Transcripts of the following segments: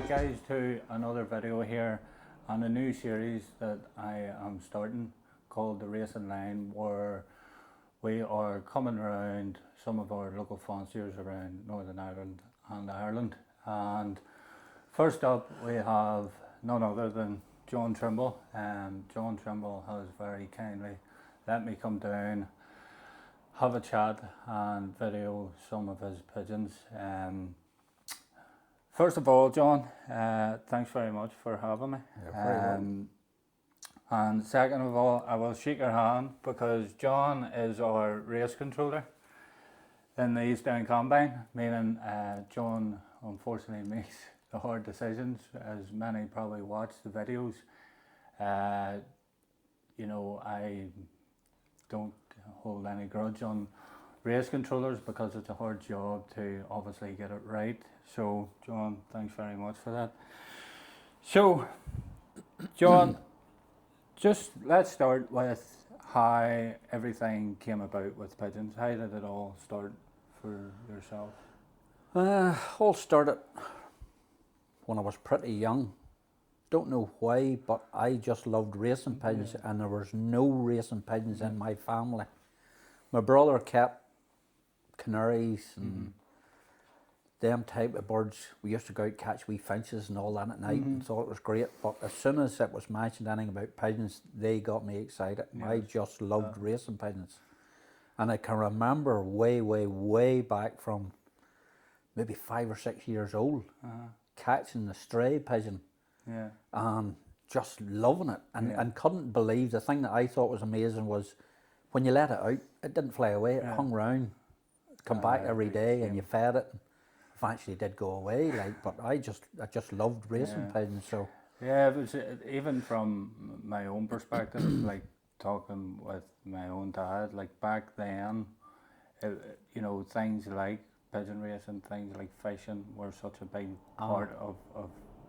back, guys, to another video here on a new series that I am starting called The Racing Line, where we are coming around some of our local fanciers around Northern Ireland and Ireland. And first up we have none other than John Trimble. John Trimble has very kindly let me come down, have a chat and video some of his pigeons. First of all, John, thanks very much for having me. And second of all, I will shake your hand because John is our race controller in the East Down Combine, meaning John unfortunately makes the hard decisions, as many probably watch the videos. You know, I don't hold any grudge on race controllers because it's a hard job to obviously get it right. So John, thanks very much for that. So John, just let's start with how everything came about with pigeons. How did it all start for yourself? All started when I was pretty young. Don't know why, but I just loved racing pigeons, and there was no racing pigeons in my family. My brother kept canaries and them type of birds. We used to go out catch wee finches and all that at night and thought it was great, but as soon as it was mentioned anything about pigeons, they got me excited. Yes. I just loved racing pigeons. And I can remember way back from maybe 5 or 6 years old, catching the stray pigeon and just loving it, and couldn't believe. The thing that I thought was amazing was when you let it out, it didn't fly away, it hung around, come back every day, and you fed it. Eventually did go away, but I just loved racing pigeons. So yeah, it was even from my own perspective, like talking with my own dad, like back then, you know, things like pigeon racing, things like fishing were such a big part of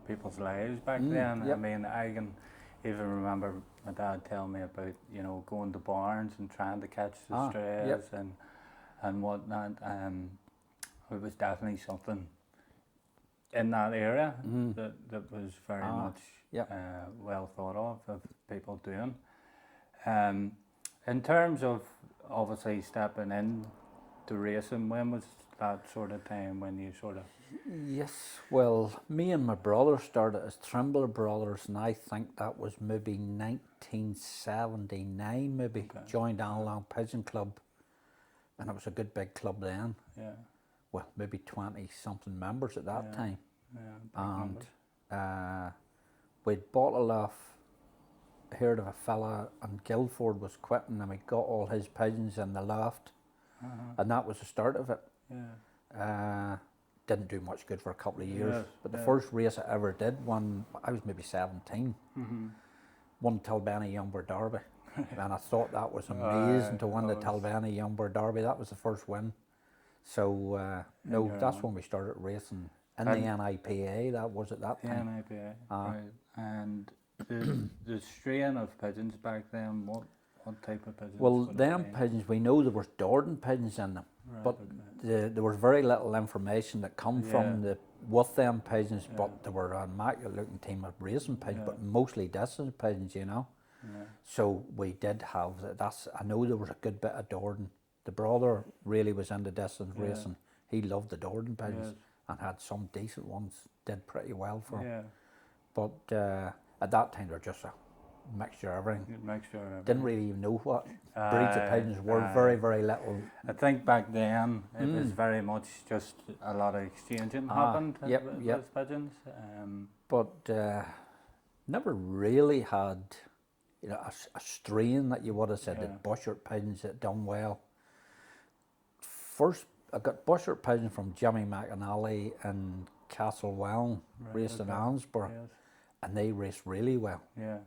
people's lives back then. Yep. I mean, I can even remember my dad telling me about, you know, going to barns and trying to catch the strays and whatnot. It was definitely something in that area that was very much well thought of people doing. In terms of obviously stepping in to racing, when was that sort of time when you sort of... Yes, well, me and my brother started as Trimble brothers, and I think that was maybe 1979 maybe. Okay. Joined Annalong Pigeon Club, and it was a good big club then. Yeah. Well, maybe 20 something members at that time. Yeah, and we'd bottled off, heard of a fella in Guildford was quitting, and we got all his pigeons in the loft, and that was the start of it. Yeah. Didn't do much good for a couple of years, but the first race I ever did, I was maybe 17, won Tilbenny Youngber Derby, and I thought that was amazing to win the Tilbenny Youngber Derby. That was the first win. So that's when we started racing in the NIPA. That was at that time. NIPA, right. And the strain of pigeons back then, what type of pigeons? Well, them pigeons, we know there was Dordan pigeons in them, but there was very little information that come from with them pigeons. But they were an immaculate looking team of racing pigeons, but mostly distance pigeons, you know. Yeah. So we did have that. I know there was a good bit of Dordan. The brother really was into distance racing. He loved the Dordan pigeons and had some decent ones, did pretty well for him. But at that time, they're just a mixture of everything. Didn't really even know what breeds of pigeons were. Very little. I think back then it was very much just a lot of exchanging happened with pigeons. But never really had, you know, a strain that you would have said that bushert pigeons that done well. First, I got bushert pigeons from Jimmy McAnally in Castlewellan, raced in Ansborough, and they raced really well. Yeah.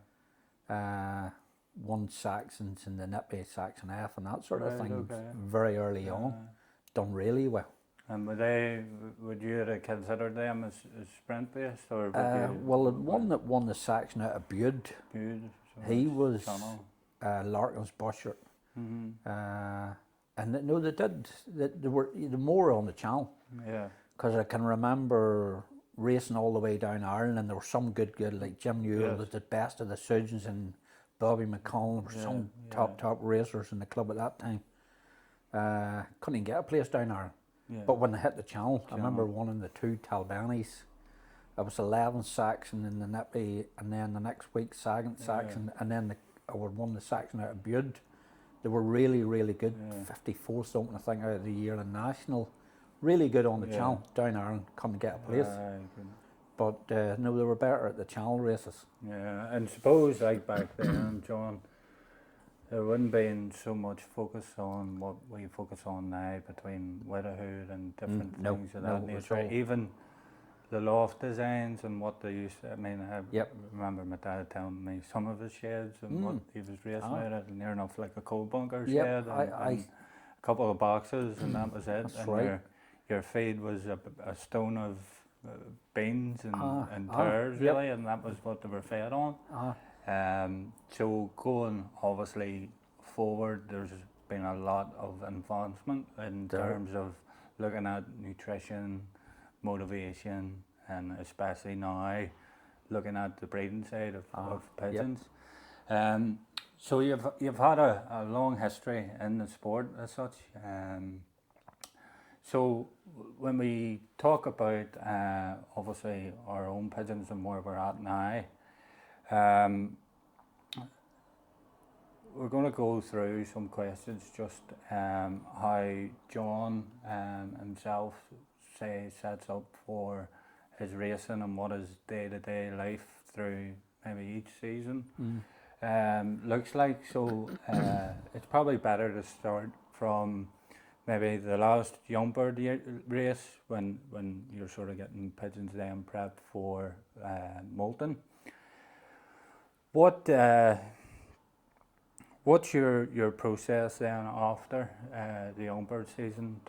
Won Saxons in the Nippy Saxon F and that sort of thing very early on. Done really well. And would you have considered them as sprint based, or? Well, the one that won the Saxon out of Bude, he was Larkin's bushert. And they did. They were more on the channel. Yeah. Because I can remember racing all the way down Ireland, and there were some good like Jim Newell was the best of the surgeons, and Bobby McCollum were some top racers in the club at that time. Couldn't even get a place down Ireland. Yeah. But when they hit the channel, I remember winning the 2 Talbanis. I was 11 Saxon in the Nippy, and then the next week second Saxon, and then I would won the Saxon out of Bude. They were really, really good. 54th something, I think, out of the Yearling National. Really good on the channel. Down Ireland, couldn't get a place. But no, they were better at the channel races. Yeah, and suppose like back then, John, there wouldn't been so much focus on what we focus on now between widowhood and different things of that nature. Even the loft designs and what they used to, I mean, I remember my dad telling me some of his sheds and what he was racing out at, near enough like a coal bunker shed and a couple of boxes, and that was it. That's and right. Your feed was a stone of beans and tares, really, and that was what they were fed on. So going obviously forward, there's been a lot of advancement in terms of looking at nutrition, motivation, and especially now looking at the breeding side of pigeons. So you've had a long history in the sport as such. So when we talk about obviously our own pigeons and where we're at now, we're going to go through some questions, just how John himself sets up for his racing and what his day-to-day life through maybe each season looks like. So it's probably better to start from maybe the last young bird race when you're sort of getting pigeons then prepped for moulting. What's your process then after the young bird season?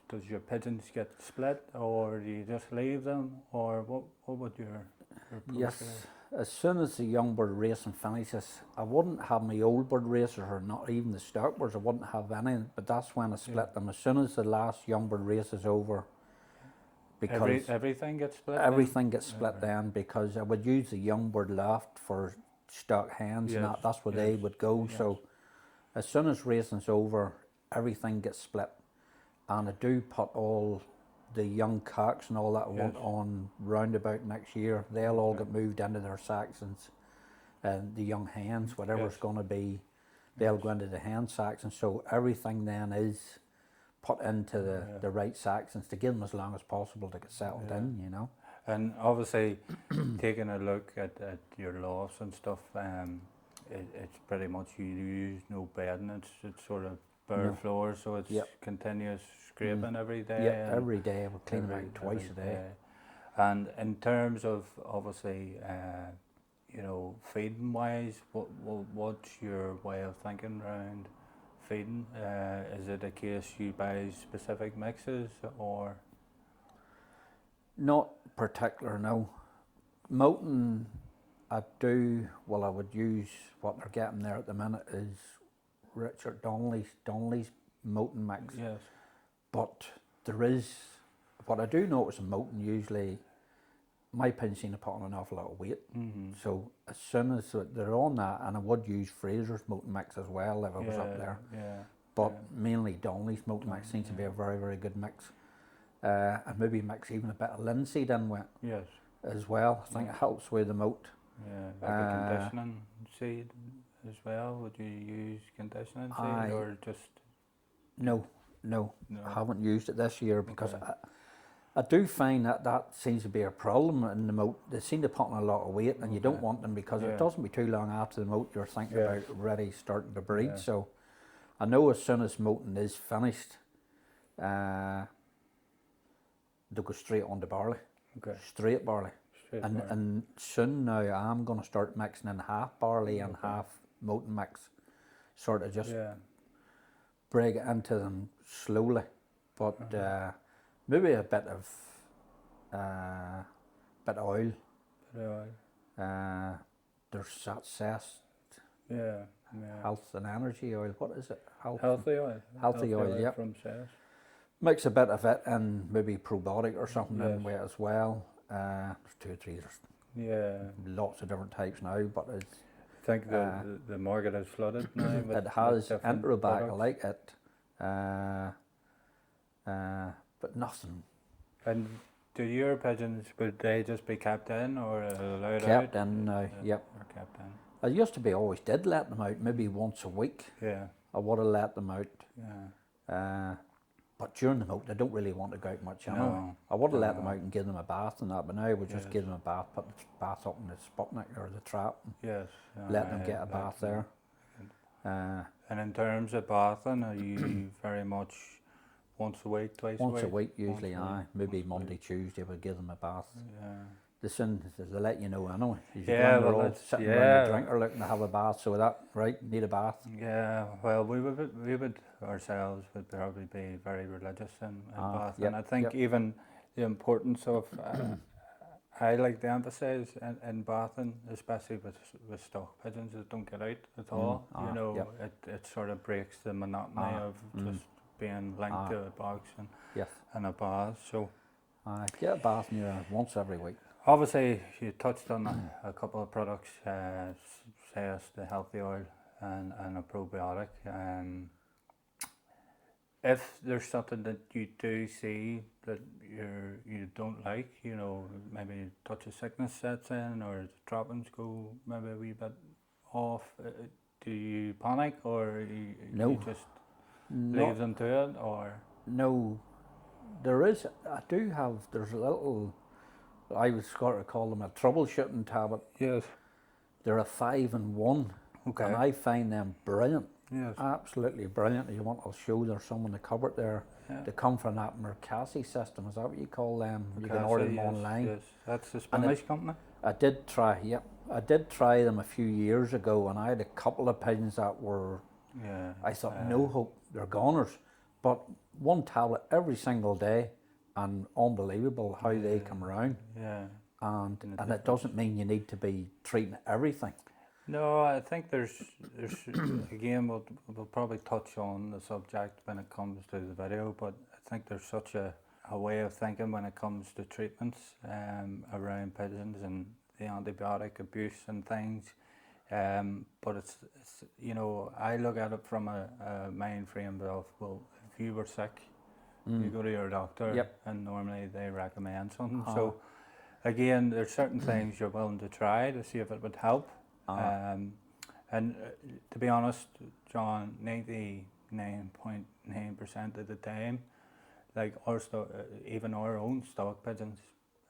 Does your pigeons get split, or do you just leave them, or what would your process? Yes, as soon as the young bird racing finishes, I wouldn't have my old bird racers, or not even the stock birds, I wouldn't have any, but that's when I split them. As soon as the last young bird race is over, because everything gets split. Everything gets split then, because I would use the young bird left for stock hens, and that's where they would go. So as soon as racing's over, everything gets split, and I do put all the young cocks and all that I want on roundabout next year. They'll all get moved into their Saxons, and the young hens, whatever's going to be, they'll go into the hen Saxons. So everything then is put into the right Saxons to give them as long as possible to get settled in, you know. And obviously, taking a look at your lofts and stuff, it's pretty much you use no bedding. It's sort of bare floor, so it's continuous scraping every day. Yeah, every day. We clean them out twice a day. And in terms of obviously, you know, feeding wise, what's your way of thinking around feeding? Is it a case you buy specific mixes or? Not particular, no. Moulting, I would use what they're getting there at the minute is Richard Donnelly's Moulting mix. Yes. But there is, what I do notice in Moulting, usually my pigeons seem to put on an awful lot of weight. So as soon as they're on that, and I would use Fraser's Moulting mix as well if I was up there. But mainly Donnelly's Moulting mix seems to be a very, very good mix. And maybe mix even a bit of linseed in with as well. I think it helps with the moult. Yeah, like a conditioning seed as well. Would you use conditioning seed or just? No. I haven't used it this year because I do find that seems to be a problem in the moult. They seem to put on a lot of weight, and you don't want them because it doesn't be too long after the moult you're thinking about already starting to breed. So I know as soon as moulting is finished, they'll go straight on to barley. Straight barley. And soon now I'm going to start mixing in half barley and half moulting mix, sort of just break it into them slowly, but maybe a bit of oil. There's that zest. Health and energy oil. What is it? Healthy oil. Healthy oil. Yeah. From zest. Mix a bit of it and maybe probiotic or something in with it as well. There's 2 or 3. There's Yeah. lots of different types now, but it's, I think the market is flooded now. it has different intro back. I products. like it, but nothing And do your pigeons, would they just be kept in or allowed kept out? in now. Yep. Or kept in. I used to be always did let them out, maybe once a week. Yeah. I would have let them out. Yeah. But during the moult, they don't really want to go out much anyway. No, I would have let no. them out and give them a bath and that, but now we just Yes. give them a bath, put the bath up in the Sputnik or the trap, and Yes. let them get a bath there. And in terms of bathing, are you very much once a week, twice Once a a week, usually, Once a week, maybe once a Monday, week. Tuesday, we'll give them a bath. Yeah. The sin is they let you know anyway. You Yeah, go in, they're well, all that's- sitting yeah. around the drinker looking to have a bath, so that, right, need a bath. Yeah, well, we would ourselves would probably be very religious in bathing. Yep, I think yep. even the importance of, I like to emphasise in bathing, especially with stock pigeons that don't get out at all. You know, yep. it sort of breaks the monotony of just being linked to a box Yes. and a bath. So Get a bath near once every week. obviously you touched on a couple of products, say as the healthy oil and a probiotic. If there's something that you do see that you don't like, you know, maybe touch of sickness sets in or the droppings go maybe a wee bit off, do you panic or No. you just Not- leave them to it or? No, there is. I do have. There's a little. I would sort of call them a troubleshooting tablet. Yes. They're a 5-in-1, Okay. and I find them brilliant. Yes. Absolutely brilliant. If you want, I'll show. There's some in the cupboard there. Yeah. They come from that Mercassi system. Is that what you call them? You can Okay, order so them yes, online. Yes, that's the Spanish company. I did try. Yep, I did try them a few years ago, and I had a couple of pigeons that were. Yeah. I thought no hope. They're goners. But one tablet every single day, and unbelievable how they come around. Yeah. And it doesn't mean you need to be treating everything. No, I think there's again we'll probably touch on the subject when it comes to the video, but I think there's such a way of thinking when it comes to treatments around pigeons and the antibiotic abuse and things. But it's you know, I look at it from a mind frame of, well, if you were sick, you go to your doctor. Yep. And normally they recommend something. So again, there's certain things you're willing to try to see if it would help. And to be honest, John, 99.9% of the time, like even our own stock pigeons,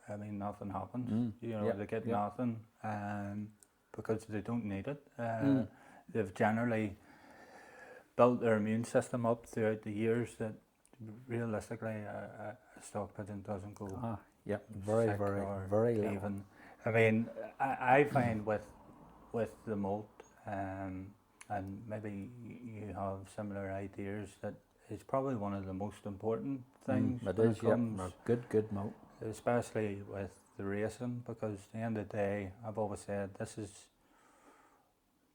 I mean, nothing happens. You know, Yep, they get yep. nothing because they don't need it. They've generally built their immune system up throughout the years that realistically a stock pigeon doesn't go Yep, very, sick very, or very little. even. I mean, I find with the Moult, and maybe you have similar ideas, that it's probably one of the most important things. It when is, it yep. comes, Good moult. especially with the racing, because at the end of the day, I've always said this is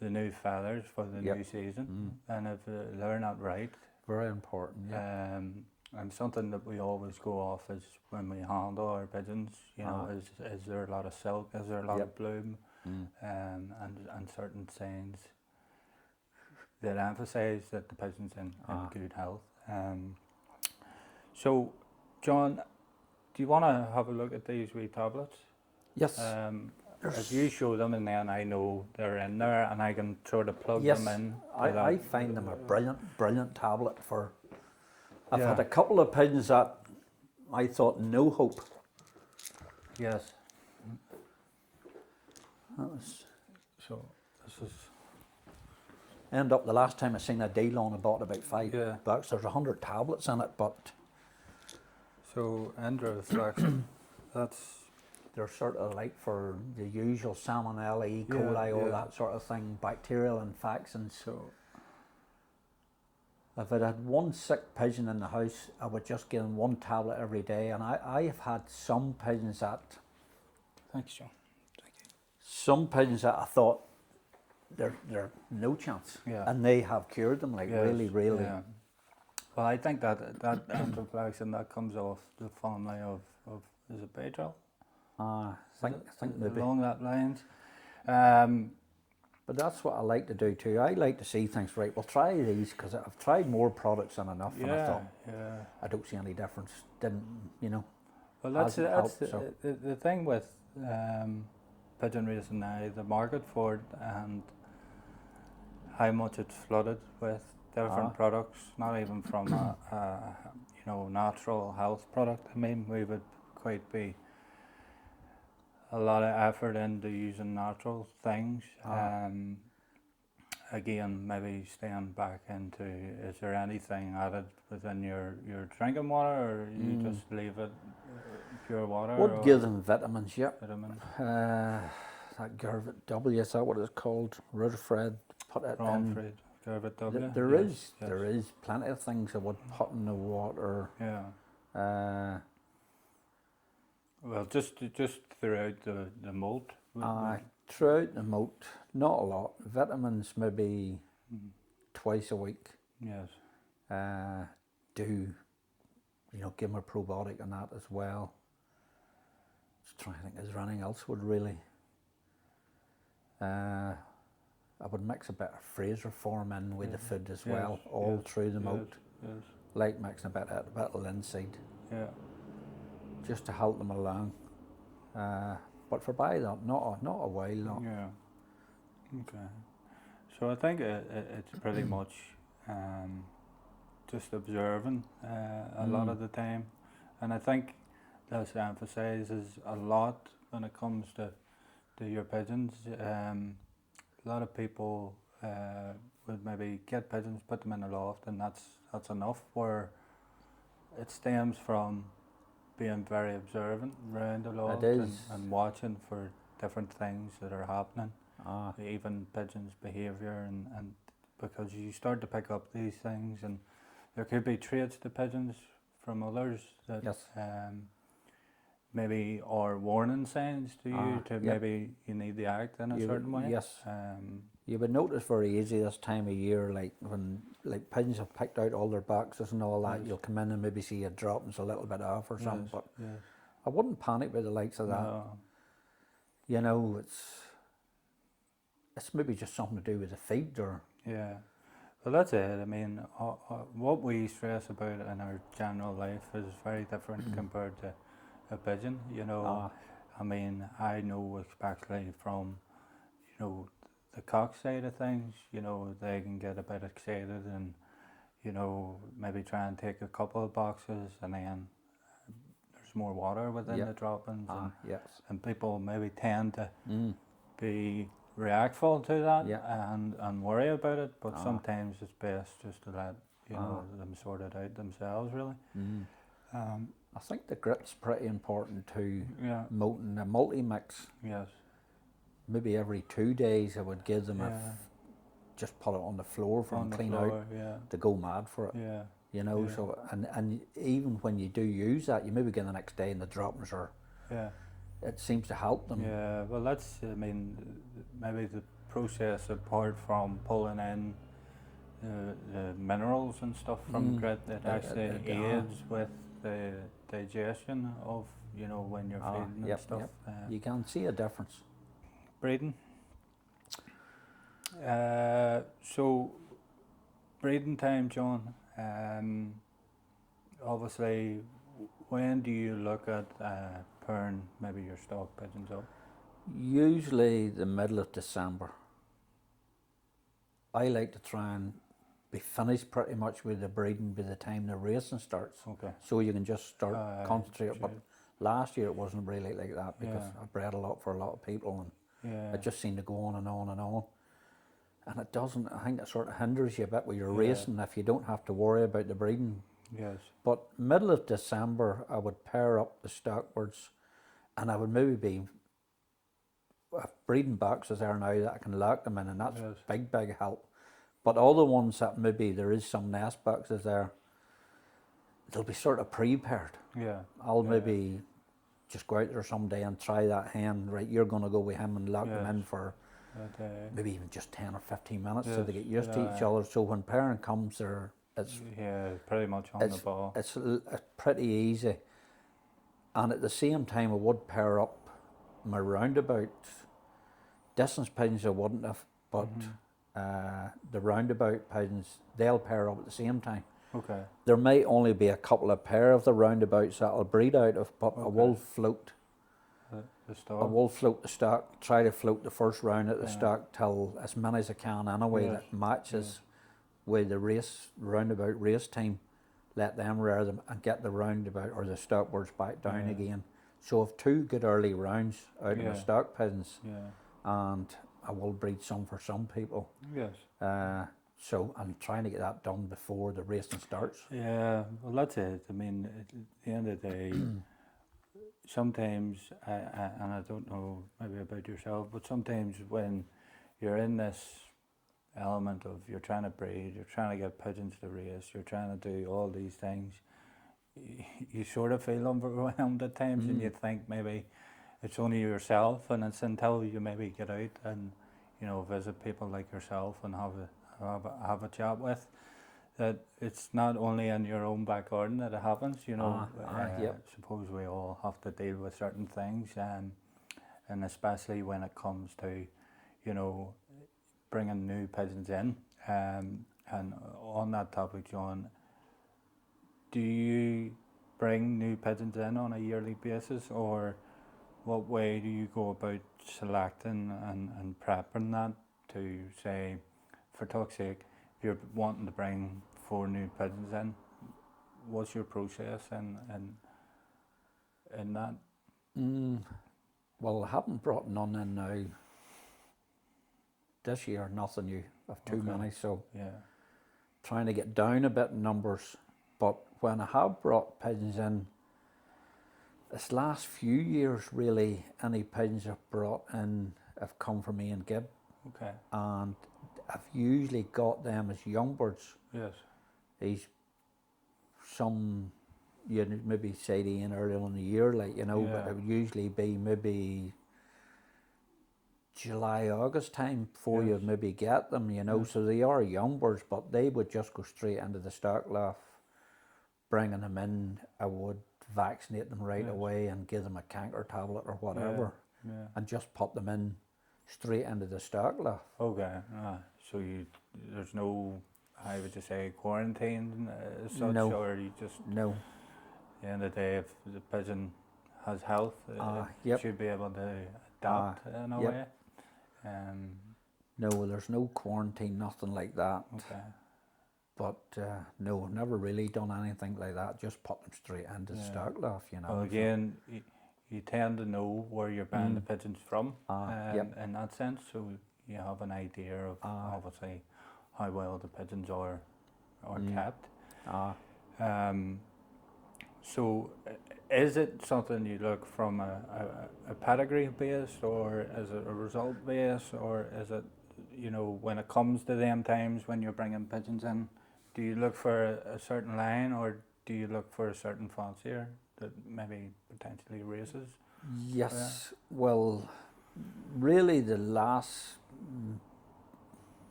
the new feathers for the Yep. new season, and if they're not right, Very important, yeah. and something that we always go off is when we handle our pigeons, you know, is there a lot of silk, is there a lot of bloom, and certain signs that emphasise that the pigeon's in good health. So, John, do you want to have a look at these wee tablets? Yes. If you show them, and then I know they're in there, and I can sort of plug Yes, them in. I find them a brilliant tablet for. I've Yeah. had a couple of pigeons that I thought no hope. Yes. That was, So this is. end up the last time I seen a deal on, I bought about $5. Yeah. There's 100 tablets in it, but So endoreflexion, that's they're sort of like for the usual salmonella, E. coli, all that sort of thing, bacterial infections. so. If I'd had one sick pigeon in the house, I would just give them one tablet every day. And I have had some pigeons that Thanks, John. Thank you. some pigeons that I thought they're no chance, Yeah. and they have cured them, like Yes, really. yeah. Well, I think that endoreflexion that comes off the family of is it Pedro? I think maybe. along that lines. Um, But that's what I like to do too. I like to see things, right, well, try these, because I've tried more products than enough, and I yeah, thought, yeah. I don't see any difference. Didn't, you know, Well, hasn't that's helped, so. the thing with pigeon racing now. The market for it and how much it's flooded with different products. Not even from a natural health product. I mean, we would quite be a lot of effort into using natural things. Again, maybe staying back into, is there anything added within your drinking water, or you just leave it pure water? Would or give them vitamins, yeah. vitamins? That Gervit W, is that what it's called? Rutherford, put it in. Romford, Gervit W. There yes, there is plenty of things I would put in the water. Yeah. Well, just throughout the Moult. Throughout the Moult, not a lot. Vitamins maybe twice a week. Yes. Do, give them a probiotic and that as well. Just trying to think, is there anything else would really? I would mix a bit of Fraser form in with the food as well, all through the Moult. Yes. Like mixing a bit of linseed. Yeah. Just to help them along. But for by that, not a while. Not. Yeah. Okay. So I think it's pretty much just observing a lot of the time, and I think this emphasises a lot when it comes to your pigeons. A lot of people would maybe get pigeons, put them in a loft, and that's enough. Where it stems from being very observant around the loft and watching for different things that are happening, even pigeons' behaviour, and because you start to pick up these things, and there could be traits to pigeons from others that maybe are warning signs to you maybe you need to act in a certain way. Yes. You would notice very easy this time of year, like when pigeons have picked out all their boxes and all that, you'll come in and maybe see it dropping a little bit off or something. But I wouldn't panic with the likes of that. No. It's maybe just something to do with the feed or. Yeah. Well, that's it. I mean, what we stress about in our general life is very different compared to a pigeon. I mean, I know especially from, the cock side of things, they can get a bit excited and, maybe try and take a couple of boxes, and then there's more water within the droppings. And people maybe tend to be reactful to that and worry about it, but sometimes it's best just to let them sort it out themselves, really. I think the grit's pretty important too. Yeah. Moulting a multi-mix. Yes. Maybe every 2 days I would give them just put it on the floor for them clean out. To go mad for it. Yeah. So and even when you do use that, you maybe get the next day and the droppings are. It seems to help them. Yeah. Well, that's, I mean, maybe the process apart from pulling in the minerals and stuff from grit, it actually aids with the digestion of, when you're feeding and stuff. You can see a difference. Breeding. So, breeding time, John. Obviously, when do you look at pairing maybe your stock pigeons up? Usually the middle of December. I like to try and be finished pretty much with the breeding by the time the racing starts. Okay. So you can just start concentrate. But last year it wasn't really like that because I bred a lot for a lot of people, and it just seemed to go on and on and on. And it doesn't, I think it sort of hinders you a bit with your racing if you don't have to worry about the breeding. Yes. But middle of December I would pair up the stockwards, and I would maybe be breeding boxes there now that I can lock them in, and that's big help. But all the ones that maybe there is some nest boxes there, they'll be sort of prepared. Yeah. I'll maybe just go out there someday and try that hen, right, you're going to go with him and lock them in for maybe even just 10 or 15 minutes so they get used to each other. So when pairing comes there, it's pretty much on the ball. It's pretty easy. And at the same time I would pair up my roundabout distance pigeons I wouldn't have, but the roundabout pigeons, they'll pair up at the same time. Okay. There may only be a couple of pair of the roundabouts that will breed out of, but I will float. The stock. I will float the stock. Try to float the first round at the stock till as many as I can anyway that matches with the race roundabout race team. Let them rear them and get the roundabout or the stock birds back down again. So I've 2 good early rounds out of my stock pigeons, and I will breed some for some people. Yes. So I'm trying to get that done before the racing starts. Yeah, well, that's it. I mean, at the end of the day, sometimes, and I don't know maybe about yourself, but sometimes when you're in this element of you're trying to breed, you're trying to get pigeons to race, you're trying to do all these things, you sort of feel overwhelmed at times, and you think maybe it's only yourself, and it's until you maybe get out and visit people like yourself and have a chat with, that it's not only in your own back garden that it happens. Suppose we all have to deal with certain things, and especially when it comes to bringing new pigeons in. And on that topic, John, do you bring new pigeons in on a yearly basis, or what way do you go about selecting and prepping that to, say, for talk's sake, if you're wanting to bring 4 new pigeons in, what's your process in that? Well, I haven't brought none in now. This year, nothing new. I've too many, so trying to get down a bit in numbers. But when I have brought pigeons in, this last few years, really, any pigeons I've brought in have come from Ian Gibb. Okay. And I've usually got them as young birds. Yes. He's some, you'd maybe say to Ian earlier in the year, but it would usually be maybe July, August time before you maybe get them, so they are young birds, but they would just go straight into the stock loft. Bringing them in, I would vaccinate them right away and give them a canker tablet or whatever, and just put them in straight into the stock loft. Okay, so there's no, I would just say, quarantine as such, or you just, no. At the end of the day, if the pigeon has health, it should be able to adapt in a way. No, there's no quarantine, nothing like that. Okay. But no, never really done anything like that. Just put them straight into the stock loft, Well, again, you tend to know where you're buying the pigeons from, in that sense, so you have an idea of obviously how well the pigeons are kept. So, is it something you look from a pedigree base, or is it a result base, or is it, when it comes to them times when you're bringing pigeons in, do you look for a certain line, or do you look for a certain fancier that maybe potentially races? Yes, well, really the last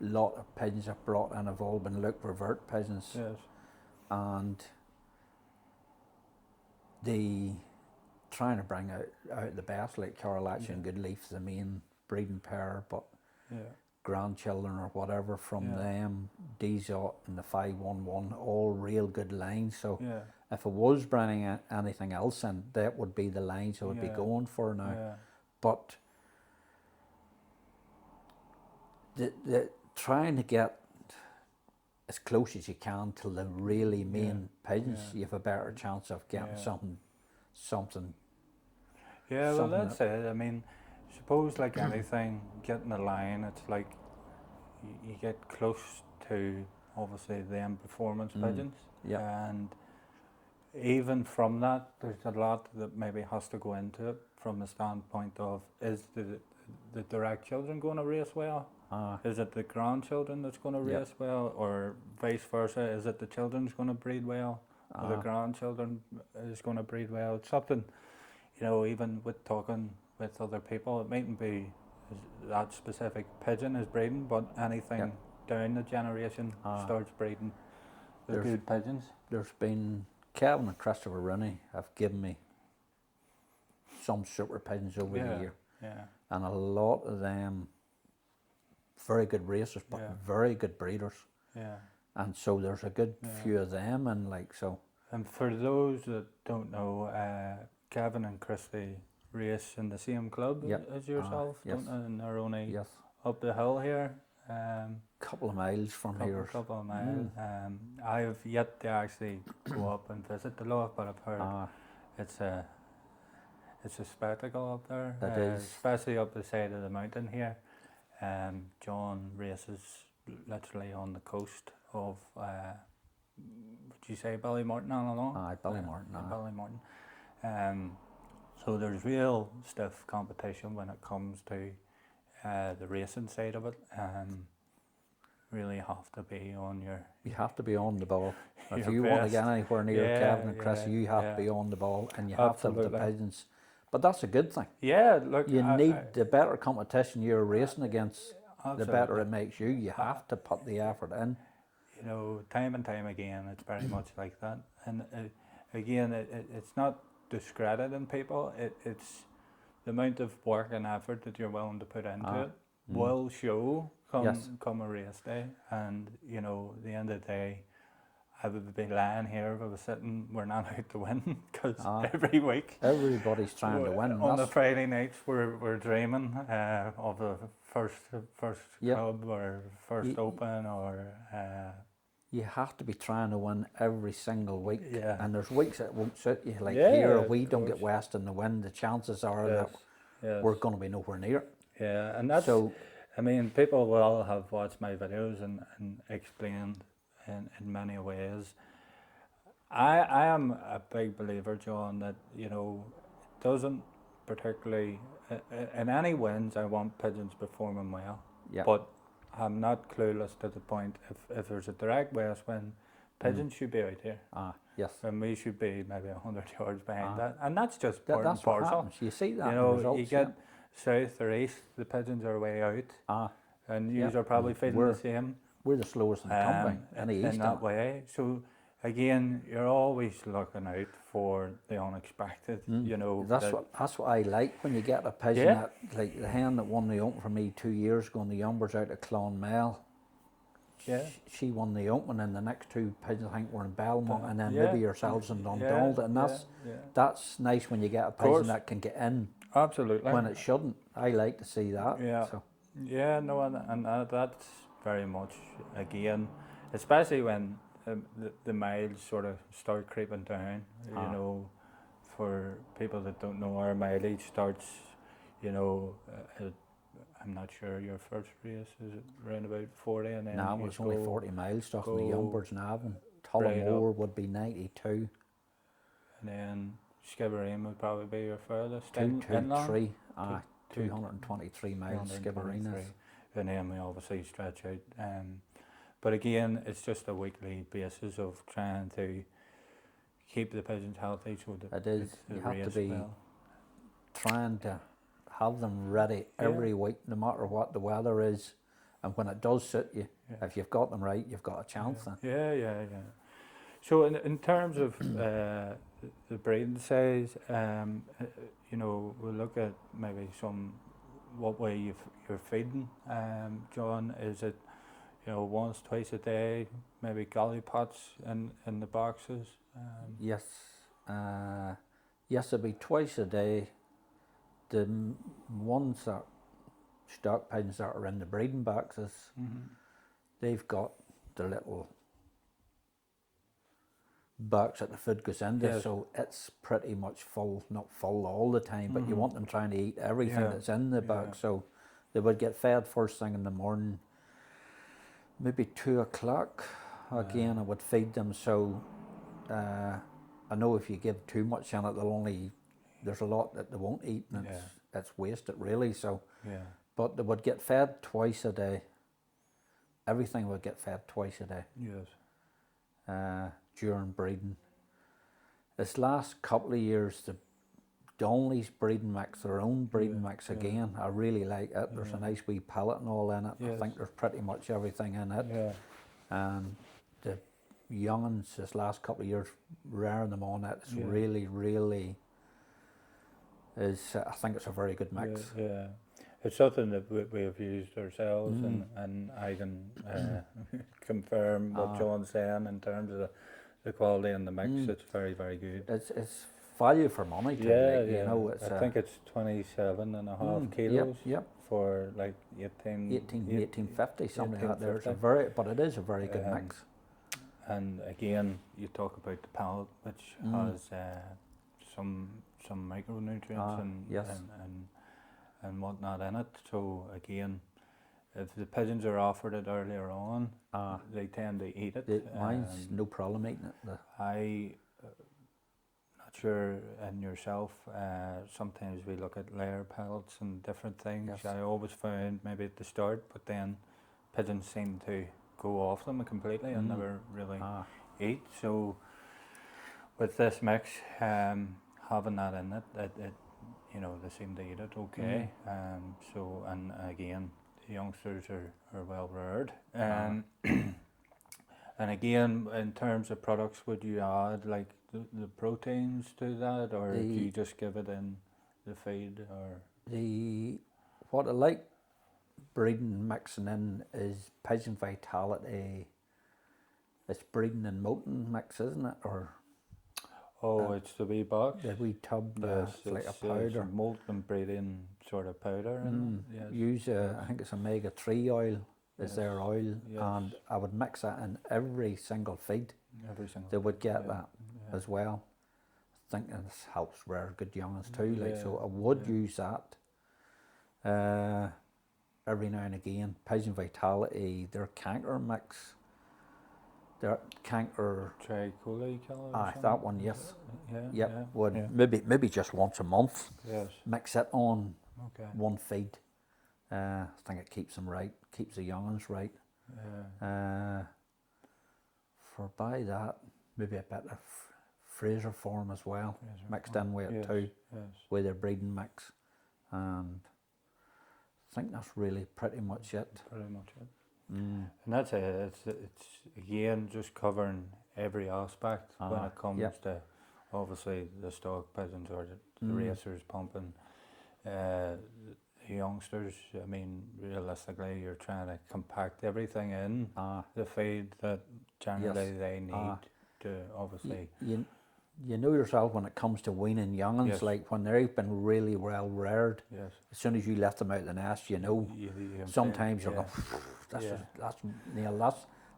lot of pigeons I've brought in have all been look revert pigeons. Yes. And the trying to bring out the best, like Carolachi and Goodleaf's the main breeding pair, but grandchildren or whatever from them, Dizot and the 511, all real good lines. So if I was bringing anything else in, that would be the lines I would be going for now. But the trying to get as close as you can to the really main pigeons, you have a better chance of getting something. Yeah, well, that's it. I mean, suppose like anything, getting a line, it's like you get close to obviously them performance pigeons, and even from that, there's a lot that maybe has to go into it from the standpoint of, is the direct children going to race well? Is it the grandchildren that's going to race well, or vice versa? Is it the children's going to breed well, or the grandchildren is going to breed well? It's something, even with talking with other people, it mightn't be that specific pigeon is breeding, but anything down the generation starts breeding the good pigeons. There's been Kevin and Christopher Rooney have given me some super pigeons over the year, yeah, and a lot of them very good racers, but very good breeders. yeah. And so there's a good few of them, and like so. And for those that don't know, Gavin and Christy race in the same club as yourself, yes. don't they? And they're only Yes, up the hill here. couple of miles from here. Couple of miles. I have yet to actually go up and visit the loch, but I've heard it's a spectacle up there. It is. Especially up the side of the mountain here. John races literally on the coast of would you say Ballymorton, Annalong? Aye, Ballymorton. Ballymorton. So there's real stiff competition when it comes to the racing side of it. Really have to be on your. You have to be on the ball. If Your you want to best. get anywhere near Kevin and Chris, you have to be on the ball, and you have to have the Absolutely. pigeons. But that's a good thing. Yeah, look. You need the better competition you're racing against, the Absolutely. better it makes you. You have to put the effort in. You know, time and time again, it's very much like that. And again, it's not discrediting people. It's the amount of work and effort that you're willing to put into it will show come a race day. And you know, at the end of the day, I would be lying here if I was sitting. We're not out to win because every week Everybody's trying to win. on the Friday nights we're dreaming of a first club or first open or. You have to be trying to win every single week. Yeah. And there's weeks that won't suit you. Like Yeah, here, of if we don't course. get west in the wind, the chances are that Yes. we're going to be nowhere near it. Yeah, and that's So, I mean, people will have watched my videos and explained in many ways. I am a big believer, John, that you know, it doesn't particularly in any wins. I want pigeons performing well, yeah. but I'm not clueless to the point. If there's a direct west win, pigeons should be out here, Yes. and we should be maybe 100 yards behind that, and that's just part That's and what parcel. happens. You see that You in know, the results. you get south or east, the pigeons are way out, and you are probably feeling the same. We're the slowest in the company in the east. In that way. So again, you're always looking out for the unexpected. You know, That's what I like when you get a pigeon that, like the hen that won the Open for me 2 years ago, and the Yumbers out at Clonmel. Yeah. She won the Open, and the next two pigeons I think were in Belmont, and then Yeah. maybe yourselves in Dundonald, and that's nice when you get a pigeon that can get in Absolutely. when it shouldn't. I like to see that. Yeah. So. Yeah, no, and that's very much, again, especially when the miles sort of start creeping down, you know, for people that don't know, our mileage starts, you know, I'm not sure your first race, is it around about 40? And then No, it's only 40 miles, stuff in the Yumbers and Avon. Tullamore would be 92. And then Skibbereen would probably be your furthest. 223, 223 miles Skibbereen. And then we obviously stretch out. But again, it's just a weekly basis of trying to keep the pigeons healthy. So that it is. You have to be trying to have them ready every week, no matter what the weather is. And when it does suit you, if you've got them right, you've got a chance then. Yeah. So in terms of the breeding size, you know, we'll look at maybe what way you're feeding. John, is it, you know, once, twice a day, maybe galley pots in the boxes? Yes. Yes, it'll be twice a day. The ones that stock pigeons that are in the breeding boxes, they've got the little box that the food goes into, so it's pretty much full, not full all the time, but you want them trying to eat everything that's in the box. So they would get fed first thing in the morning, maybe 2 o'clock. Again, I would feed them. So I know if you give too much in it, there's a lot that they won't eat, and it's wasted really. So, but they would get fed twice a day. Everything would get fed twice a day. Yes. During breeding. This last couple of years, the Donnelly's breeding mix, their own breeding mix again. I really like it. There's a nice wee palette and all in it. I think there's pretty much everything in it. And the young'uns this last couple of years, rearing them on it, it's really, really is I think it's a very good mix. Yeah. It's something that we have used ourselves, and I can confirm what John's saying in terms of the quality and the mix. It's very, very good. It's value for money too. Yeah, like, yeah. You know, it's I think it's 27.5 kilos Yep. for like 1850 something like that. There, it's a very, but it is a very good mix. And again, you talk about the pallet, which has some micronutrients yes. and whatnot in it. So again, if the pigeons are offered it earlier on, they tend to eat it. Mine's no problem eating it. I not sure in yourself. Sometimes we look at layer pellets and different things. Yes. I always found maybe at the start, but then pigeons seem to go off them completely and never really eat. So with this mix, having that in it, you know, they seem to eat it okay. So, and again, the youngsters are well reared. And again, in terms of products, would you add like the proteins to that, or do you just give it in the feed? Or What I like breeding mixing in is Pigeon Vitality. It's breeding and Moulting mix, isn't it? Or it's the wee box. the wee tub. Yes, it's like a powder. Moult and breeding sort of powder. Yes. Use I think it's omega-3 oil. Is their oil, and I would mix that in every single feed. Every single. They would get that as well. I think this helps rear good youngins too. Like so, I would use that. Every now and again, Pigeon Vitality, their canker mix. Their canker. Tricholy killer. That one, yes. Yeah. Would maybe just once a month. Yes. Mix it on Okay. one feed. I think it keeps them right, keeps the youngins right. For by that, maybe a bit of Fraser form as well, mixed in with it too, with their breeding mix. And I think that's really pretty much it. Pretty much it. And that's it. It's again just covering every aspect when it comes to obviously the stock pigeons or the racers pumping. The youngsters, I mean, realistically, you're trying to compact everything in the feed that generally they need to obviously. You know yourself when it comes to weaning youngins, like when they've been really well reared. Yes. As soon as you let them out of the nest, you know. Sometimes you're going,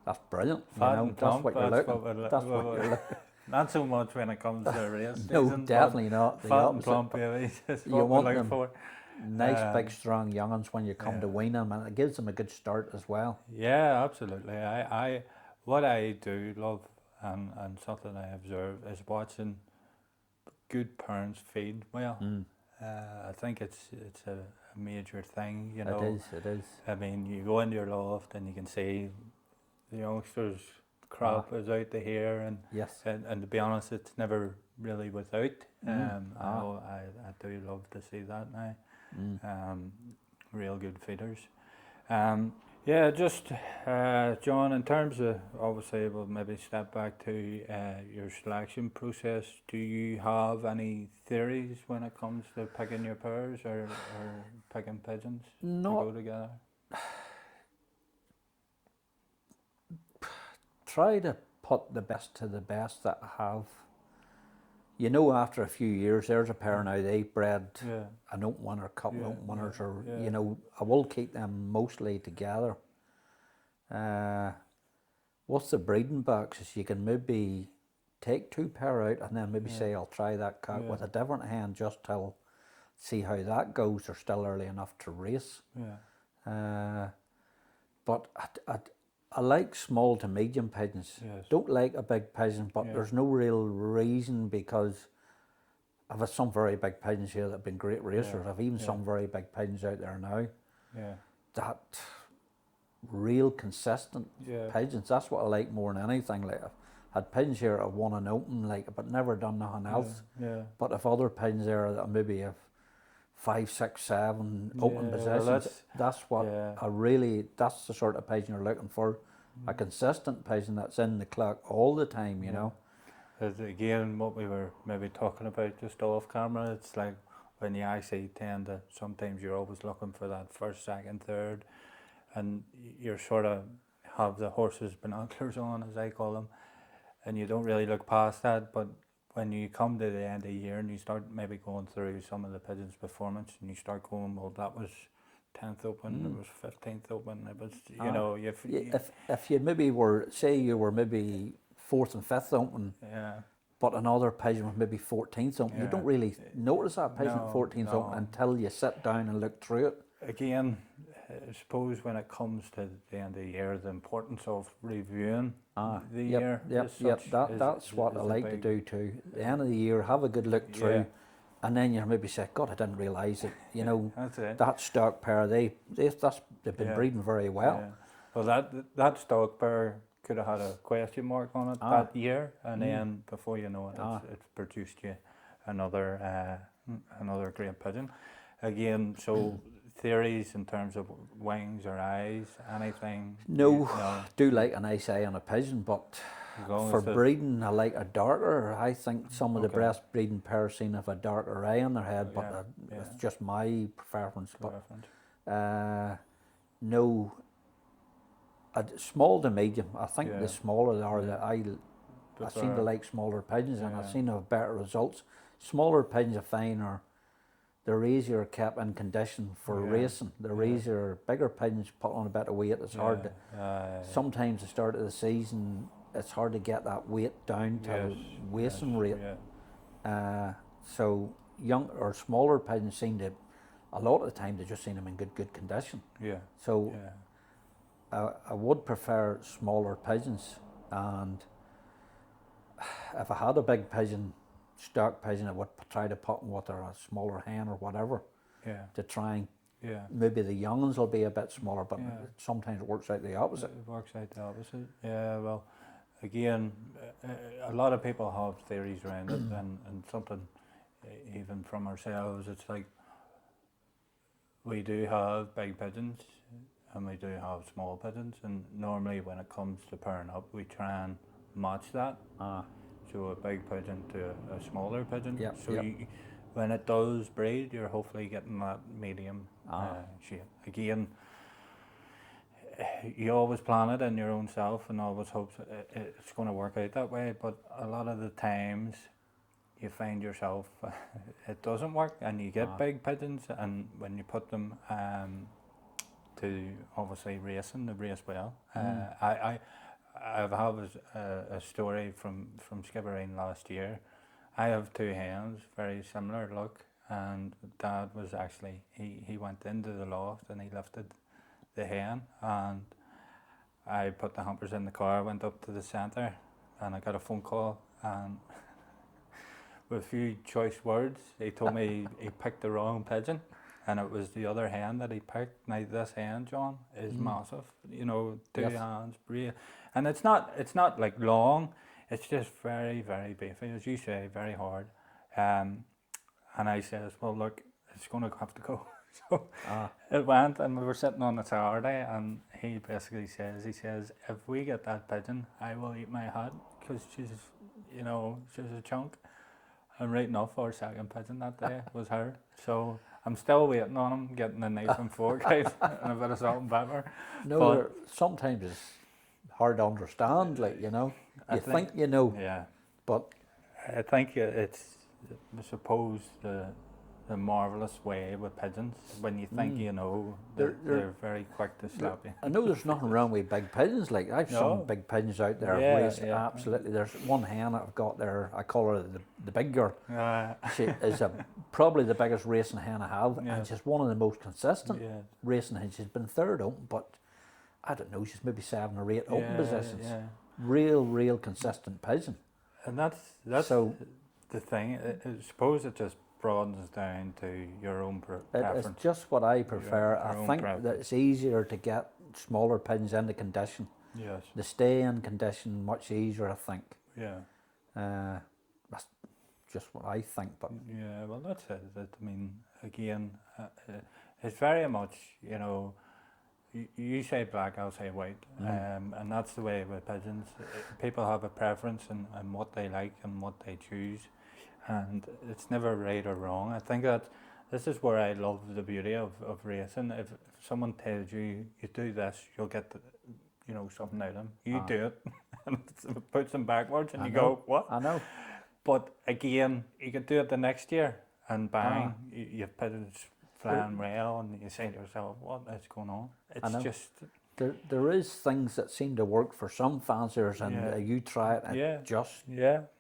that's brilliant. Fat you know, and plump, that's what you're looking. Not so much when it comes to race No, season, definitely not. The fat and opposite. plump, baby. Is You what want we're them looking for. nice, big, strong youngins when you come to wean them, and it gives them a good start as well. Yeah, absolutely. What I do love and something I observe is watching good parents feed well. I think it's a major thing, you know. It is. I mean, you go into your loft and you can see the youngsters' crop is out to here, and and to be honest, it's never really without. I do love to see that now. Real good feeders. Just John, in terms of, obviously we'll maybe step back to your selection process. Do you have any theories when it comes to picking your pairs or picking pigeons to go together? Try to put the best to the best that I have. You know, after a few years, there's a pair now, they bred an open one or a couple of open winners, or, you know, I will keep them mostly together. What's the breeding boxes? You can maybe take two pair out and then maybe say, I'll try that cow with a different hen just till see how that goes. They're still early enough to race. But I like small to medium pigeons. Don't like a big pigeon, but there's no real reason, because I've had some very big pigeons here that have been great racers. I've even some very big pigeons out there now. That real consistent pigeons, that's what I like more than anything. Like I've had pigeons here that have won an open, like, but never done nothing else. But if other pigeons there that maybe have 5, 6, 7 open positions, that's what I really, that's the sort of pigeon you're looking for. A consistent pigeon that's in the clock all the time, you know. Again, what we were maybe talking about just off camera, it's like when you actually tend to, sometimes you're always looking for that first, second, third, and you're sort of have the horse's binoculars on, as I call them, and you don't really look past that. But when you come to the end of the year and you start maybe going through some of the pigeons' performance, and you start going, well, that was 10th open, it was 15th open, it was, you know, if you maybe were, say you were maybe 4th and 5th open, yeah, but another pigeon was maybe 14th open, you don't really notice that pigeon at 14th open until you sit down and look through it. Again, I suppose when it comes to the end of the year, the importance of reviewing the year. That's what I like to do too. At the end of the year, have a good look through, and then you maybe say, God, I didn't realise it. You know, that's it. That stock pair, they've been breeding very well. Yeah. Well, that stock pair could have had a question mark on it that year, and then before you know it, it's produced you another great pigeon. Again, so theories in terms of wings or eyes, anything? No, do like a nice eye on a pigeon, but for breeding, I like a darker. I think some of the best breeding pairs seem to have a darker eye on their head, but it's just my preference. But no, small to medium. I think the smaller they are, I seem to like smaller pigeons, and I seem to have better results. Smaller pigeons I find they're easier kept in condition for racing. They're easier. Bigger pigeons put on a bit of weight. It's hard to. Sometimes the start of the season, it's hard to get that weight down to racing rate. So young or smaller pigeons seem to, a lot of the time they just seem them in good condition. So I would prefer smaller pigeons, and if I had a big pigeon, stock pigeon, I would try to put in whether a smaller hen or whatever to try and maybe the young ones will be a bit smaller, but sometimes it works out the opposite. It works out the opposite. Yeah, well, again, a lot of people have theories around it, and something even from ourselves, it's like we do have big pigeons and we do have small pigeons, and normally when it comes to pairing up, we try and match that. So a big pigeon to a smaller pigeon. When it does breed, you're hopefully getting that medium shape. Again, you always plan it in your own self and always hope it's going to work out that way, but a lot of the times you find yourself it doesn't work, and you get big pigeons, and when you put them to obviously racing, they race well. I have a story from Skibbereen last year. I have two hens, very similar look, and Dad was actually, he went into the loft and he lifted the hen, and I put the hampers in the car, went up to the centre, and I got a phone call, and with a few choice words, he told me he picked the wrong pigeon, and it was the other hen that he picked. Now this hen, John, is massive, you know, two hands, and it's not like long, it's just very, very beefy, as you say, very hard. And I says, well, look, it's going to have to go. So it went, and we were sitting on a Saturday, and he basically says, if we get that pigeon, I will eat my hat, because she's a chunk. And right enough, our second pigeon that day was her. So I'm still waiting on him, getting a knife and fork out and a bit of salt and pepper. No, sometimes it's hard to understand, like, you know. I think you know. Yeah. But I think it's, I suppose, the marvellous way with pigeons. When you think you know, they're very quick to slap you. I know there's nothing wrong with big pigeons. Like, I've some big pigeons out there. Absolutely. There's one hen I've got there. I call her the big girl. She is probably the biggest racing hen I have, and she's one of the most consistent racing hens. She's been third open, but I don't know, she's maybe 7 or 8 open positions. Real consistent pigeon. And that's so the thing. I suppose it just broadens down to your own preference. It's just what I prefer. I think that it's easier to get smaller pigeons into condition. Yes. They stay in condition much easier, I think. Yeah. That's just what I think. But yeah, well, that's it. I mean, again, it's very much, you know, you say black, I'll say white, and that's the way with pigeons. People have a preference in what they like and what they choose, and it's never right or wrong. I think that this is where I love the beauty of racing. If someone tells you you do this, you'll get the, something out of them. You do it, and it puts them backwards, and I you know. go, what? I know. But again, you could do it the next year, and bang, you've pigeons flying well, and you say to yourself, what is going on? It's know. just... There is things that seem to work for some fanciers, and Yeah. you try it, and it just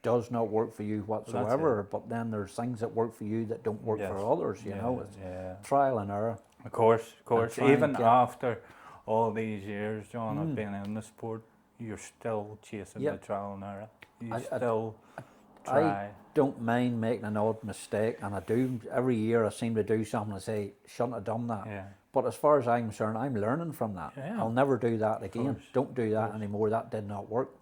does not work for you whatsoever. But then there's things that work for you that don't work for others. You know, it's trial and error. Of course. try and Even get- after all these years, John, of being in the sport, you're still chasing the trial and error. You still try. I don't mind making an odd mistake, and I do. Every year I seem to do something and say, shouldn't have done that. Yeah. But as far as I'm concerned, I'm learning from that. Yeah. I'll never do that again. course, Don't do that anymore. That did not work.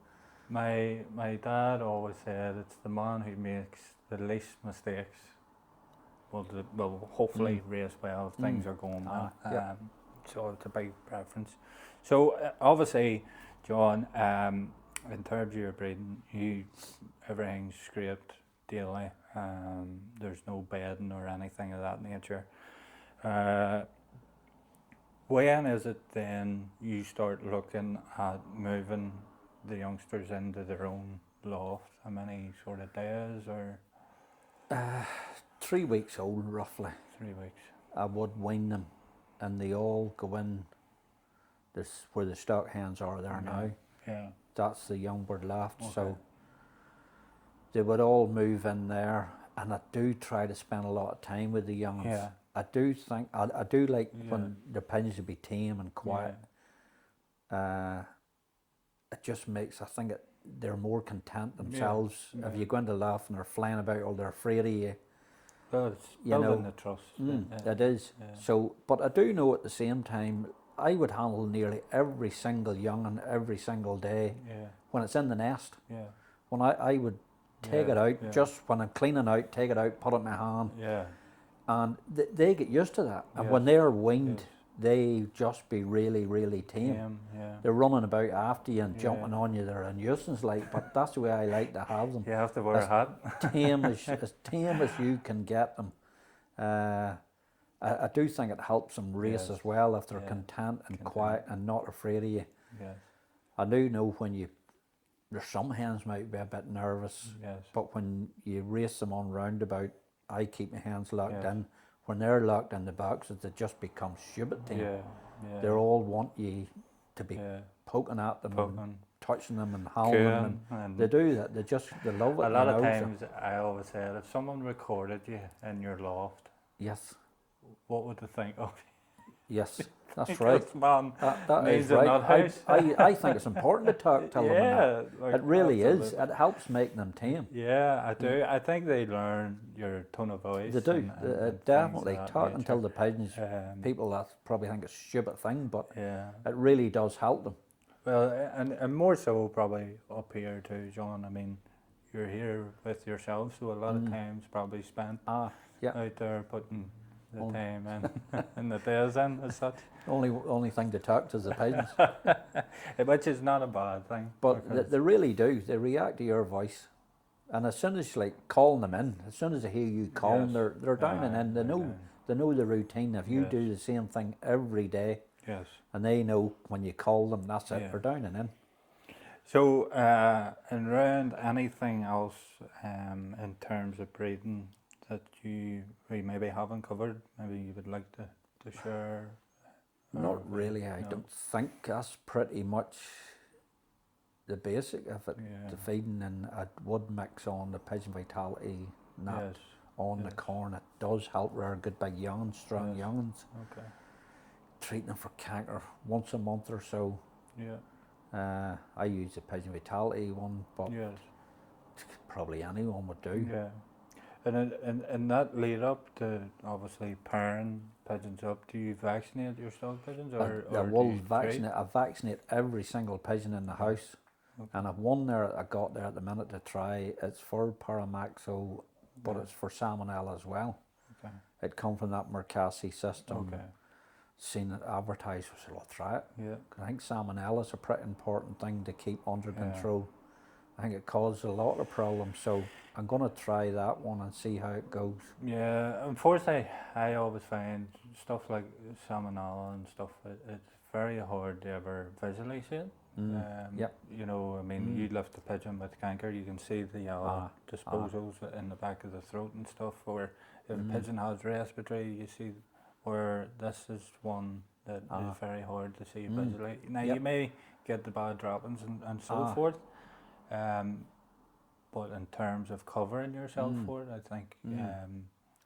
My dad always said it's the man who makes the least mistakes will hopefully race well if things are going well. yeah. So it's a big preference. So obviously, John, in terms of your breeding, everything's scraped daily. There's no bedding or anything of that nature. When is it then you start looking at moving the youngsters into their own loft? How many sort of days, or 3 weeks old, roughly. 3 weeks? I would wean them, and they all go in. This where the stock hens are there now. Yeah. That's the young bird loft. Okay. So they would all move in there, and I do try to spend a lot of time with the youngs. Yeah. I do think I do like when the pigeons would be tame and quiet. It just makes, I think they're more content themselves. If you go into the loft and they're flying about or they're afraid of you. Well, it's You building know, the trust. It is. So, but I do know at the same time, I would handle nearly every single young'un every single day when it's in the nest. Yeah. When I would take it out, just when I'm cleaning out, take it out, put it in my hand. Yeah. And they get used to that. And when they're winged, they just be really, really tame. They're running about after you and jumping on you. They're a nuisance, but that's the way I like to have them. You have to wear a hat. As tame as you can get them. I do think it helps them race as well if they're content and quiet and not afraid of you. Yes. I do know when there's some hens might be a bit nervous, but when you race them on roundabout, I keep my hands locked in. When they're locked in the boxes, they just become stupid tame. They all want you to be poking at them, and touching them and howling them. And they do that. They love it. A lot of times, I always said, if someone recorded you in your loft, yes, what would they think of you? Yes, that's right. Man, that means is in right. that house. I think it's important to tell them that. Like, it really is. absolutely. It helps make them tame. Yeah, I do. I think they learn your tone of voice. They do. and Definitely. things of that Talking nature. to the pigeons, people that probably think it's a stupid thing, but it really does help them. Well, and more so probably up here too, John. I mean, you're here with yourself, so a lot of time's probably spent out there putting the time in and the days in as such. Only thing to talk to is the pigeons. Which is not a bad thing. But they really do. They react to your voice. And as soon as you calling them in, as soon as they hear you calling, they're down and in. They know the routine. If you do the same thing every day, and they know when you call them, that's it, they're down and in. So, and around anything else in terms of breeding that we maybe haven't covered, maybe you would like to share? Not really. I don't think that's pretty much the basic of it. The feeding, and I would mix on the Pigeon Vitality nut on the corn. It does help rare good big youngs, strong youngs. Okay. Treating them for canker once a month or so. I use the Pigeon Vitality one, but probably anyone would do. Yeah. And that lead up to obviously pairing pigeons up, do you vaccinate your stock pigeons or I do will you vaccinate. I vaccinate every single pigeon in the house. And I've one there I got there at the minute to try. It's for Paramaxo, but it's for Salmonella as well. Okay. It come from that Mercassi system. Okay. Seen it advertised, so I'll try it. Yeah. 'Cause I think Salmonella is a pretty important thing to keep under control. I think it caused a lot of problems. So I'm going to try that one and see how it goes. Yeah, unfortunately, I always find stuff like salmonella and stuff. It's very hard to ever visually see it. Yep. You know, I mean, you lift a pigeon with canker, you can see the yellow disposals in the back of the throat and stuff. Or if a pigeon has respiratory, you see where this is one that is very hard to see visually. Now, you may get the bad droppings and so forth. But in terms of covering yourself for it, I think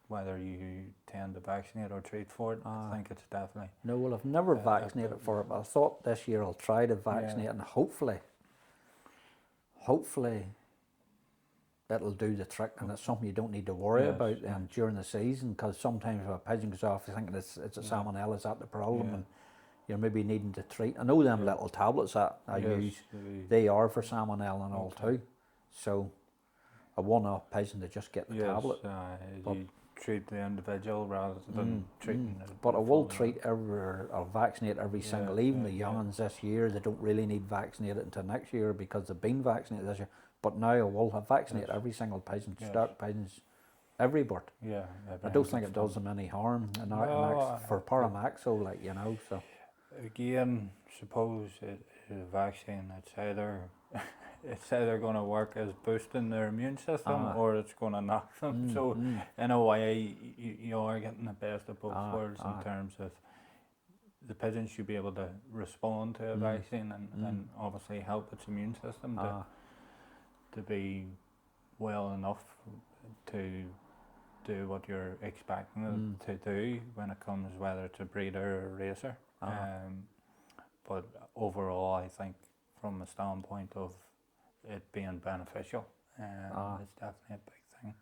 whether you tend to vaccinate or treat for it, I think it's definitely. No, well, I've never vaccinated for it, but I thought this year I'll try to vaccinate and hopefully it'll do the trick, and it's something you don't need to worry about during the season, because sometimes if a pigeon goes off, you're thinking it's a salmonella, is that the problem? And you're maybe needing to treat. I know them little tablets that I use, they are for salmonella and all too. So a one-off pigeon to just get the tablet. You treat the individual rather than treating it. But I will I'll vaccinate every single, even the young ones this year, they don't really need vaccinated until next year because they've been vaccinated this year. But now I will have vaccinated every single pigeon, stock pigeons, every bird. I don't think it does them any harm for Paramaxo, like, you know, so. Again, suppose a vaccine, it's either going to work as boosting their immune system or it's going to knock them. So in a way, you are getting the best of both worlds in terms of the pigeon should be able to respond to a vaccine and obviously help its immune system to be well enough to do what you're expecting it to do when it comes, whether it's a breeder or a racer. But overall, I think from a standpoint of it being beneficial, it's definitely a big thing.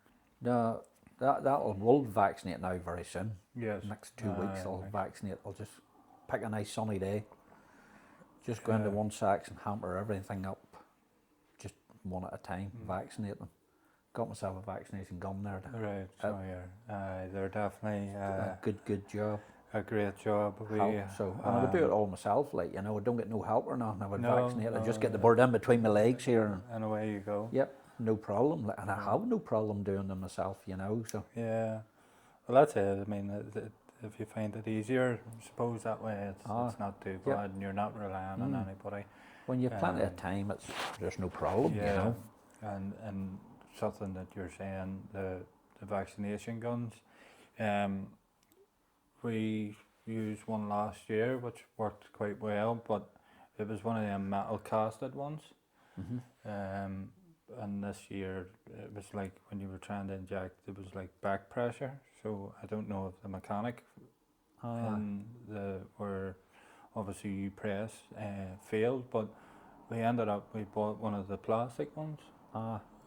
We'll vaccinate now very soon. Yes. Next 2 weeks I'll vaccinate. I'll just pick a nice sunny day, just go into one section, hamper everything up, just one at a time, vaccinate them. Got myself a vaccination gun there. Right, so they're definitely a good job. A great job. And I would do it all myself, like, you know, I don't get no help or nothing. I would vaccinate. I just get the bird in between my legs here. And away you go. Yep, no problem. And I have no problem doing them myself, you know, so. Yeah, well, that's it. I mean, if you find it easier, I suppose that way it's not too bad and you're not relying on anybody. When you have plenty of time, there's no problem, you know. And something that you're saying, the vaccination guns, we used one last year which worked quite well, but it was one of them metal casted ones. And this year it was like when you were trying to inject, it was like back pressure. So I don't know if the mechanic and where obviously you press failed, but we bought one of the plastic ones.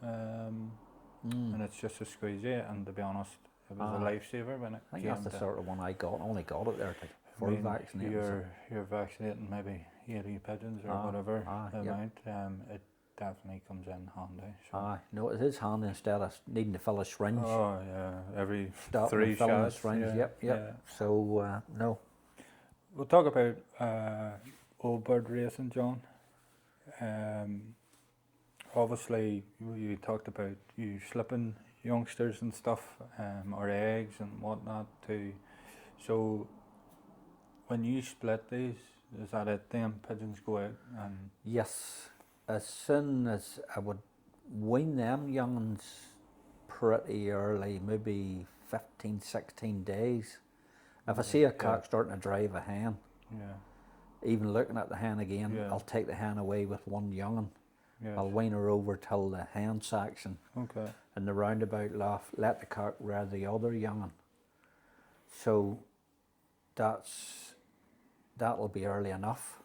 And it's just a squeegee, and to be honest, it was a lifesaver when it I think came that's the to sort of one I got. I only got it there for vaccinating. You're vaccinating maybe 80 pigeons or whatever amount. It definitely comes in handy. So. No, it is handy instead of needing to fill a syringe. Oh yeah, every Stop 3 shots. Syringe. Yep. Yeah. So no. We'll talk about old bird racing, John. Obviously, you talked about you slipping youngsters and stuff, or eggs and whatnot too. So, when you split these, is that it? Them pigeons go out and. Yes, as soon as I would wean them young'uns pretty early, maybe 15, 16 days. If I see a cock starting to drive a hen, even looking at the hen again, I'll take the hen away with one young'un. I'll wean her over till the hen section. In the roundabout loft, let the cock rear the other young'un. So that'll be early enough.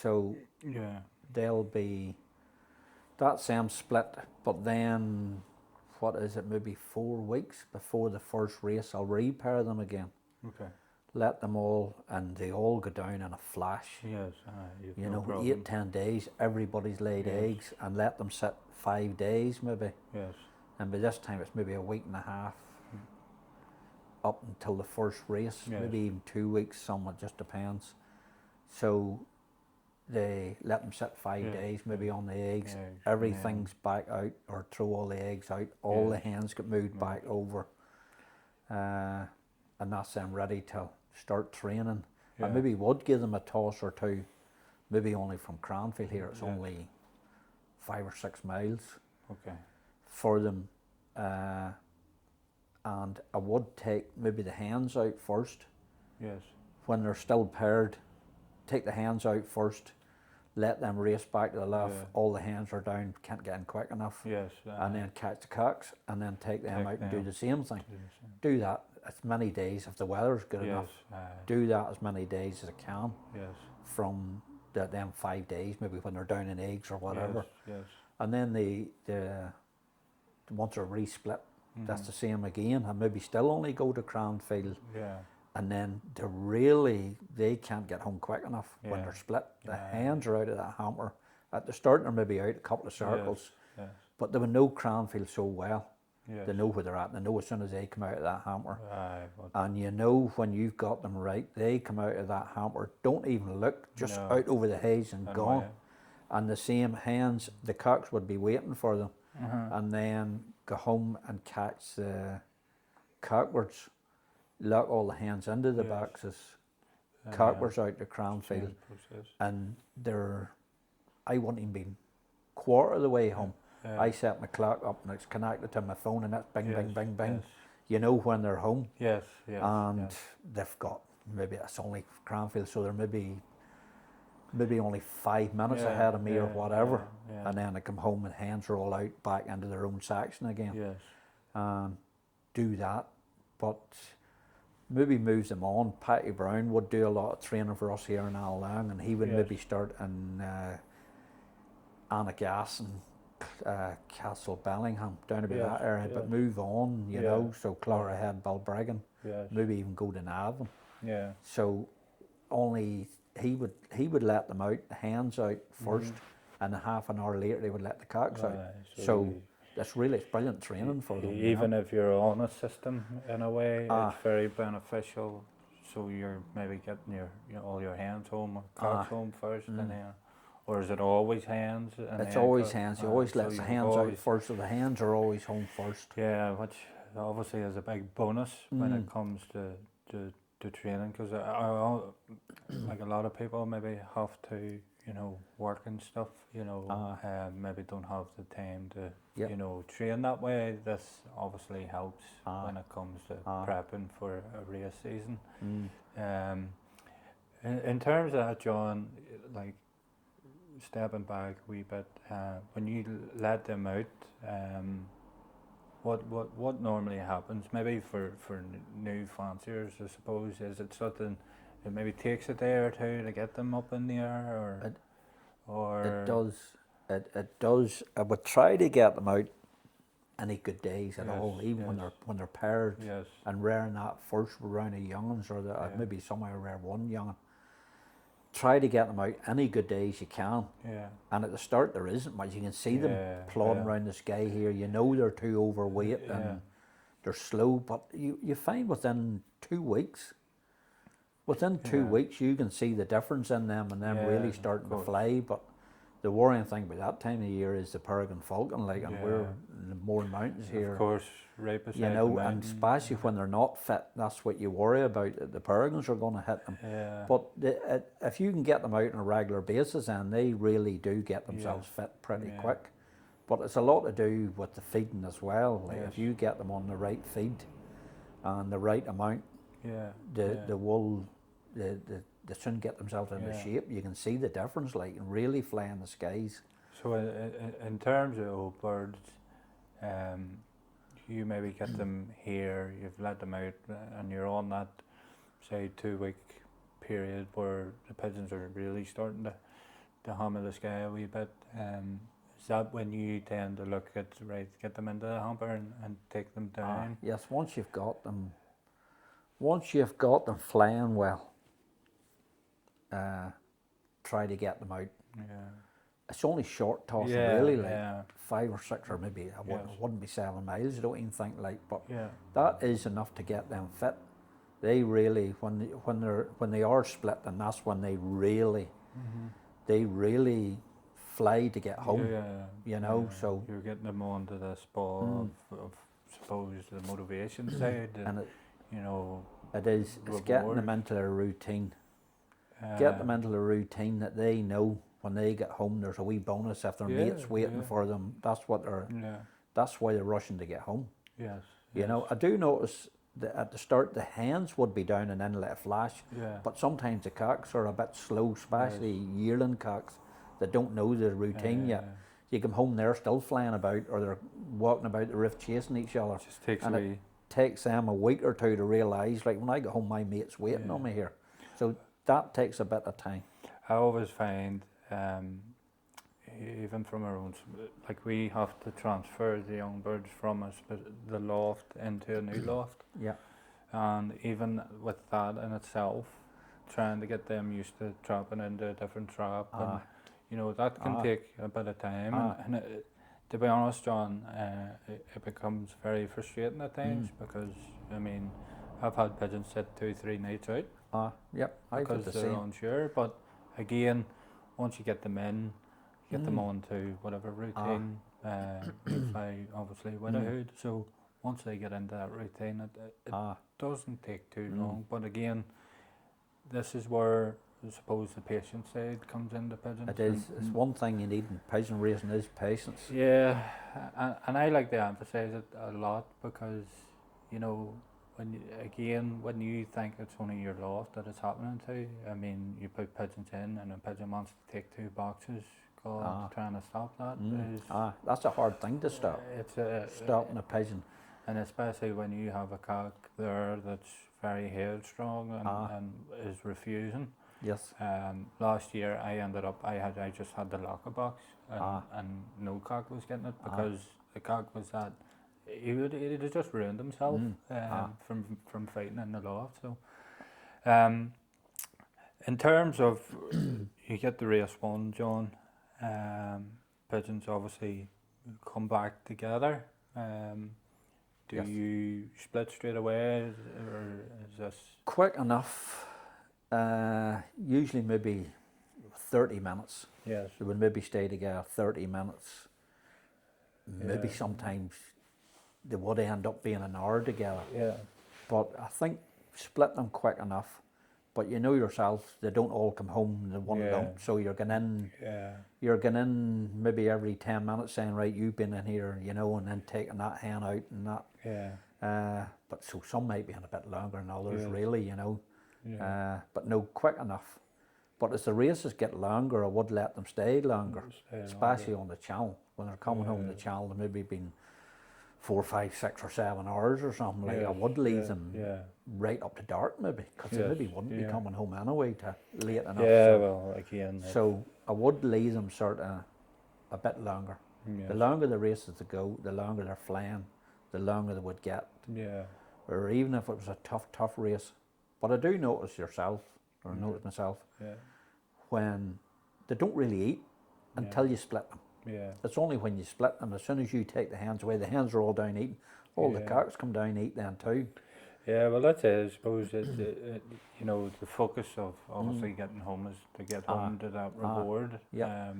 So that's them split, but then what is it, maybe 4 weeks before the first race, I'll repair them again. Let them all, and they all go down in a flash. You know, 8-10 days, everybody's laid eggs, and let them sit 5 days maybe. And by this time it's maybe a week and a half up until the first race, maybe even 2 weeks, some, it just depends. So they let them sit 5 days, maybe on the eggs. Eggs, Everything's back out, or throw all the eggs out. All the hens get moved back over, and that's them ready to start training. I maybe would give them a toss or two, maybe only from Cranfield here. It's only 5 or 6 miles for them, and I would take maybe the hens out first. Yes. When they're still paired, take the hens out first, let them race back to the left. All the hens are down, can't get in quick enough. Yes. And then catch the cocks, and then take them out and do the same thing. Do that as many days, if the weather's good enough. Do that as many days as I can. Yes. From them 5 days, maybe when they're down in eggs or whatever. Yes. And then the once they're resplit, that's the same again. And maybe still only go to Cranfield. Yeah. And then they can't get home quick enough when they're split. The hens are out of that hamper. At the start, they're maybe out a couple of circles, but they would know Cranfield so well. They know where they're at. They know as soon as they come out of that hamper. And you know when you've got them right, they come out of that hamper, don't even look, just out over the haze and gone. And the same hens, the cocks would be waiting for them, and then go home and catch the cockwards. Lock all the hens into the boxes, cockwards out to Cranfield, and I wouldn't even be quarter of the way home. I set my clock up and it's connected to my phone, and it's bing, bing, bing, bing. You know when they're home. And they've got, maybe it's only Cranfield, so they're maybe only 5 minutes ahead of me or whatever. And then I come home and hens are all out back into their own section again. And do that, but maybe moves them on. Patty Brown would do a lot of training for us here in Annalong, and he would maybe start in Annagas and Castle Bellingham, down about that area, but move on, you know, so Clogherhead, Balbriggan, maybe even go to Navan. So only he would let them out, the hens out first, and a half an hour later they would let the cocks out. So it's brilliant training for them. Even if you're on a system, in a way, it's very beneficial. So you're maybe getting all your hens home or cocks home first, and then, or is it always hens? It's always hens. You always let the hens out first, so the hens are always home first. Yeah, which obviously is a big bonus when it comes to training, because like a lot of people maybe have to work and stuff, maybe don't have the time to train that way. This obviously helps when it comes to prepping for a race season. In terms of that, John, like stepping back a wee bit, when you let them out, what normally happens? Maybe for new fanciers, I suppose, is it something it maybe takes a day or two to get them up in the air, or it does. It does. I would try to get them out any good days at all, even when they're paired, and rearing that first round of young'uns, or maybe somewhere rear one young'un. Try to get them out any good days you can. And at the start there isn't much. You can see them plodding around the sky here. You know they're too overweight and they're slow, but you find within 2 weeks, you can see the difference in them and them really starting to fly. But the worrying thing about that time of year is the peregrine falcon, and we're in the Mourne Mountains here. Of course, right beside the mountain. And especially when they're not fit, that's what you worry about. The peregrines are going to hit them. But if you can get them out on a regular basis, and they really do get themselves fit pretty quick. But it's a lot to do with the feeding as well. If you get them on the right feed and the right amount, the wool, they soon get themselves into shape. You can see the difference, and really fly in the skies. So in terms of old birds, you maybe get them here, you've let them out, and you're on that, say, 2-week period where the pigeons are really starting to hum in the sky a wee bit. Is that when you tend to look at, get them into the hamper and take them down? Yes, once you've got them flying well, try to get them out. It's only short tossing, really, 5 or 6, or maybe it wouldn't be 7 miles. I don't even think, but that is enough to get them fit. They really, when they are split, and that's when they really they really fly to get home. Yeah, You know, yeah. so You're getting them onto this ball of suppose the motivation side, and you know, it is it's getting them reward. into a routine. Get them into a routine that they know when they get home. There's a wee bonus if their Yeah, mates waiting yeah, for them. That's what they're. yeah. That's why they're rushing to get home. Yes, You know, I do notice that at the start the hens would be down and in let a flash, yeah, but sometimes the cocks are a bit slow, especially yearling cocks that don't know the routine yet. You come home, they're still flying about, or they're walking about the roof chasing each other. just takes And away. Takes them a week or two to realise, like when I get home, my mate's waiting on me here. So that takes a bit of time. I always find, even from our own, like we have to transfer the young birds from the loft into a new loft, Yeah. and even with that in itself, trying to get them used to trapping into a different trap, and you know that can take a bit of time, and to be honest, John, it becomes very frustrating at times because I mean, I've had pigeons sit 2-3 nights out. Yep, I did Because the they're same. unsure. But again, once you get them in, get them onto whatever routine. You fly obviously with a hood, so once they get into that routine, it doesn't take too long. But again, this is where I suppose the patience side comes into pigeons. It is. It's one thing you need in pigeon raising is patience. Yeah, and I like to emphasise it a lot because, you know, when you think it's only your loft that it's happening to, I mean, you put pigeons in and a pigeon wants to take 2 boxes. God, trying to stop that is. That's a hard thing to stop. Stopping a pigeon. And especially when you have a cock there that's very headstrong and is refusing. Yes. Last year I just had the locker box and no cock was getting it because the cock was that he'd have just ruined himself from fighting in the loft. So in terms of you get the race one, John, pigeons obviously come back together. Do you split straight away or is this quick enough? Usually maybe 30 minutes. Yes. They would maybe stay together 30 minutes. Maybe sometimes they would end up being an hour together. Yeah. But I think split them quick enough. But you know yourself, they don't all come home in one lump. So you're going in. Yeah. You're going in maybe every 10 minutes, saying, "Right, you've been in here," you know, and then taking that hen out and that. Yeah. But so some might be in a bit longer than others, Yes. really, you know. Yeah. But no, quick enough. But as the races get longer, I would let them stay longer, especially on the channel. When they're coming home the channel, they maybe been 4, 5, 6 or 7 hours or something. Like I would leave them right up to dark maybe, because they maybe wouldn't be coming home anyway to late enough. Yeah, well, again. So I would leave them sort of a bit longer. The longer the races to go, the longer they're flying, the longer they would get. Yeah. Or even if it was a tough race. But I do notice yourself, or notice myself, when they don't really eat until you split them. Yeah. It's only when you split them, as soon as you take the hens away, the hens are all down eating. All the cocks come down and eat then too. Yeah, well, that's it. I suppose you know, the focus of obviously getting home is to get home to that reward. Yeah.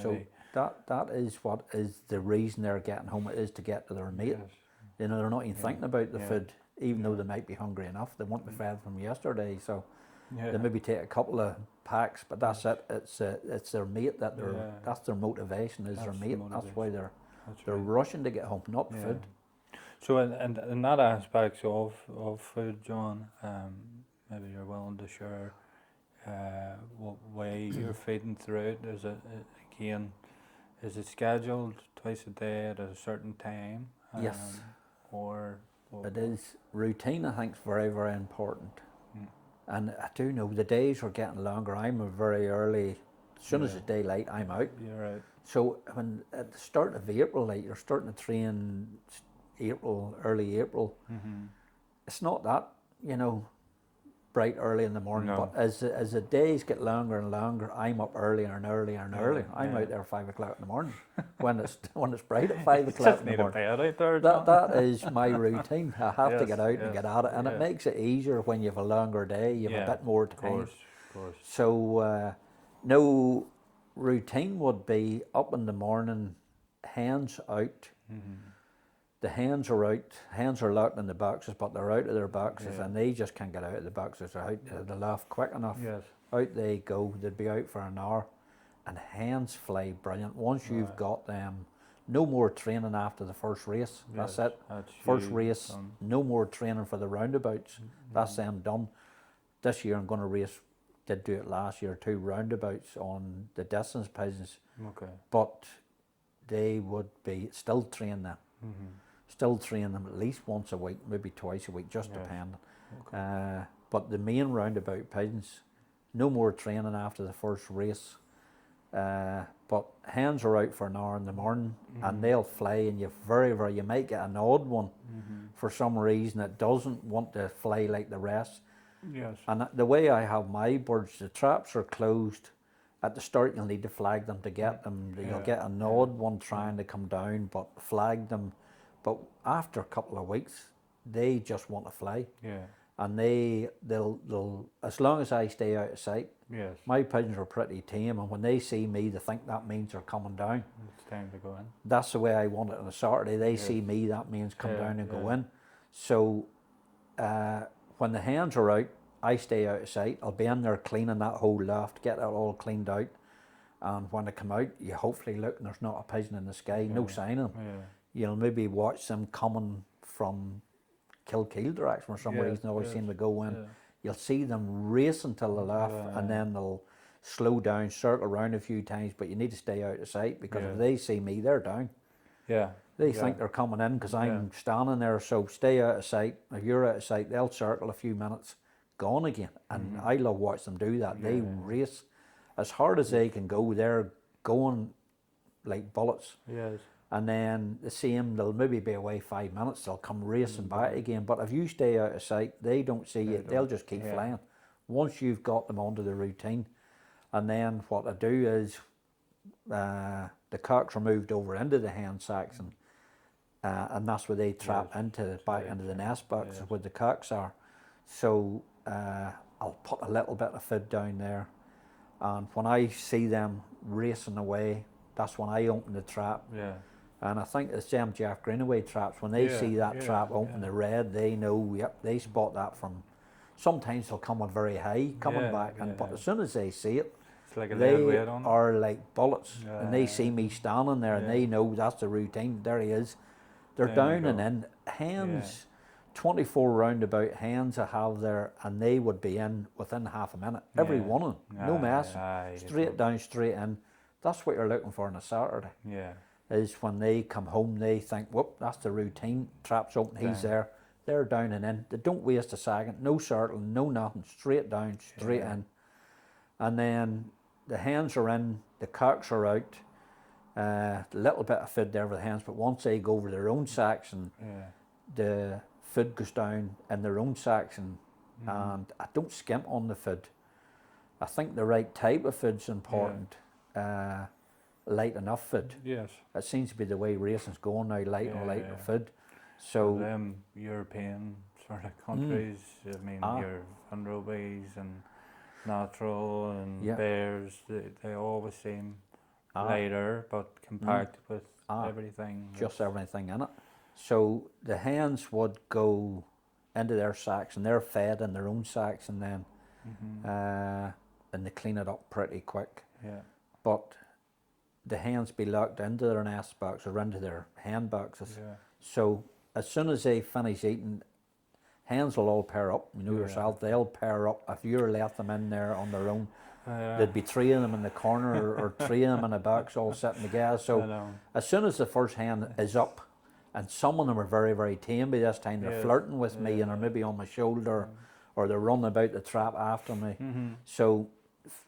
So that is what is the reason they're getting home. It is to get to their mate. Yes. You know, they're not even thinking about the food, even though they might be hungry enough. They want to be fed from yesterday, so they maybe take a couple of packs, but that's it. It's their mate that that's their motivation is their mate. That's why they're rushing to get home, not the food. So in that aspect of food, John, maybe you're willing to share what way you're feeding through it. Is it again? Is it scheduled twice a day at a certain time? Yes. Or it is routine. I think is very, very important. And I do know the days are getting longer. I'm a very early. As soon as it's daylight, I'm out. You're right. So when at the start of April, like you're starting to train early April. It's not that, you know, bright early in the morning. No. But as the days get longer and longer, I'm up earlier and earlier and earlier. I'm out there at 5 o'clock in the morning when it's bright at 5 o'clock in the morning. Bed out there, that is my routine. I have to get out and get at it, and it Yeah. makes it easier when you have a longer day. You have a bit more time. Of course. So no, routine would be up in the morning, hens out. The hens are out, hens are locked in the boxes, but they're out of their boxes and they just can't get out of the boxes. They're out of the loft quick enough. Yes. Out they go, they'd be out for an hour. And hens fly brilliant. Once you've got them, no more training after the first race. That's it. First race, done. No more training for the roundabouts. That's them done. This year I'm going to race, did do it last year, 2 roundabouts on the distance pigeons. Okay. But they would be still training them. Still train them at least once a week, maybe twice a week, just depending. Okay. But the main roundabout pigeons, no more training after the first race. But hens are out for an hour in the morning and they'll fly, and you you might get an odd one for some reason that doesn't want to fly like the rest. Yes. And the way I have my birds, the traps are closed. At the start you'll need to flag them to get them. You'll get an odd one trying to come down, but flag them. But after a couple of weeks, they just want to fly. Yeah. And they'll as long as I stay out of sight. Yes. My pigeons are pretty tame, and when they see me, they think that means they're coming down. It's time to go in. That's the way I want it on a Saturday. They see me, that means come down and go in. So when the hens are out, I stay out of sight. I'll be in there cleaning that whole loft, get it all cleaned out. And when they come out, you hopefully look and there's not a pigeon in the sky, no sign of them. You'll maybe watch them coming from Kilkeel direction for some reason. I always seem to go in. You'll see them racing till the left, and then they'll slow down, circle around a few times, but you need to stay out of sight, because if they see me, they're down. They think they're coming in because I'm standing there, so stay out of sight. If you're out of sight, they'll circle a few minutes, gone again. And I love watching them do that. They race as hard as they can go. They're going like bullets. Yes. And then the same, they'll maybe be away 5 minutes, they'll come racing back again. But if you stay out of sight, they don't see you, they'll just keep flying. Once you've got them onto the routine. And then what I do is, the cocks are moved over into the hen sacks, and that's where they trap into back into the nest boxes where the cocks are. So I'll put a little bit of food down there, and when I see them racing away, that's when I open the trap. And I think it's them Jeff Greenaway traps. When they see that trap open, the red, they know, they spot that from. Sometimes they'll come on very high, coming back, but as soon as they see it, it's like they are like bullets. And they see me standing there, and they know that's the routine. There he is. They're down and in. Hens, 24 roundabout hens I have there, and they would be in within half a minute. Every one of them, no mess. Straight down, straight in. That's what you're looking for on a Saturday. Is when they come home, they think, whoop, that's the routine. Trap's open, he's there. They're down and in. They don't waste a second. No circling, no nothing. Straight down, straight in. And then the hens are in, the cocks are out. A little bit of food there for the hens, but once they go over their own section, the food goes down in their own section. And I don't skimp on the food. I think the right type of food's important. Light enough food. Yes. It seems to be the way racing's going now, lighter food. So them European sort of countries, I mean your Van Robies and Natural and Bears, they always seem lighter but compact with everything. Just everything in it. So the hens would go into their sacks, and they're fed in their own sacks, and then and they clean it up pretty quick. But the hens be locked into their nest box or into their hen boxes. So as soon as they finish eating, hens will all pair up. You know yourself, they'll pair up. If you left them in there on their own, there'd be 3 of them in the corner or 3 of them in a box all sitting together. So as soon as the first hen is up, and some of them are very, very tame by this time, they're flirting with me and are maybe on my shoulder, or they're running about the trap after me. So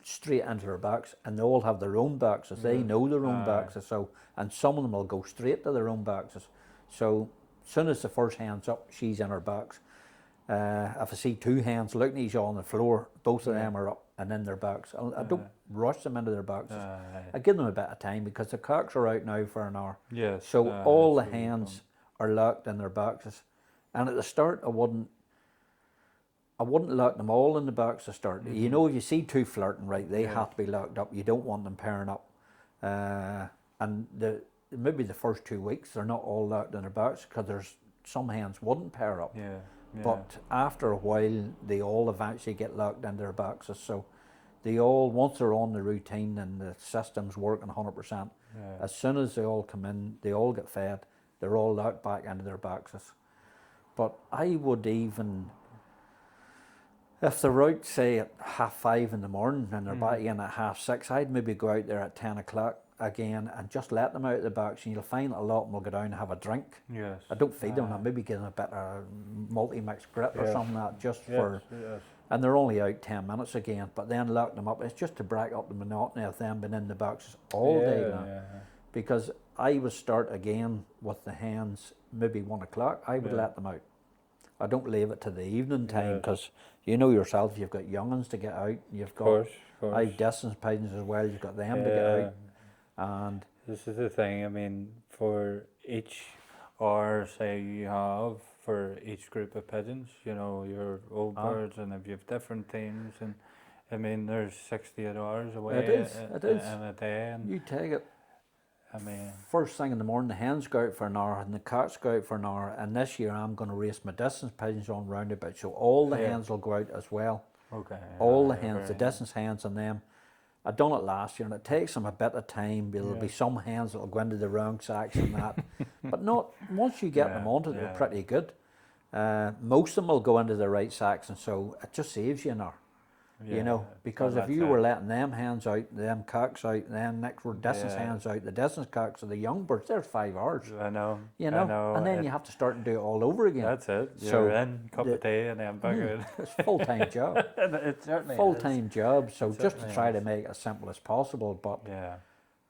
straight into their box, and they all have their own boxes. They know their own boxes. So, and some of them will go straight to their own boxes. So as soon as the first hen's up, she's in her box. If I see 2 hens looking at each other on the floor, both of them are up and in their box. I don't rush them into their boxes. I give them a bit of time, because the cocks are out now for an hour. So all the hens are locked in their boxes. And at the start, I wouldn't lock them all in the box to start. You know, if you see two flirting, right, they Yeah. have to be locked up. You don't want them pairing up. And maybe the first 2 weeks they're not all locked in their box because there's some hens wouldn't pair up. Yeah. Yeah. But after a while, they all eventually get locked into their boxes. So they all, once they're on the routine and the system's working 100%, yeah. as soon as they all come in, they all get fed. They're all locked back into their boxes. But I would even, if they're out, say, at 5:30 in the morning and they're back in at 6:30, I'd maybe go out there at 10 o'clock again and just let them out of the box, and you'll find a lot of them will go down and have a drink. Yes. I don't feed them, I maybe give them a bit of multi-mix grit or something like that, just for, and they're only out 10 minutes again, but then lock them up. It's just to break up the monotony of them being in the boxes all day long. Because I would start again with the hens maybe 1 o'clock, I would let them out. I don't leave it to the evening time because you know yourself, you've got young'uns to get out, you've got I've distance pigeons as well, you've got them to get out. And this is the thing, I mean, for each hour, say, you have for each group of pigeons, you know, your old birds, and if you have different teams, and I mean, there's 68 hours away it is. in a day. And you take it. I mean, first thing in the morning, the hens go out for an hour and the cocks go out for an hour. And this year, I'm going to race my distance pigeons on roundabout, so all the hens will go out as well. Okay. All the hens, the distance hens, and them. I done it last year, and it takes them a bit of time. There'll be some hens that'll go into the wrong sacks and that, but not once you get them onto it, they're pretty good. Most of them will go into the right sacks, and so it just saves you an hour. You know, because if you were letting them hens out, them cocks out, then next were distance hens out, the distance cocks are the young birds, there's 5 hours. I know. You know, and then you have to start and do it all over again. That's it. You're in, cup of tea, and then back out. It's a full-time job. It certainly Full-time job, so It just to certainly try is. to make it as simple as possible, but Yeah.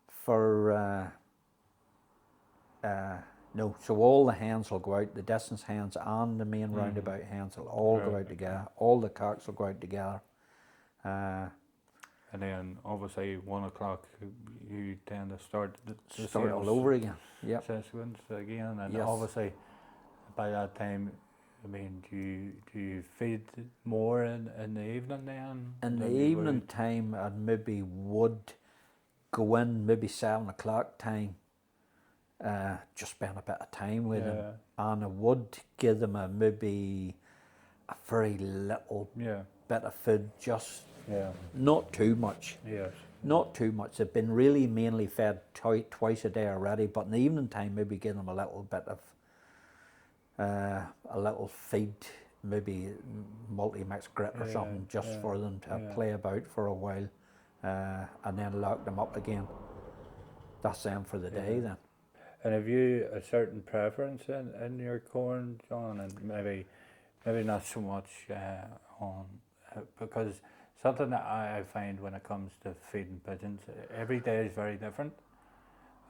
for no, so all the hens will go out, the distance hens and the main roundabout hens will all go out together, all the cocks will go out together. And then obviously 1 o'clock you tend to start the Start all over again. Yep. sequence again, and Yes. obviously by that time, I mean, do you feed more in the evening then? In the than you evening would? time, I maybe would go in maybe 7 o'clock time, just spend a bit of time with them, and I would give them maybe a very little bit of food, just not too much. Yes. Not too much. They've been really mainly fed twice a day already, but in the evening time, maybe give them a little bit of a little feed, maybe multi-mix grit or something, just for them to play about for a while, and then lock them up again. That's them for the day then. And have you a certain preference in your corn, John? And maybe not so much on because something that I find when it comes to feeding pigeons, every day is very different.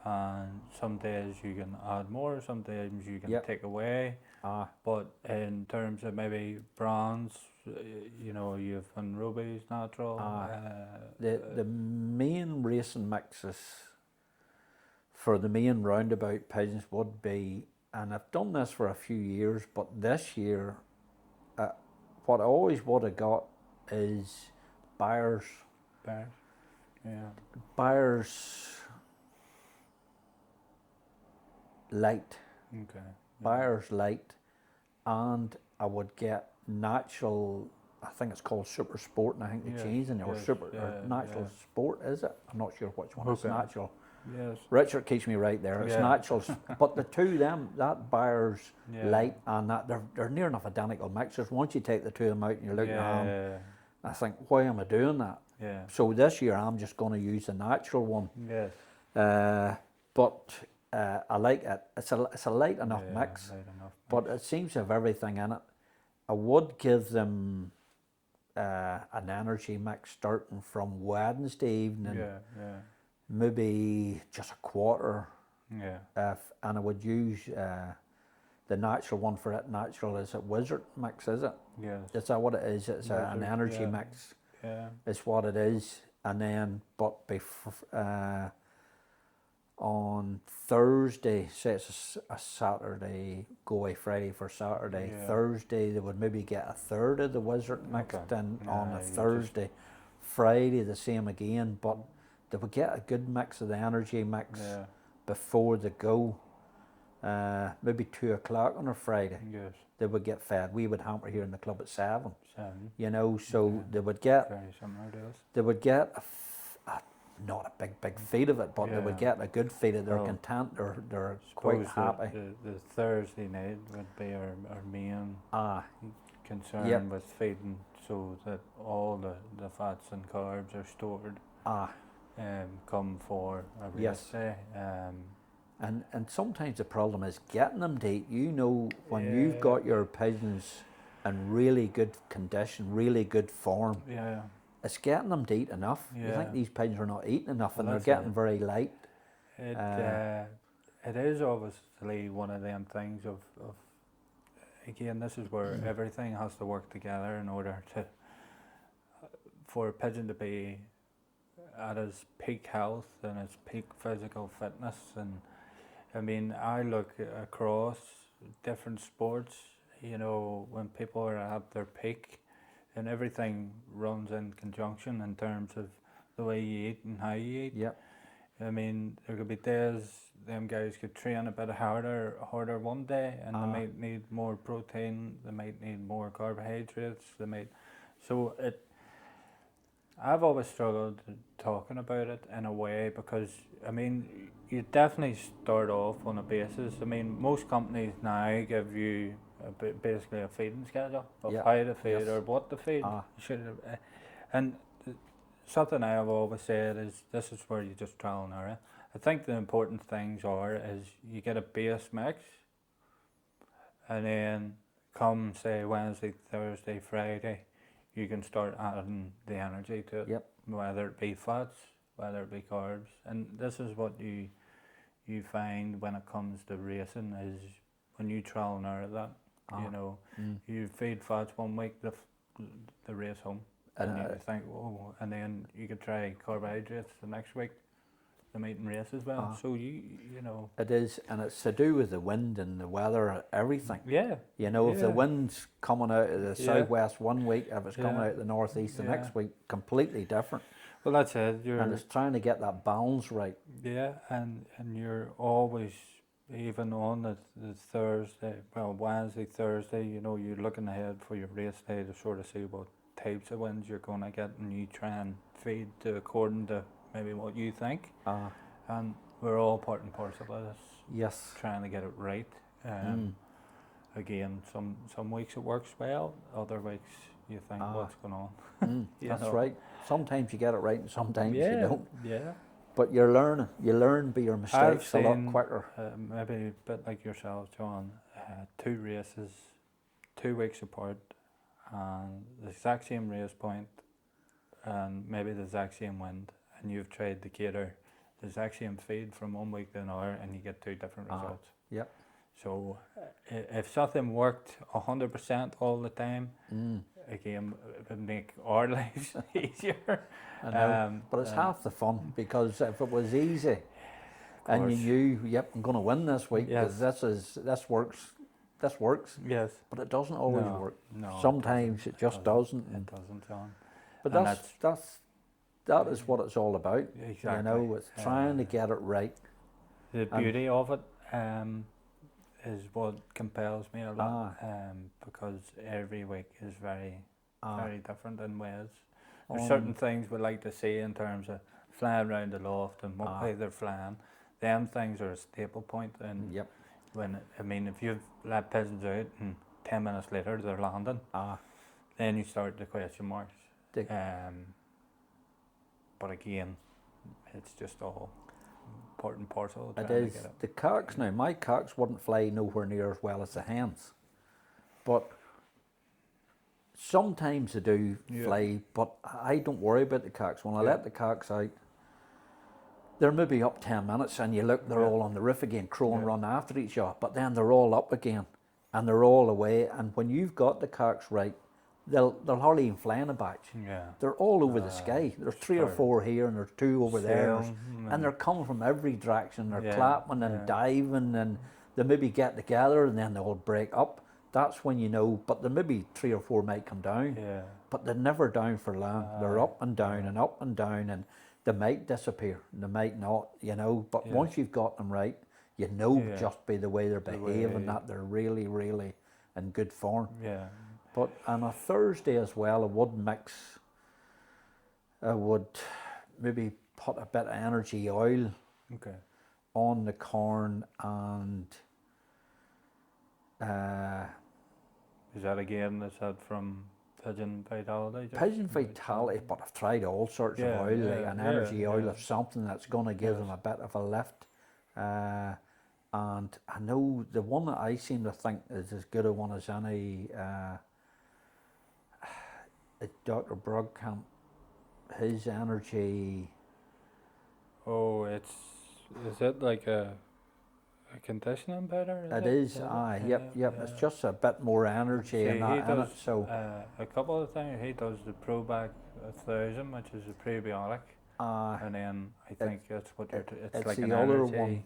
And some days you can add more, some days you can take away. But in terms of maybe brands, you know, you've Ruby's natural. The main racing mixes for the main roundabout pigeons would be, and I've done this for a few years, but this year, what I always would have got is Buyers. Buyers Light. Okay. Buyers Light, and I would get natural, I think it's called Super Sport, and I think they changed it, or Super or Natural Sport, is it? I'm not sure which one. It's natural. Yes. Richard keeps me right there. It's natural, but the two them, that Buyers Light and that, they're near enough identical mixers. Once you take the two of them out and you're looking at them, I think, why am I doing that? So this year I'm just going to use the natural one. Yes. But I like it. It's a light enough mix, Light enough but it seems to have everything in it. I would give them an energy mix starting from Wednesday evening, maybe just a quarter. And I would use the natural one for it. Natural, is it Wizard mix, is it? Yes. Is that what it is? It's an energy mix. It's what it is. And then, but on Thursday, say it's a Saturday, go away Friday for Saturday. Yeah. Thursday they would maybe get a third of the wizard mixed Okay. in on Nah, a you just- Thursday. Friday the same again, but they would get a good mix of the energy mix Yeah. before they go. Maybe 2 o'clock on a Friday. Yes. They would get fed. We would hamper here in the club at 7. 7. You know, so Yeah. they would get Very similar to us. they would get not a big feed of it, but they would Yeah. get a good feed of. They're Well, content. They're quite Suppose happy. the Thursday night would be our main concern Yep. with feeding, so that all the fats and carbs are stored come for a race Yes. day. And sometimes the problem is getting them to eat. You know, when you've Yeah. got your pigeons in really good condition, really good form, Yeah. it's getting them to eat enough. You Yeah. think these pigeons are not eating enough, Well, and they're that's getting it. very light. It is obviously one of them things of again, this is where everything has to work together in order to for a pigeon to be at its peak health and its peak physical fitness. And I mean, I look across different sports, you know, when people are at their peak, and everything runs in conjunction in terms of the way you eat and how you eat. Yep. I mean, there could be days them guys could train a bit harder one day, and they might need more protein, they might need more carbohydrates, they might. So I've always struggled talking about it in a way, because I mean, you definitely start off on a basis. I mean, most companies now give you basically a feeding schedule of Yeah. how to feed Yes. or what to feed. You should, and something I have always said is this is where you just trial and error. I think the important things is you get a base mix, and then come say Wednesday, Thursday, Friday, you can start adding the energy to it. Yep. Whether it be fats, whether it be carbs, and this is what you find when it comes to racing is when you trial and error that. You know, you feed fats 1 week, the race home. And you think, oh, and then you could try carbohydrates the next week, the meet and race as well. So you know. It is, and it's to do with the wind and the weather, everything. Yeah. You know, if the Yeah. wind's coming out of the southwest 1 week, if it's coming Yeah. out of the northeast the Yeah. next week, completely different. Well, that's it. And it's trying to get that balance right. Yeah, and you're always, even on the Thursday, well, Wednesday, Thursday, you know, you're looking ahead for your race day to sort of see what types of winds you're going to get, and you try and feed according to maybe what you think. And we're all part and parcel of this, Yes. trying to get it right. Again, some weeks it works well, other weeks you think, what's going on? That's know. right. Sometimes you get it right and sometimes you don't. Yeah. But you're learning. You learn by your mistakes a lot quicker. Maybe a bit like yourself, John, 2 races, 2 weeks apart, and the exact same race point, and maybe the exact same wind, and you've tried to cater the exact same feed from 1 week to another, and you get 2 different results. Yep. So if something worked 100% all the time, again, it would make our lives easier. I know. But it's half the fun, because if it was easy and you knew, yep, I'm going to win this week, because this works, Yes. but it doesn't always No, work. no, Sometimes it just doesn't. It doesn't, John. But And that is what it's all about. Exactly. You know, it's trying to get it right. The beauty of it is what compels me a lot, because every week is very different in ways. There's certain things we like to see in terms of flying around the loft and what way they're flying. Them things are a staple point. And Yep. if you've let pigeons out and 10 minutes later they're landing, then you start the question marks. But again, it's just all part and parcel. It trying is. to get it. The cocks now, my cocks wouldn't fly nowhere near as well as the hens. But sometimes they do fly, but I don't worry about the cocks. When I let the cocks out, they're maybe up 10 minutes and you look, they're all on the roof again, crowing run after each other, but then they're all up again and they're all away. And when you've got the cocks right, they'll hardly even fly in a batch. Yeah. They're all over the sky. There's 3 or 4 here, and there's 2 over there, and they're coming from every direction. They're clapping and diving, and they maybe get together, and then they all break up. That's when you know. But there maybe 3 or 4 might come down, but they're never down for long. They're up and down and up and down, and they might disappear, and they might not, you know. But once you've got them right, you know just by the way they're behaving that they're really, really in good form. Yeah. But on a Thursday as well, I would maybe put a bit of energy oil on the corn, and is that from Pigeon Vitality? Pigeon Vitality, but I've tried all sorts of oil, like an energy oil of something that's going to give them a bit of a lift. And I know the one that I seem to think is as good a one as any, Dr. Brugkamp, his energy. Oh, is it like a conditioning powder? It is, aye, yep. It's just a bit more energy in it. So a couple of things. He does the ProBac 1000, which is a prebiotic, and then I think that's what it's like the an other energy, one.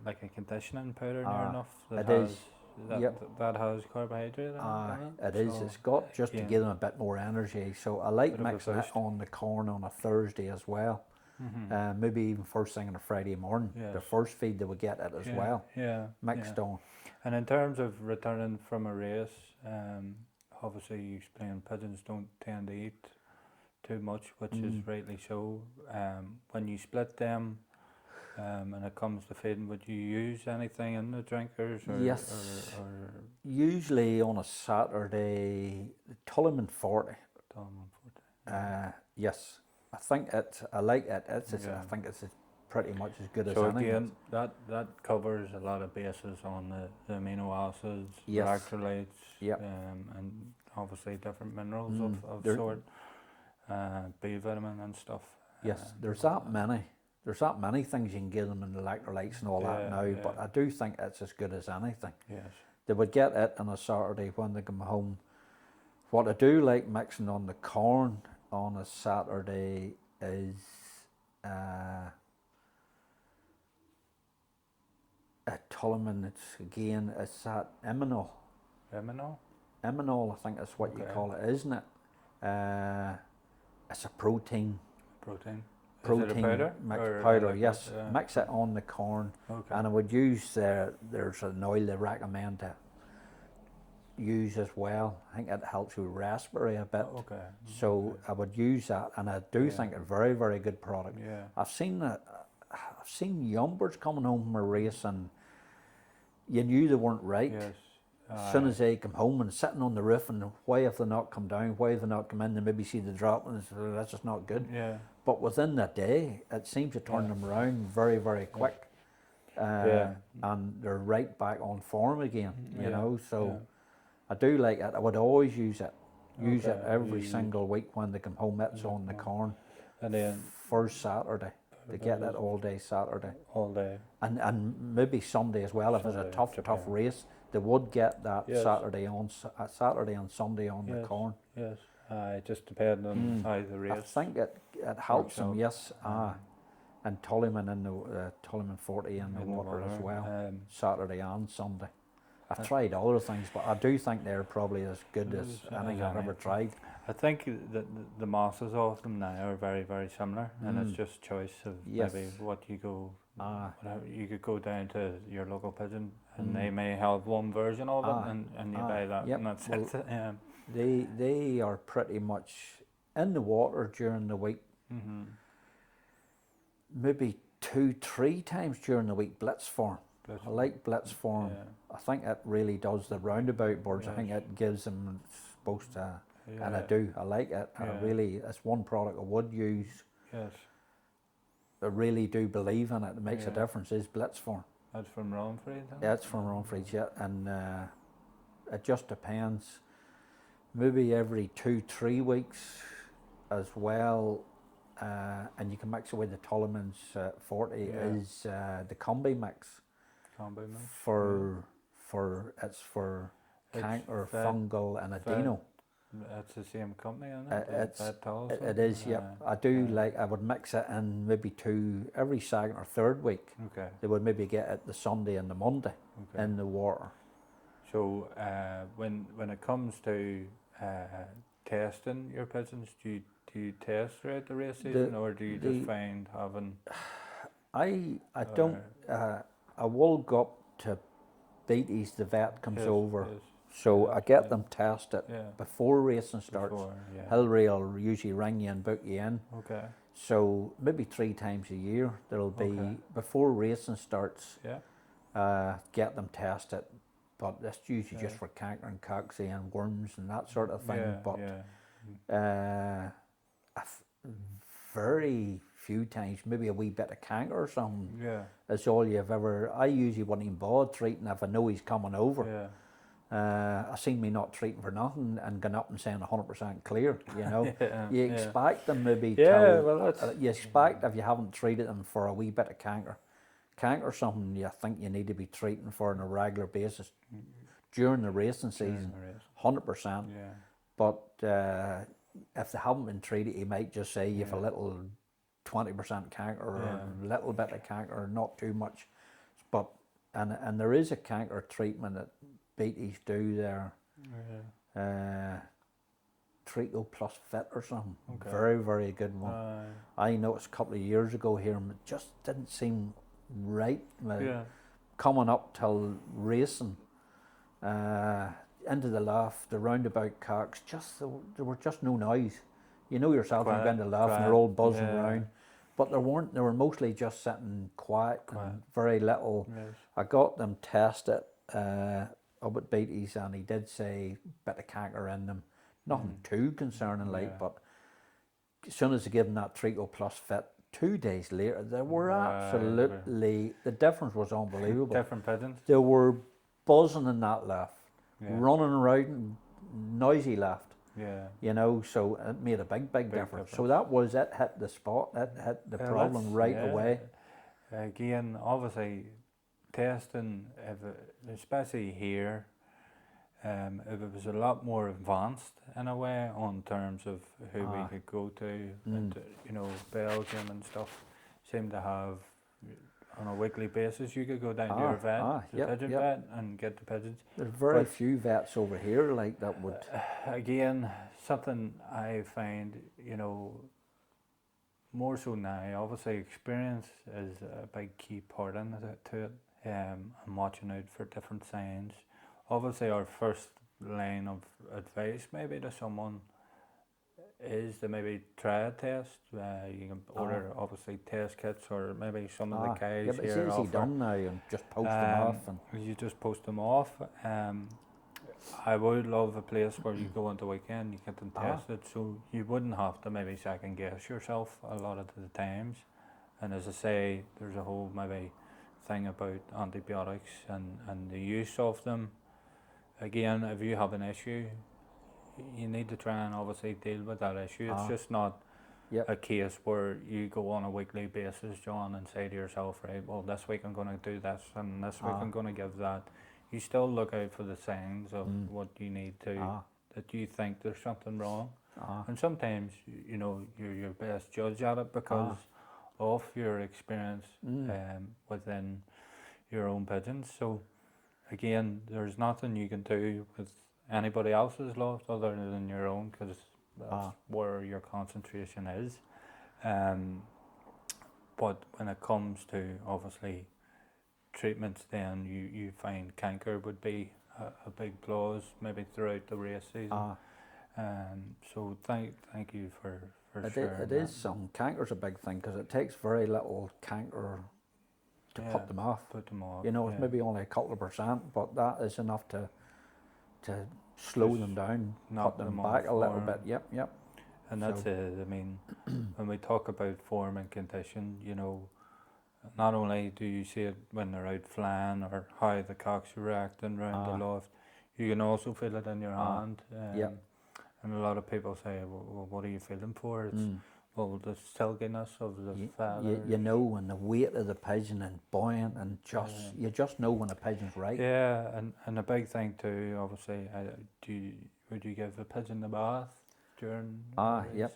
like a conditioning powder near enough. That has carbohydrate in it. It is. It's got just to give them a bit more energy. So I like mixing it on the corn on a Thursday as well. Maybe even first thing on a Friday morning. The first feed they would get it as well. Mixed on. And in terms of returning from a race, obviously you explained pigeons don't tend to eat too much, which is rightly so. When you split them, and it comes to feeding, would you use anything in the drinkers? Yes. Usually on a Saturday, Tulliman 40. Yes. I like it. I think it's pretty much as good as anything. So again, that covers a lot of bases on the amino acids, electrolytes, and obviously different minerals of sort, B vitamin and stuff. Yes, there's that many. There's that many things you can give them in the electrolytes and all that now, but I do think it's as good as anything. Yes. They would get it on a Saturday when they come home. What I do like mixing on the corn on a Saturday is a Tulliman. It's that Eminol. Eminol, I think that's what you call it, isn't it? It's a protein. Is it a powder? Powder, yes. Mix it on the corn, and I would use there's an oil they recommend to use as well. I think it helps with raspberry a bit. So I would use that, and I do think it's a very, very good product. I've seen youngers coming home from a race, and you knew they weren't right. As soon as they come home and sitting on the roof, and why have they not come down? Why have they not come in? They maybe see the drop, and that's just not good. But within the day, it seems to turn them around very, very quick. And they're right back on form again, you know. So I do like it. I would always use it. Use it every single week when they come home. It's on the corn. And then first Saturday. They get it all day Saturday. All day. And maybe Sunday as well. If it's a tough race, they would get that Saturday and Sunday on the corn. Yes. It just depends on how the race. I think it helps them, yes. And Tulliman in the Tulliman 40 in the water as well, Saturday and Sunday. I've tried other things, but I do think they're probably as good as anything I've ever tried. I think that the masses of them now are very, very similar, and it's just choice of maybe what you go. You could go down to your local pigeon, and they may have one version of it, and you buy that, and that's it. They are pretty much in the water during the week. Maybe 2-3 times during the week. Blitz form. I like blitz form. I think it really does the roundabout birds. I think it gives them supposed to, and I do. I like it. I really, it's one product I would use. Yes. I really do believe in it. It makes a difference. Is blitz form. That's from Rawnfried. Yeah, it's from Rawnfried. Yeah, and it just depends. Maybe every 2-3 weeks as well. And you can mix it with the Tulliman's 40 is the combi mix. Combi mix. For canker, vet- fungal, and a vet- dino. It's the same company, isn't Uh, it? it's Vet also? it is, yep. I do like, I would mix it in maybe every second or third week. Okay. They would maybe get it the Sunday and the Monday Okay. in the water. So when it comes to testing your pigeons, do you test throughout the race season, or do you just find having? I don't. I will go up to Beatty's, the vet comes over, so I get them tested before racing starts. He'll usually ring you and book you in. Okay. So maybe 3 times a year there'll be before racing starts. Get them tested, but that's usually just for canker and cocci and worms and that sort of thing. Very few times, maybe a wee bit of canker or something. That's all you've ever. I usually wouldn't even bother treating if I know he's coming over. I seen me not treating for nothing and going up and saying 100% clear. You know, you expect them maybe. You expect if you haven't treated them for a wee bit of canker something you think you need to be treating for on a regular basis during the racing season, 100%. But if they haven't been treated, he might just say you have a little 20% canker or a little bit of canker, not too much. But and there is a canker treatment that Beatties do there. Trico plus Fit or something. Very, very good one. I noticed a couple of years ago here, and it just didn't seem right. Coming up till racing, into the loft, the roundabout cocks, there were just no noise. You know yourself, you've been to the loft and they're all buzzing around. But they were mostly just sitting quiet. And very little. I got them tested up at Beatty's, and he did say a bit of canker in them. Nothing too concerning, but as soon as they gave them that Trico Plus Fit, 2 days later, they were absolutely, the difference was unbelievable. Different pigeons? They were buzzing in that loft, running around, noisy loft. You know, so it made a big difference. So that was it, hit the spot, it hit the problem right away. Again, obviously, testing, especially here, if it was a lot more advanced in a way on terms of who we could go to, and, you know, Belgium and stuff seem to have on a weekly basis. You could go down to your vet, the pigeon vet, and get the pigeons. There's very few vets over here like that would. Again, something I find, you know, more so now, obviously experience is a big key part in it, to it, and watching out for different signs. Obviously our first line of advice maybe to someone is to maybe try a test. You can order obviously test kits, or maybe some of the guys but it's here easy offer. done now, and just post them off. And you just post them off. I would love a place where you go on the weekend, you get them tested, so you wouldn't have to maybe second guess yourself a lot of the times. And as I say, there's a whole maybe thing about antibiotics and the use of them. Again, if you have an issue, you need to try and obviously deal with that issue. It's just not a case where you go on a weekly basis, John, and say to yourself, right, well, this week I'm going to do this, and this week I'm going to give that. You still look out for the signs of what you need to, that you think there's something wrong. And sometimes, you know, you're your best judge at it because of your experience within your own pigeons. So again, there's nothing you can do with anybody else's loft other than your own, because that's where your concentration is. But when it comes to obviously treatments, then you find canker would be a big clause maybe throughout the race season. So thank you for sharing. It is some canker's a big thing, because it takes very little canker to put them off. You know, it's maybe only a couple of %, but that is enough to slow them down, put them back a little bit. Yep. And that's it. I mean, when we talk about form and condition, you know, not only do you see it when they're out flying or how the cocks are reacting around the loft, you can also feel it in your hand. And a lot of people say, well, what are you feeling for? It's, well, the silkiness of the feathers. You know, and the weight of the pigeon and buoyant and just you just know when a pigeon's right. Yeah, and a big thing too, obviously, would you give the pigeon the bath during? Yep.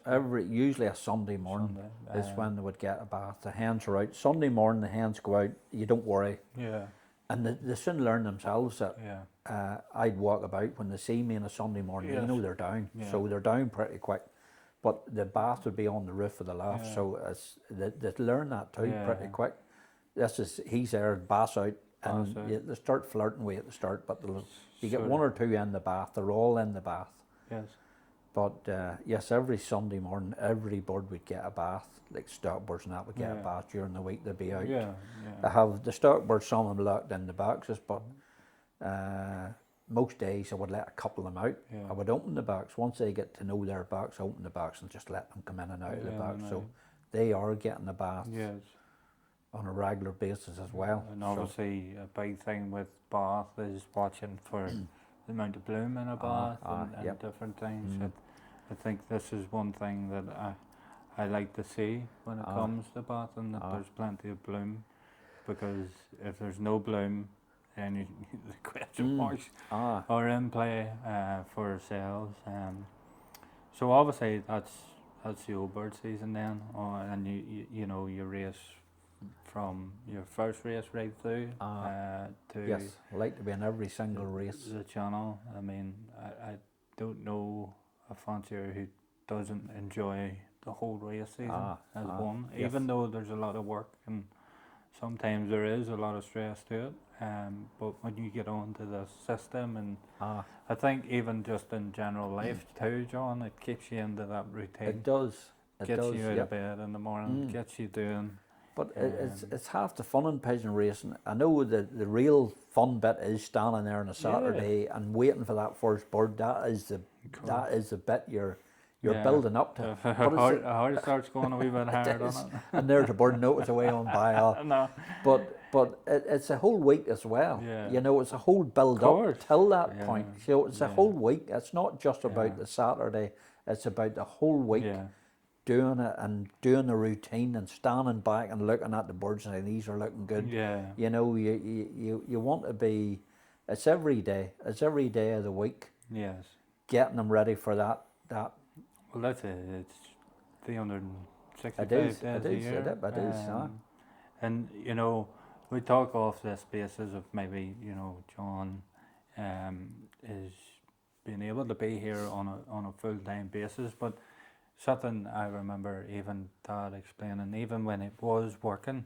Usually a Sunday morning is when they would get a bath. The hens are out. Sunday morning the hens go out. You don't worry. Yeah. And they soon learn themselves that I'd walk about when they see me on a Sunday morning. You know they're down, so they're down pretty quick. But the bath would be on the roof of the loft, so they learn that too pretty quick. He's there, bath out, and they start flirting with at the start. But you get one or two in the bath. They're all in the bath. Yes. But yes, every Sunday morning, every bird would get a bath. Like stockbirds and that would get a bath during the week. They'd be out. I have the stockbirds, some of them locked in the boxes, but most days I would let a couple of them out. I would open the box once they get to know their box. Open the box and just let them come in and out of the box. So they are getting a bath on a regular basis as well. And obviously, a big thing with bath is watching for the amount of bloom in a bath and different things. I think this is one thing that I like to see when it comes to bathing, that there's plenty of bloom, because if there's no bloom, then the question marks are in play for ourselves. So obviously that's the old bird season then, and you know you race from your first race right through to yes, I like to be in every single race. The channel. I mean, I don't know a fancier who doesn't enjoy the whole race season as one, even though there's a lot of work and sometimes there is a lot of stress to it. But when you get onto the system, and I think even just in general life too, John, it keeps you into that routine. It does. Gets you out of bed in the morning, gets you doing. But it's half the fun in pigeon racing. I know the real fun bit is standing there on a Saturday and waiting for that first bird. That is the bit you're building up to. Heart starts going a wee bit hard on it. And there's a bird note away on by. No. But it's a whole week as well. You know, it's a whole build up till that point. So it's a whole week. It's not just about the Saturday. It's about the whole week. Doing it and doing the routine and standing back and looking at the birds and saying, these are looking good. You know, you want to be. It's every day. It's every day of the week. Yes. Getting them ready for that. Well, that's it. It's 365 it is, days it a is, year. It is. And you know, we talk off this basis of maybe, you know, John is being able to be here on a full-time basis, but something I remember even Dad explaining, even when it was working,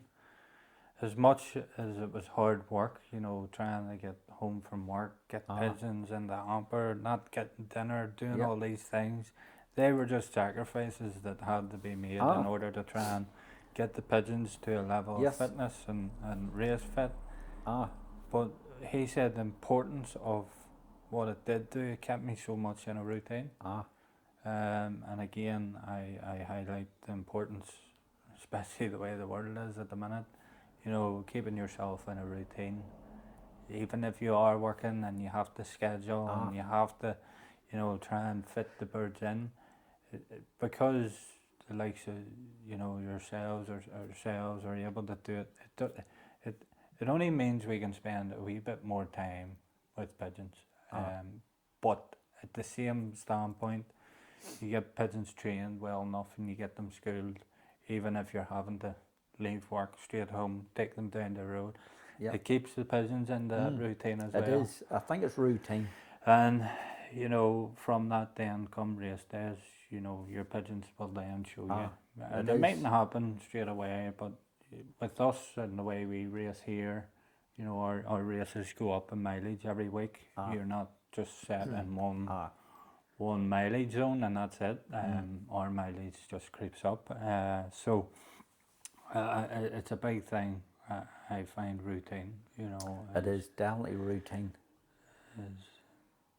as much as it was hard work, you know, trying to get home from work, get pigeons in the hamper, not getting dinner, doing all these things, they were just sacrifices that had to be made in order to try and get the pigeons to a level of fitness and race fit. But he said the importance of what it did do, it kept me so much in a routine. And again, I highlight the importance, especially the way the world is at the minute, you know, keeping yourself in a routine. Even if you are working and you have to schedule and you have to, you know, try and fit the birds in, because the likes of, you know, yourselves or ourselves are able to do it, it only means we can spend a wee bit more time with pigeons. But at the same standpoint, you get pigeons trained well enough and you get them schooled, even if you're having to leave work straight home, take them down the road. It keeps the pigeons in that routine as well. It is. I think it's routine. And, you know, from that then come race days, you know, your pigeons will then show you. And it mightn't happen straight away, but with us and the way we race here, you know, our races go up in mileage every week. You're not just set in one mileage zone and that's it. Our mileage just creeps up. So it's a big thing. I find routine, you know. It is definitely routine.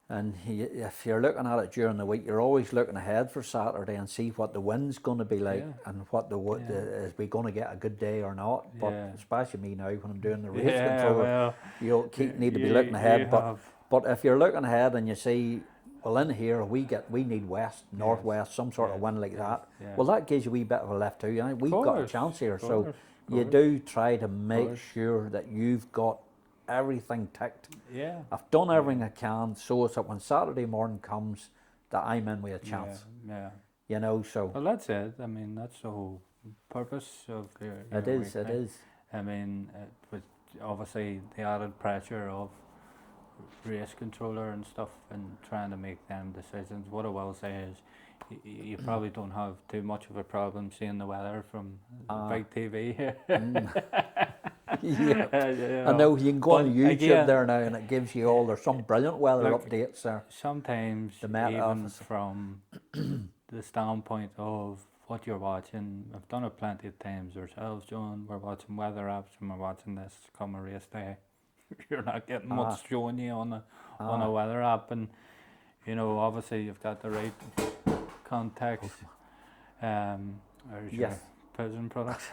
And if you're looking at it during the week, you're always looking ahead for Saturday and see what the wind's going to be like and what is we going to get a good day or not. But especially me now when I'm doing the race control, you'll need to be looking ahead. But if you're looking ahead and you see, well, in here we need west, northwest, some sort of wind like that. yeah. Well, that gives you a wee bit of a lift too. We've got a Course, chance here, so course, you course. do try to make Course. sure that you've got everything ticked. Yeah. I've done everything I can, so it's that when Saturday morning comes, that I'm in with a chance. Yeah. You know, so Well, that's it. I mean, that's the whole purpose of your it is. week, It is. I mean, with obviously the added pressure of race controller and stuff and trying to make them decisions. What I will say is you probably don't have too much of a problem seeing the weather from the big TV here. Yeah. I know you can go on YouTube again, there now and it gives you all, there's some brilliant weather look, updates there. sometimes The Met even Office. from the standpoint of what you're watching, I've done it plenty of times ourselves, John. We're watching weather apps and we're watching this come a race day. You're not getting much showing you on a weather app, and you know, obviously you've got the right context. There's your Yes. pigeon products.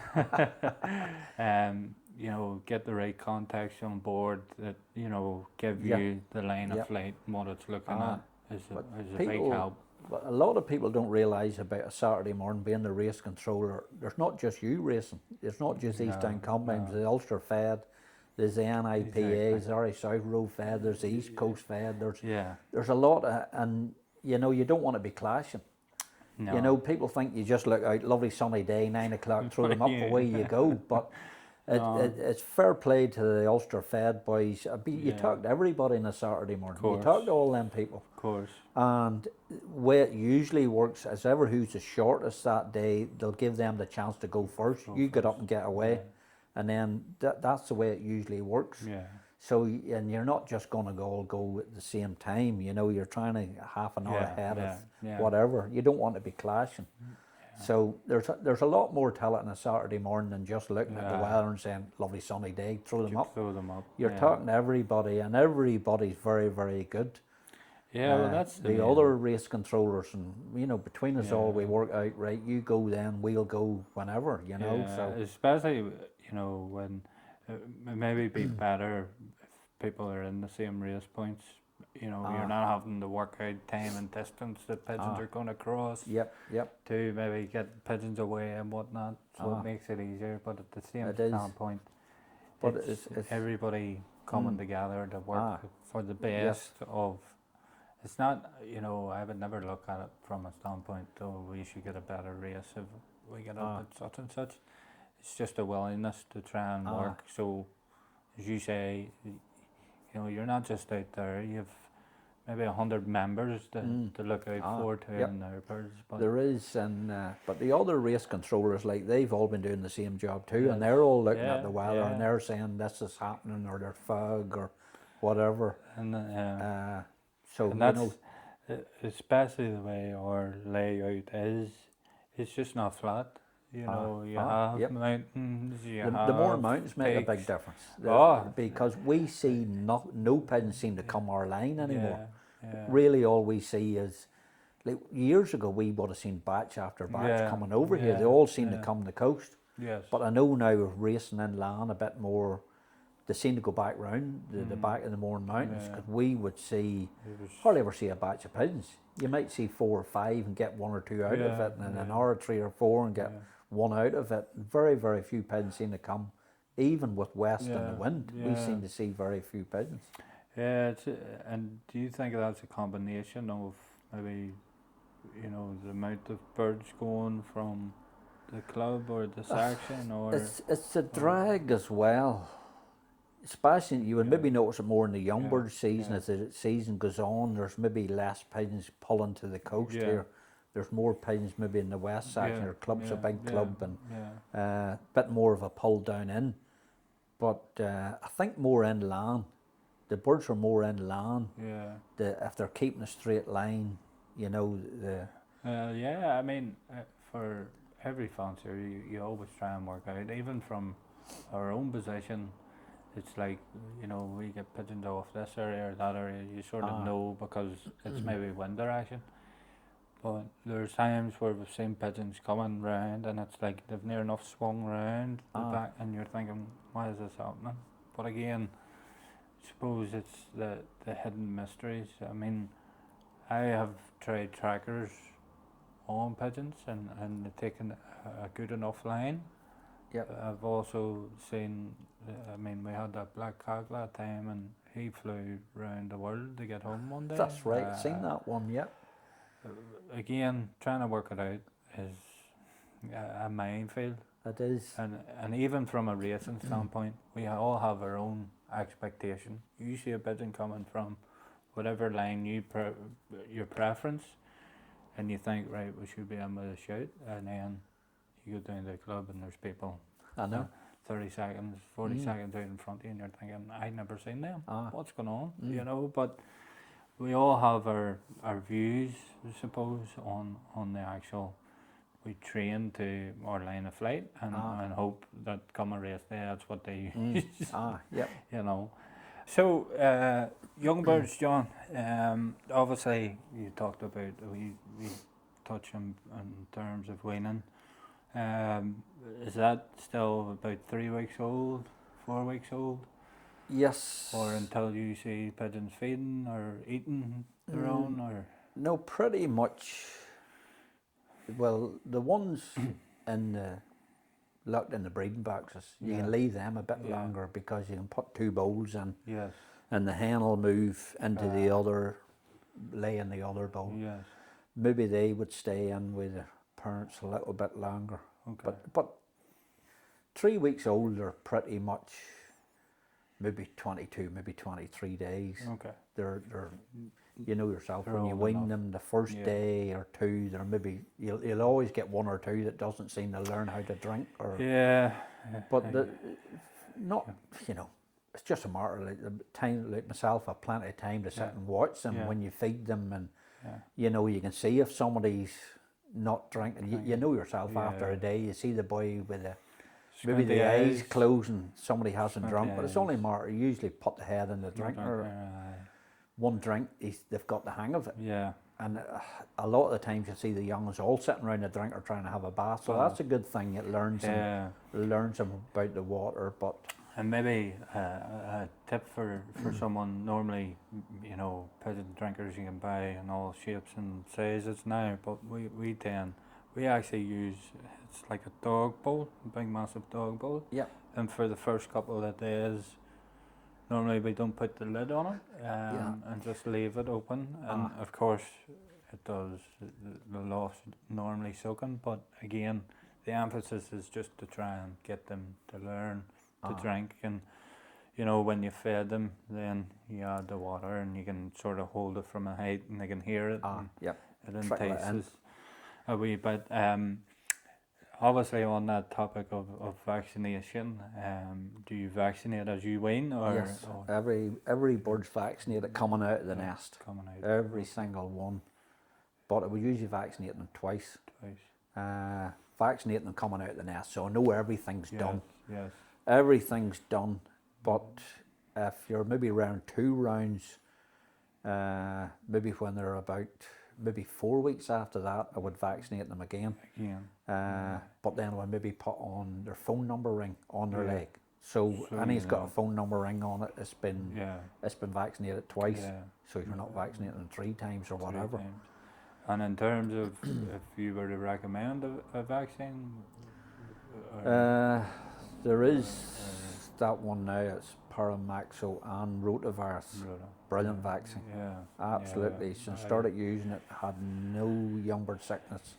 You know, get the right context on board that, you know, give you the line of flight and what it's looking at is a big help. But a lot of people don't realise about a Saturday morning being the race controller. There's not just you racing. It's not just East Down Combines, the Ulster Fed, there's the NIPAs, Irish South Road Fed, there's the East Coast Fed, there's a lot of, and you know, you don't want to be clashing. No. You know, people think you just look out, lovely sunny day, 9 o'clock, throw them up, away you go. But it's fair play to the Ulster Fed boys. You talk to everybody on a Saturday morning. You talk to all them people. Of course. And the way it usually works is ever who's the shortest that day, they'll give them the chance to go first. You get up and get away. And then that's the way it usually works. Yeah. So, and you're not just going to go at the same time, you know, you're trying to half an hour ahead of whatever. You don't want to be clashing. So there's a lot more to it on a Saturday morning than just looking at the weather and saying, lovely sunny day, throw them up. You're talking to everybody, and everybody's very, very good. Yeah, well, that's the other race controllers, and you know, between us all, we work out, right, you go then, we'll go whenever, you know. So especially, you know, when maybe be better if people are in the same race points. You know, you're not having to work out time and distance that pigeons are going to cross. Yep. To maybe get pigeons away and whatnot, so it makes it easier. But at the same standpoint, but it's everybody coming together to work for the best of. It's not, you know, I would never look at it from a standpoint, oh, we should get a better race if we get up at such and such. It's just a willingness to try and work. So, as you say, you know, you're not just out there, you've maybe 100 members to look out for too in their birds. But there is, and but the other race controllers, like, they've all been doing the same job too, and they're all looking at the weather and they're saying this is happening, or there's fog or whatever. And so and that's, you know, especially the way our layout is, it's just not flat. You know, you have mountains, the more mountains make a big difference. Because we see no pigeons seem to come our line anymore. Really, all we see is, like, years ago we would have seen batch after batch coming over here. They all seem to come the coast. Yes. But I know now with racing inland a bit more, they seem to go back round the back of the Mourne Mountains, because we would see, hardly ever see a batch of pigeons. You might see 4 or 5 and get 1 or 2 out of it, and an hour 3 or 4 and get 1 out of it. Very, very few pigeons seem to come, even with west and the wind. We seem to see very few pigeons. Yeah, and do you think that's a combination of maybe, you know, the amount of birds going from the club or the section, or it's a drag as well? Especially, you would maybe notice it more in the young bird season. As the season goes on, there's maybe less pigeons pulling to the coast here. There's more pigeons maybe in the west section. Our club's a big club, and a bit more of a pull down in. But I think more inland. The birds are more inland. If they're keeping a straight line, you know. I mean, for every fancier, you always try and work out, even from our own position. It's like, you know, we get pigeons off this area or that area, you sort of know, because it's maybe wind direction. But there's times where we've seen pigeons coming round and it's like they've near enough swung round the back, and you're thinking, why is this happening? But again, I suppose it's the hidden mysteries. I mean, I have tried trackers on pigeons and they've taken a good enough line. Yep. I've also seen, I mean, we had that black cock that time and he flew around the world to get home one day. That's right. Seen that one. Yep. Again, trying to work it out is a minefield. It is. And even from a racing standpoint, we all have our own expectation. You see a pigeon coming from whatever line your preference, and you think, right, we should be able to shoot, and then you go down to the club and there's people I know. 30 seconds, 40 seconds out in front of you, and you're thinking, I've never seen them. Ah. What's going on? You know, but we all have our views, I suppose, on the actual. We train to our line of flight and hope that come a race day, that's what they use. Yep. You know. So, young birds, John, obviously you talked about, we touch in terms of weaning. Is that still about 3 weeks old, 4 weeks old? Yes. Or until you see pigeons feeding or eating their own? Or No, pretty much. Well, the ones in the locked in the breeding boxes, you can leave them a bit longer because you can put 2 bowls in, yes, and the hen will move into the other, lay in the other bowl. yes, Maybe they would stay in with the parents a little bit longer. okay, But 3 weeks old are pretty much maybe 22, maybe 23 days. okay, They're you know yourself, They're when you old wean enough. them the first day or two, they're maybe, you'll always get 1 or 2 that doesn't seem to learn how to drink, or yeah, but not, you know, it's just a matter of like the time. Like myself, I've plenty of time to sit and watch them when you feed them, and you know, you can see if somebody's not drinking. You know yourself after a day, you see the boy with the maybe the eyes closed and somebody hasn't drunk, but it's only a matter. You usually put the head in the drink, or one drink, they've got the hang of it. Yeah. And a lot of the times you see the youngs all sitting around the drink or trying to have a bath, so that's a good thing. It learns them about the water. But and maybe a tip for someone, normally, you know, pigeon drinkers you can buy in all shapes and sizes now, but we actually use, it's like a dog bowl, a big massive dog bowl. Yep. And for the first couple of days, normally we don't put the lid on it and just leave it open. And of course it does, the loss normally soaking, but again, the emphasis is just to try and get them to learn to drink. And you know, when you fed them, then you add the water and you can sort of hold it from a height and they can hear it. Yep. It entices a wee bit. Obviously, on that topic of vaccination, do you vaccinate as you wean, or yes, every bird's vaccinated coming out of the nest, coming out? every single one. But we usually vaccinate them twice. Vaccinate them coming out of the nest, so I know everything's done. Yes. Everything's done. But if you're maybe around 2 rounds, maybe when they're about maybe 4 weeks after that, I would vaccinate them again. But then I would maybe put on their phone number ring on their leg. So any's got a phone number ring on it, it's been vaccinated twice. So you're not vaccinating them 3 times or whatever. And in terms of if you were to recommend a vaccine, there is that one now. It's Paramaxo and rotavirus. Brilliant vaccine. Absolutely. Since started using it, had no young bird sickness.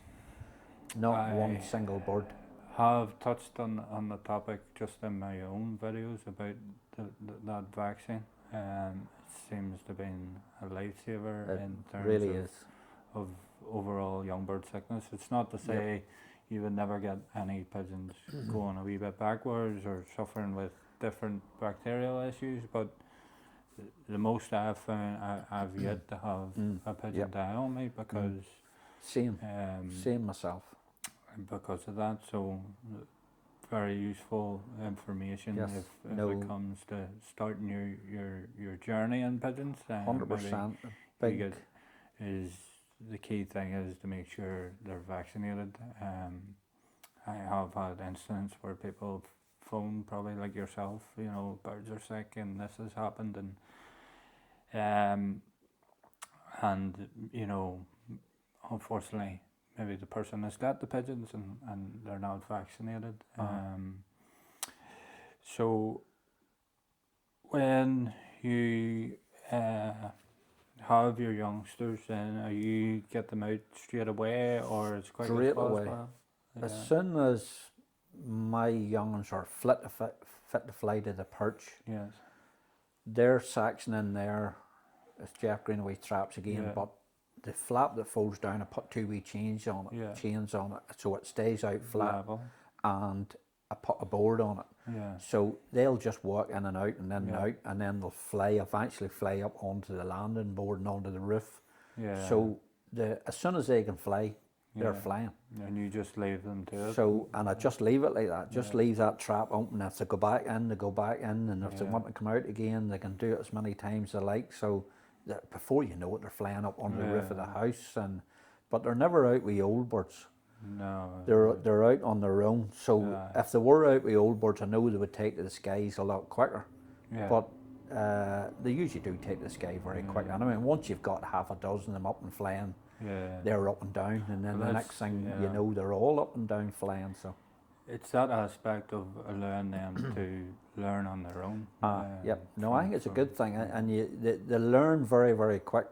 Not one single bird. Have touched on the topic just in my own videos about that vaccine. It seems to have been a lifesaver in terms of overall young bird sickness. It's not to say you would never get any pigeons going a wee bit backwards or suffering with different bacterial issues, but the most I've found, I've yet to have a pigeon die on me because same myself. Because of that, so very useful information if it comes to starting your journey in pigeons. 100%. Is the key thing is to make sure they're vaccinated. I have had incidents where people phone, probably like yourself, you know, birds are sick and this has happened, and and you know, unfortunately, maybe the person has got the pigeons and they're not vaccinated. So when you have your youngsters, then are you get them out straight away, or as quick as Straight away. possible? As soon as my young'uns are fit to fly to the perch, Yes. they're sectioning there. It's Jeff Greenaway traps again, Yeah. but the flap that folds down, I put 2 wee chains on it, so it stays out flat, Level. and I put a board on it. Yeah. So they'll just walk in and out and in and Yeah. out, and then they'll eventually fly up onto the landing board and onto the roof. Yeah. So as soon as they can fly, they're Yeah. flying. And you just leave them to it. So, and I just leave it like that. Just leave that trap open. If they go back in, they go back in, and if they want to come out again, they can do it as many times as they like. So that before you know it, they're flying up on the roof of the house, but they're never out with old birds. No. They're out on their own. So if they were out with old birds, I know they would take to the skies a lot quicker. Yeah. But they usually do take to the sky very quick. And I mean, once you've got half a dozen of them up and flying, they're up and down, and then the next thing you know, they're all up and down flying. So it's that aspect of allowing them to learn on their own. yep. No, I think it's a good thing, and they learn very, very quick.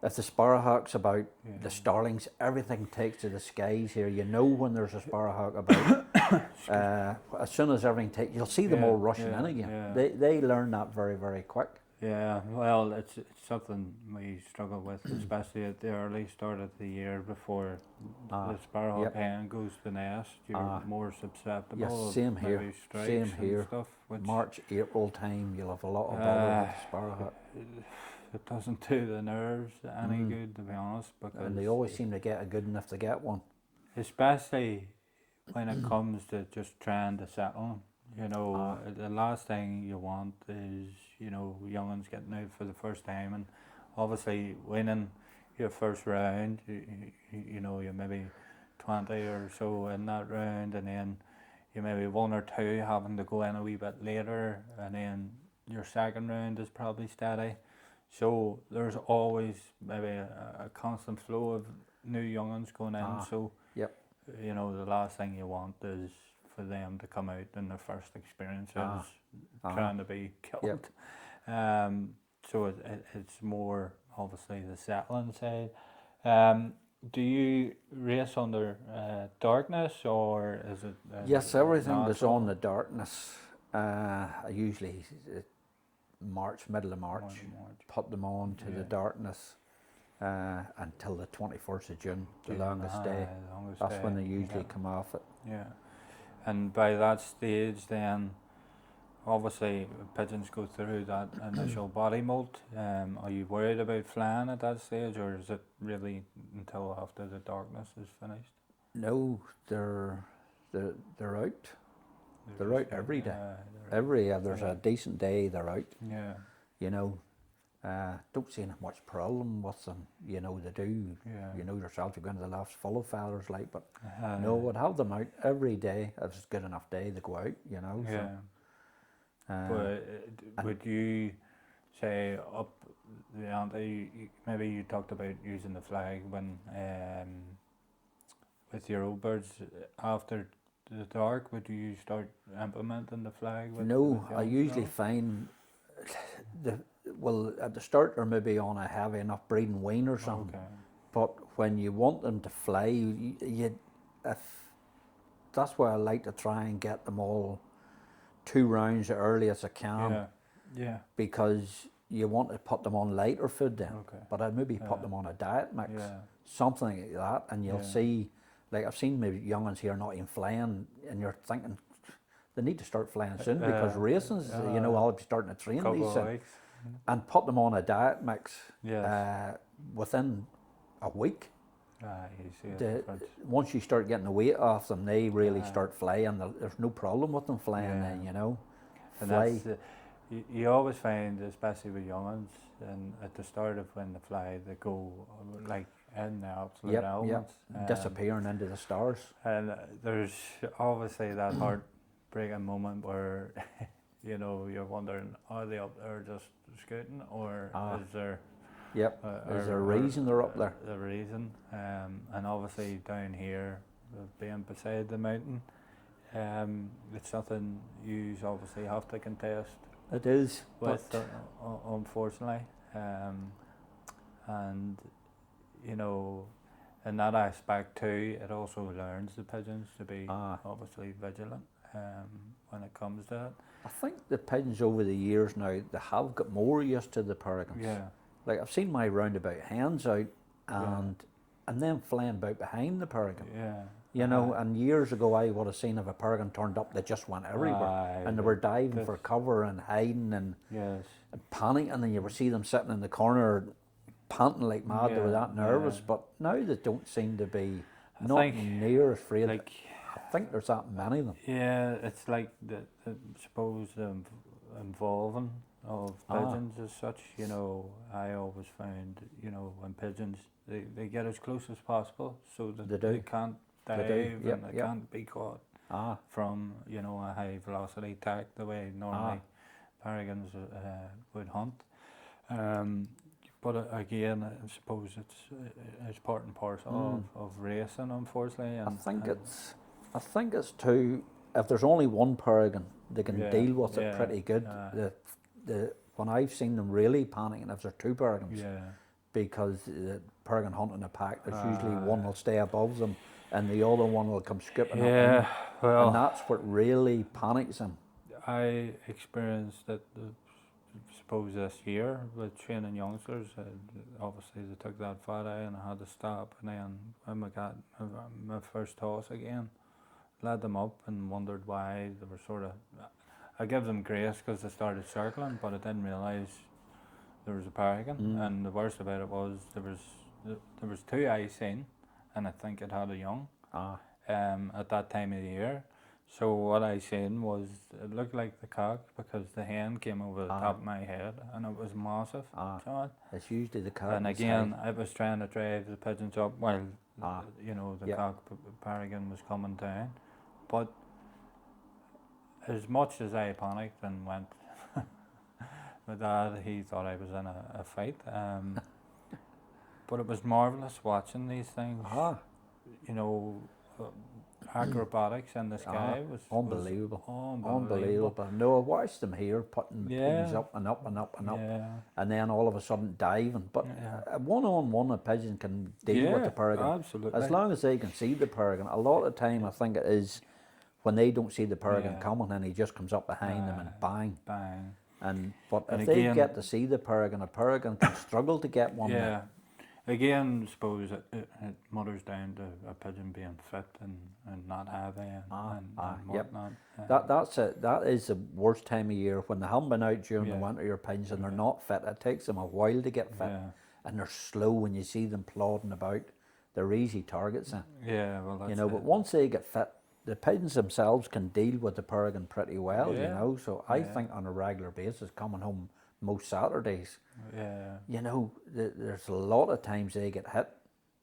If the sparrowhawk's about, the starlings, everything takes to the skies here. You know when there's a sparrowhawk about. As soon as everything takes, you'll see them all rushing in again. Yeah. They learn that very, very quick. Yeah, well, it's something we struggle with, especially at the early start of the year before the sparrowhawk hen goes to nest. You're more susceptible. Yes, same of here. maybe strikes Same and here. Stuff, which March, April time, you'll have a lot of bother with the sparrowhawk. It doesn't do the nerves any good, to be honest. Because And they always seem to get a good enough to get one. especially when it comes to just trying to settle. You know, the last thing you want is, you know, young'uns getting out for the first time, and obviously winning your first round, you know, you're maybe 20 or so in that round, and then you maybe 1 or 2 having to go in a wee bit later, and then your second round is probably steady. So there's always maybe a constant flow of new young'uns going in. So, you know, the last thing you want is for them to come out in their first experiences trying to be killed. So it's more obviously the settling side. Do you race under darkness, or is it? Yes, everything was natural? on the darkness. I usually middle of March, put them on to the darkness until the 21st of June, the longest day. That's when they usually come off it. Yeah. And by that stage, then obviously pigeons go through that initial body molt. Are you worried about flying at that stage, or is it really until after the darkness is finished? No, they're out. They're out every day. There's a decent day, they're out. Yeah. You know, don't see much problem with them. You know, they do. Yeah. You know yourself, you're going to the lofts full of feathers, like, but no, I'd have them out every day. If it's a good enough day, they go out, you know. Yeah. So, but would you say up the ante? Maybe you talked about using the flag when with your old birds after the dark. Would you start implementing the flag? No, I usually find at the start they're maybe on a heavy enough breeding wean or something. Okay. But when you want them to fly, that's why I like to try and get them all 2 rounds as early as I can. Yeah. Because you want to put them on lighter food then. Okay. But I'd maybe put them on a diet mix, Yeah. something like that, and you'll see, like I've seen maybe young'uns here not even flying, and you're thinking they need to start flying soon because racing's, you know, I'll be starting to train these soon. And put them on a diet mix within a week. You see Once you start getting the weight off them, they really start flying. There's no problem with them flying then, you know. And that's you always find, especially with young'uns, and at the start of when they fly, they go like in the absolute elements. Disappearing into the stars. And there's obviously that heartbreaking moment where, you know, you're wondering, are they up there just scooting, or is there Yep. There's a reason they're up there. The reason, and obviously down here, being beside the mountain, it's something you obviously have to contest It is. with, unfortunately, and you know, in that aspect too, it also learns the pigeons to be obviously vigilant when it comes to it. I think the pigeons over the years now, they have got more used to the peregrines. Yeah. Like I've seen my roundabout hens out and then flying about behind the peregrine. Yeah. You know, and years ago I would have seen if a peregrine turned up, they just went everywhere. And they were diving for cover and hiding and panicking, and then you would see them sitting in the corner panting like mad. They were that nervous. But now they don't seem to be near as afraid. Like, I think there's that many of them. Yeah, it's like the suppose the involving of pigeons as such. You know, I always found, you know, when pigeons they get as close as possible so that they can't dive and they can't be caught from, you know, a high velocity attack the way normally peregrines would hunt. But again, I suppose it's part and parcel of racing, unfortunately. And I think it's too. If there's only one peregrine, they can deal with it pretty good. When I've seen them really panicking, if there's two peregrines, because the peregrine hunting a pack, there's usually one will stay above them, and the other one will come skipping up. And that's what really panics them. I experienced that. Suppose this year with training youngsters, obviously they took that fat eye and I had to stop, and then when we got my first toss again, led them up and wondered why they were sort of, I give them grace because they started circling, but I didn't realise there was a peregrine. And the worst about it was there was two I seen, and I think it had a young at that time of the year. So what I seen was, it looked like the cock because the hen came over the top of my head and it was massive. It's usually the cock. And again, I was trying to drive the pigeons up while you know, the cock peregrine was coming down. But as much as I panicked and went, my dad, he thought I was in a fight. But it was marvellous watching these things. You know, acrobatics in the sky was unbelievable. No, I watched them here putting the pigeons up and up and up and up, and then all of a sudden diving. But one-on-one, a pigeon can deal with the peregrine. Absolutely. As long as they can see the peregrine. A lot of the time, I think it is when they don't see the peregrine coming, and he just comes up behind them and bang. But if they get to see the peregrine, a peregrine can struggle to get one. Again, I suppose it mutters down to a pigeon being fit and not heavy and whatnot. That is the worst time of year when they haven't been out during the winter, your pigeons, and they're not fit. It takes them a while to get fit, and they're slow when you see them plodding about. They're easy targets. Well, that's but once they get fit, the pigeons themselves can deal with the peregrine pretty well. You know, so I think on a regular basis, coming home most Saturdays, you know, there's a lot of times they get hit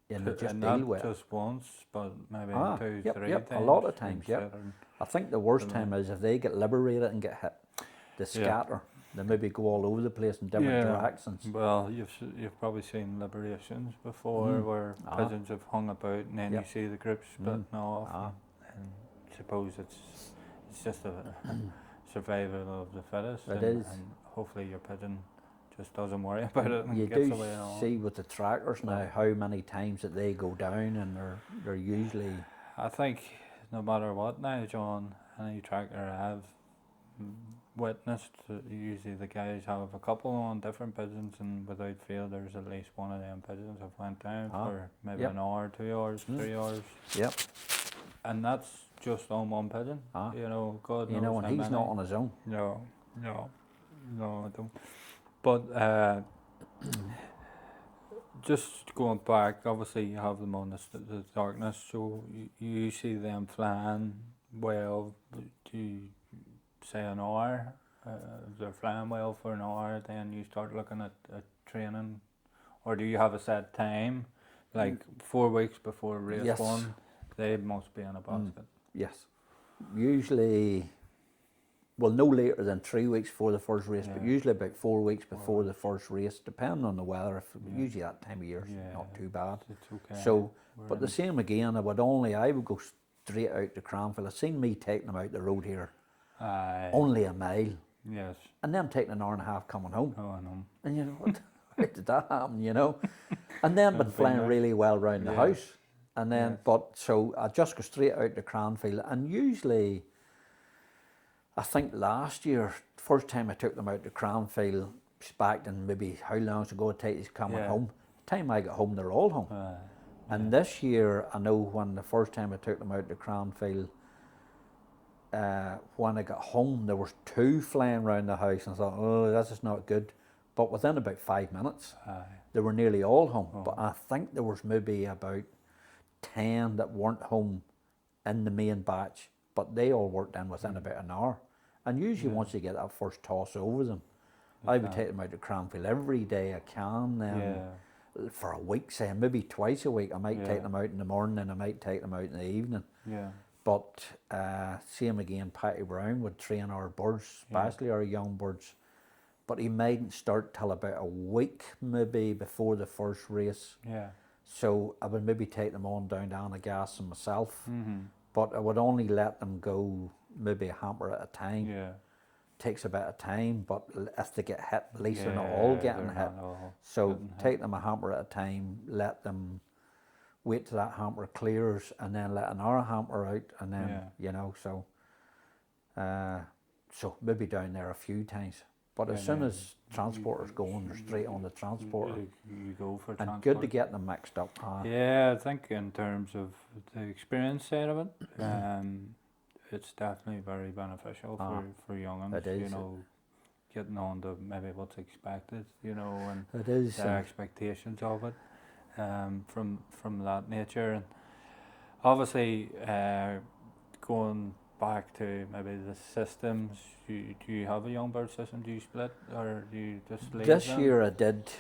and they just deal with it. Just once, but maybe two, three times. A lot of times, I think the worst time is if they get liberated and get hit, they scatter. They maybe go all over the place in different directions. Well, you've probably seen liberations before where pigeons have hung about, and then you see the groups splitting off. And suppose it's just a survival of the fittest. It is. And hopefully your pigeon just doesn't worry about it and you gets do away and all. See with the trackers now how many times that they go down, and they're usually. I think no matter what now, John, any tracker I've witnessed, usually the guys have a couple on different pigeons, and without fail there's at least one of them pigeons that went down for maybe an hour, 2 hours, 3 hours. And that's just on one pigeon. You know, God knows. You know, and he's not on his own. No, I don't. But just going back, obviously you have them on the darkness, so you see them flying well. Do you say an hour? If they're flying well for an hour, then you start looking at training, or do you have a set time, like 4 weeks before race one? They must be in a basket. Yes. Usually well, no later than 3 weeks before the first race, but Yeah. usually about 4 weeks before the first race, depending on the weather. Usually that time of year is Yeah. not too bad. It's okay. So, We're but the in- same again, I would go straight out to Cranfield. I've seen me taking them out the road here, Aye. only a mile, Yes. and them taking an hour and a half coming home. Oh, I know. And you know, what? How did that happen, you know? And then been Been flying there. really well round the Yeah. house. And then, Yes. but so I just go straight out to Cranfield. And usually, I think last year, first time I took them out to Cranfield, back in maybe how long ago it takes coming Yeah. home. The time I got home, they're all home. And this year, I know when the first time I took them out to Cranfield, when I got home, there was 2 flying around the house, and I thought, oh, this is not good. But within about 5 minutes, they were nearly all home. But I think there was maybe about 10 that weren't home in the main batch, but they all worked in within about an hour. And usually once you get that first toss over them, I would take them out to Cranfield every day I can. For a week, say maybe twice a week. I might take them out in the morning and I might take them out in the evening. Yeah. But same again, Patty Brown would train our birds, especially our young birds. But he mightn't start till about a week maybe before the first race. Yeah. So I would maybe take them on down to Annagas and myself. Mm-hmm. But I would only let them go maybe a hamper at a time. Yeah. Takes a bit of time, but if they get hit, at least they're not all getting hit. So take them a hamper at a time, let them wait till that hamper clears, and then let another hamper out, and then you know, so so maybe down there a few times. But as soon as transporter's going, they're straight on the transporter. You go for And transport. good to get them mixed up. Yeah, I think in terms of the experience side of it, it's definitely very beneficial for young'uns. It is. You know, getting on to maybe what's expected, you know, and It is. their expectations of it, from that nature. And obviously, going back to maybe the systems, do you have a young bird system? Do you split or do you just leave This them? year I did.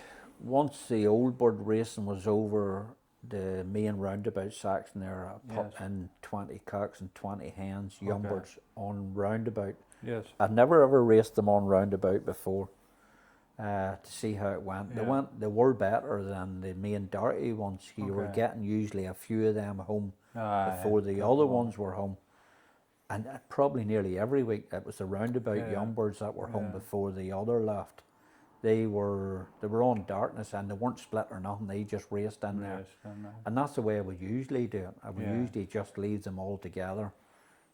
Once the old bird racing was over, the main roundabout section there, I put in 20 cocks and 20 hens, young birds on roundabout. Yes. I'd never ever raced them on roundabout before, to see how it went. Yeah. They were better than the main darty ones. You were getting usually a few of them home before the other ones were home. And probably nearly every week it was the roundabout young birds that were home before the other left. They were on darkness and they weren't split or nothing. They just raced in there. And that's the way I would usually do it. I would usually just leave them all together.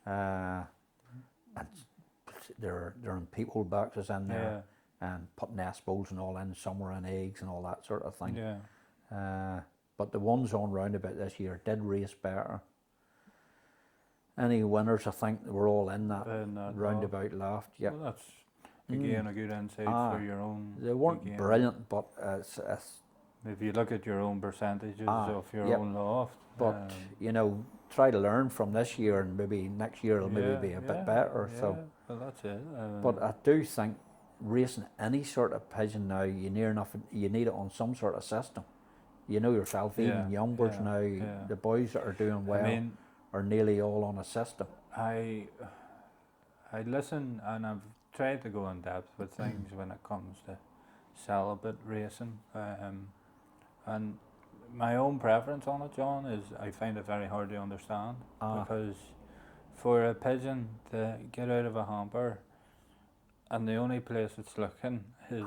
And they're in peephole boxes in there and put nest bowls and all in, some were in eggs and all that sort of thing. But the ones on roundabout this year did race better. Any winners, I think, were all in that roundabout loft. Yep. Well, that's again a good insight for your own. They weren't brilliant, but it's if you look at your own percentages of your own loft. But you know, try to learn from this year, and maybe next year it'll maybe be a bit better. So, well, that's it. but I do think racing any sort of pigeon now, you need it on some sort of system. You know yourself, even young birds now, the boys that are doing well are nearly all on a system. I listen, and I've tried to go in depth with things when it comes to celibate racing, and my own preference on it, John, is I find it very hard to understand because for a pigeon to get out of a hamper and the only place it's looking is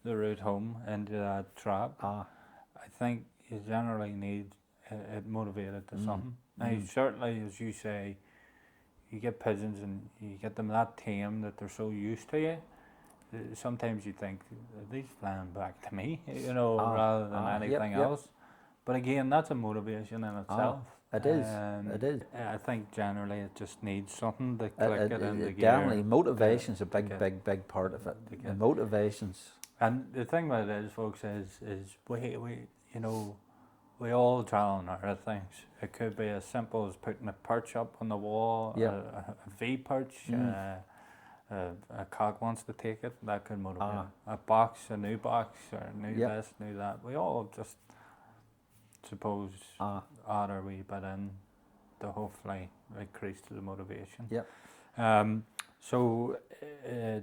the route home into that trap, I think you generally need it motivated to something. Now, certainly, as you say, you get pigeons and you get them that tame that they're so used to you. Sometimes you think, are these flying back to me, you know, rather than anything else. But again, that's a motivation in itself. It is. It is. I think generally it just needs something to click it into gear. Definitely, motivation's a big part of it. The motivations. And the thing with it is, folks, is we you know, we all trial and error things. It could be as simple as putting a perch up on the wall, a V perch, a cock wants to take it, that could motivate. A box, a new box, or new this, new that. We all just suppose add our wee bit in to hopefully increase the motivation. So,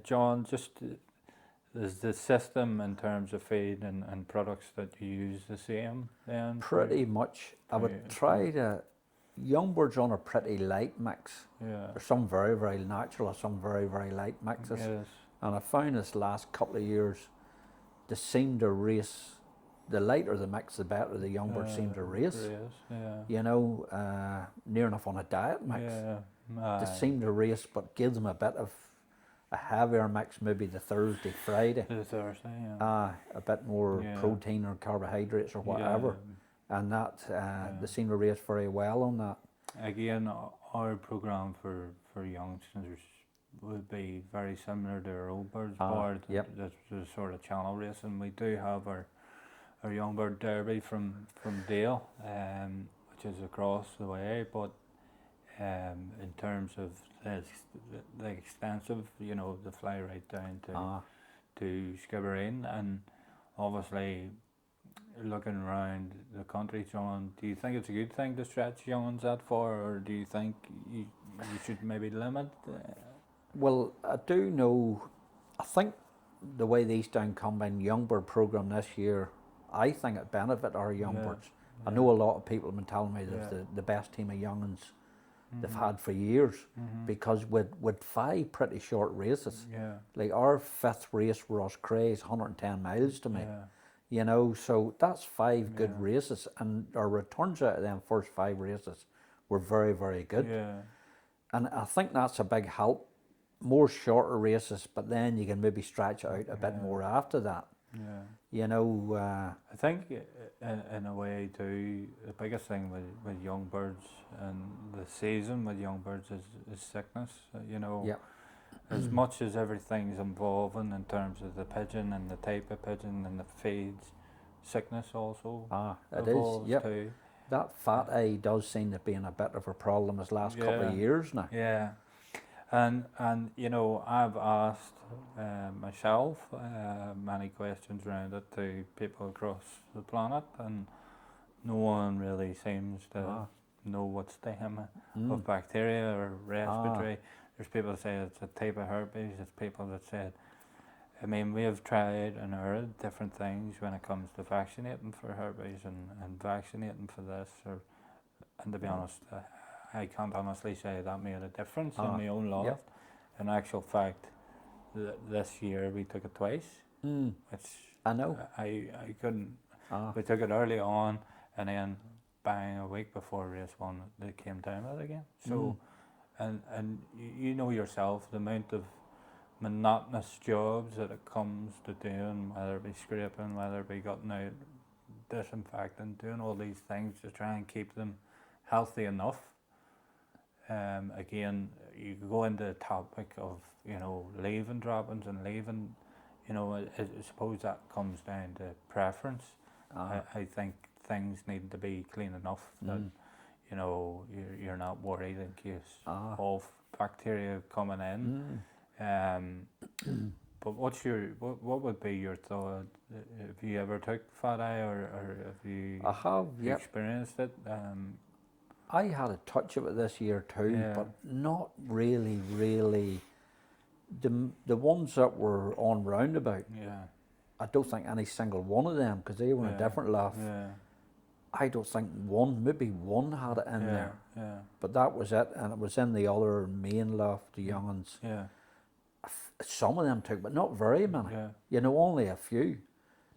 John, just is the system in terms of feed and products that you use the same then? Pretty much. I would try to. Young birds on a pretty light mix. Yeah. There's some very, very natural or some very, very light mixes. Yes. And I found this last couple of years, they seem to race. The lighter the mix, the better the young birds seem to race. Yeah. You know, near enough on a diet mix. Yeah. They seem to race, but give them a bit of a heavier mix, maybe the Thursday, Friday. The Thursday, yeah. A bit more protein or carbohydrates or whatever. And that, they seem to race very well on that. Again, our programme for youngsters would be very similar to our old birds board. Yep. The sort of channel racing. We do have our young bird derby from Dale, which is across the way, but in terms of the extensive, you know, the fly right down to Skibbereen, and obviously looking around the country, John, do you think it's a good thing to stretch young ones that far, or do you think you should maybe limit? Well, I do know, I think the way the East Down Combine Young Bird programme this year, I think it benefit our young birds. I know a lot of people have been telling me that the best team of young ones they've had for years, because with 5 pretty short races, like our 5th race Ross Cray is 110 miles to me. You know, so that's 5 good races, and our returns out of them first 5 races were very, very good. And I think that's a big help. More shorter races, but then you can maybe stretch out a bit more after that. You know, I think in a way too, the biggest thing with young birds and the season with young birds is sickness. You know, as much as everything's evolving in terms of the pigeon and the type of pigeon and the feeds, sickness also evolves too. That fat eye does seem to be in a bit of a problem this last couple of years now. Yeah. And you know, I've asked myself many questions around it to people across the planet, and no one really seems to know what's the of bacteria or respiratory. There's people that say it's a type of herpes. There's people that said, I mean, we have tried and erred different things when it comes to vaccinating for herpes and vaccinating for this. And to be honest, I can't honestly say that made a difference in my own life. In actual fact, this year we took it twice, which I know. I couldn't. We took it early on, and then bang, a week before race 1, they came down with it again. So, and you know yourself the amount of monotonous jobs that it comes to doing, whether it be scraping, whether it be gutting out, disinfecting, doing all these things to try and keep them healthy enough. Again, you go into the topic of, you know, leaving droppings and leaving, you know, I suppose that comes down to preference. I think things need to be clean enough that, you know, you're not worried in case of bacteria coming in. But what would be your thought? Have you ever took fat eye, or have you experienced it? I had a touch of it this year too, but not really. The ones that were on roundabout, I don't think any single one of them, because they were in a different loft. I don't think maybe one had it in there. But that was it, and it was in the other main loft, the young ones. Some of them took, but not very many. You know, only a few.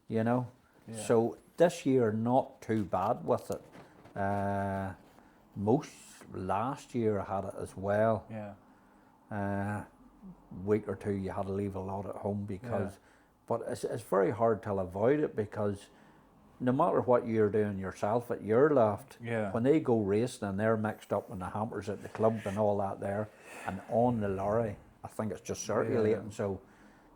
You know, so this year not too bad with it. Most last year I had it as well. Week or two you had to leave a lot at home because, but it's very hard to avoid it, because no matter what you're doing yourself at your loft, when they go racing and they're mixed up in the hampers at the club and all that there, and on the lorry, I think it's just circulating, so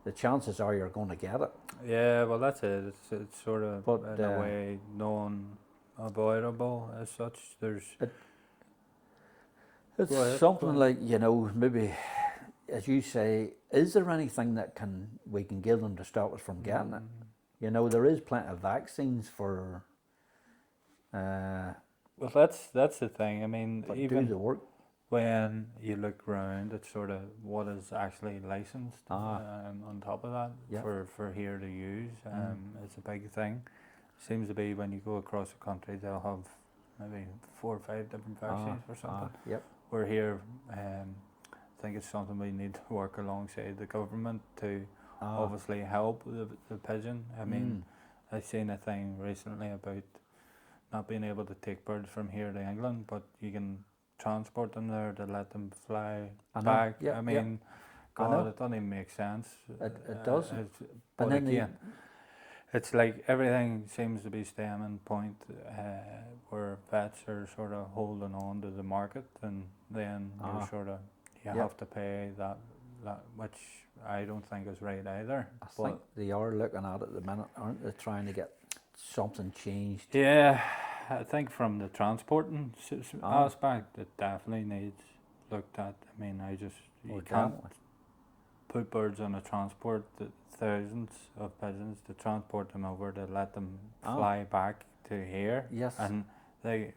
the chances are you're going to get it. Yeah, well that's it. It's sort of in a way non-avoidable as such. It's something like, you know, maybe, as you say, is there anything that we can give them to stop us from getting it? You know, there is plenty of vaccines for. Well, that's the thing. I mean, but even do the work. when you look round, it's sort of what is actually licensed on top of that Yep. for here to use. It's a big thing. Seems to be when you go across the country, they'll have maybe 4 or 5 different varieties or something. Yep. We're here, I think it's something we need to work alongside the government to obviously help the pigeon. I mean, I've seen a thing recently about not being able to take birds from here to England, but you can transport them there to let them fly back. Yep, I mean, I know. God, it doesn't even make sense. It doesn't. But And then again, it's like everything seems to be stemming point where vets are sort of holding on to the market, and then you're sort of have to pay that, which I don't think is right either. I think they are looking at it at the minute, aren't they, trying to get something changed? Yeah, I think from the transporting aspect, it definitely needs looked at. I mean, you can't put birds on a transport, thousands of pigeons, to transport them over to let them fly back to here. Yes. And they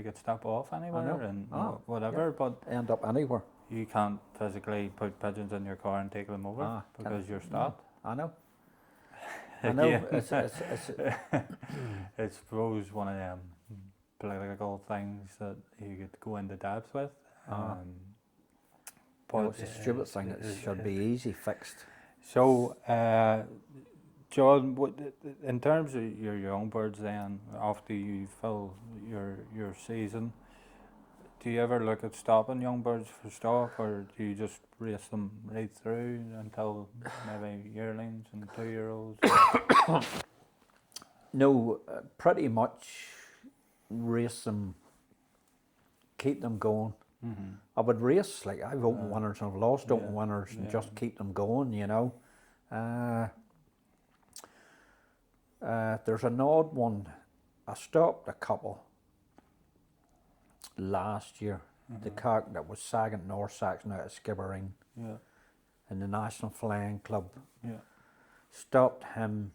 could stop off anywhere and whatever, but end up anywhere. you can't physically put pigeons in your car and take them over because you're stopped. I know. I know. It's I suppose one of them political things that you could go into depth with. But it's a stupid thing. It should be easy fixed. So, John, in terms of your young birds, then after you fill your season, do you ever look at stopping young birds for stock, or do you just race them right through until maybe yearlings and 2-year-olds? No, pretty much race them, keep them going. I would race, like I've opened winners and I've lost open winners, and just keep them going, you know. There's an odd one. I stopped a couple last year. The cock that was sagging North Saxon out of Skibbereen in the National Flying Club. Stopped him.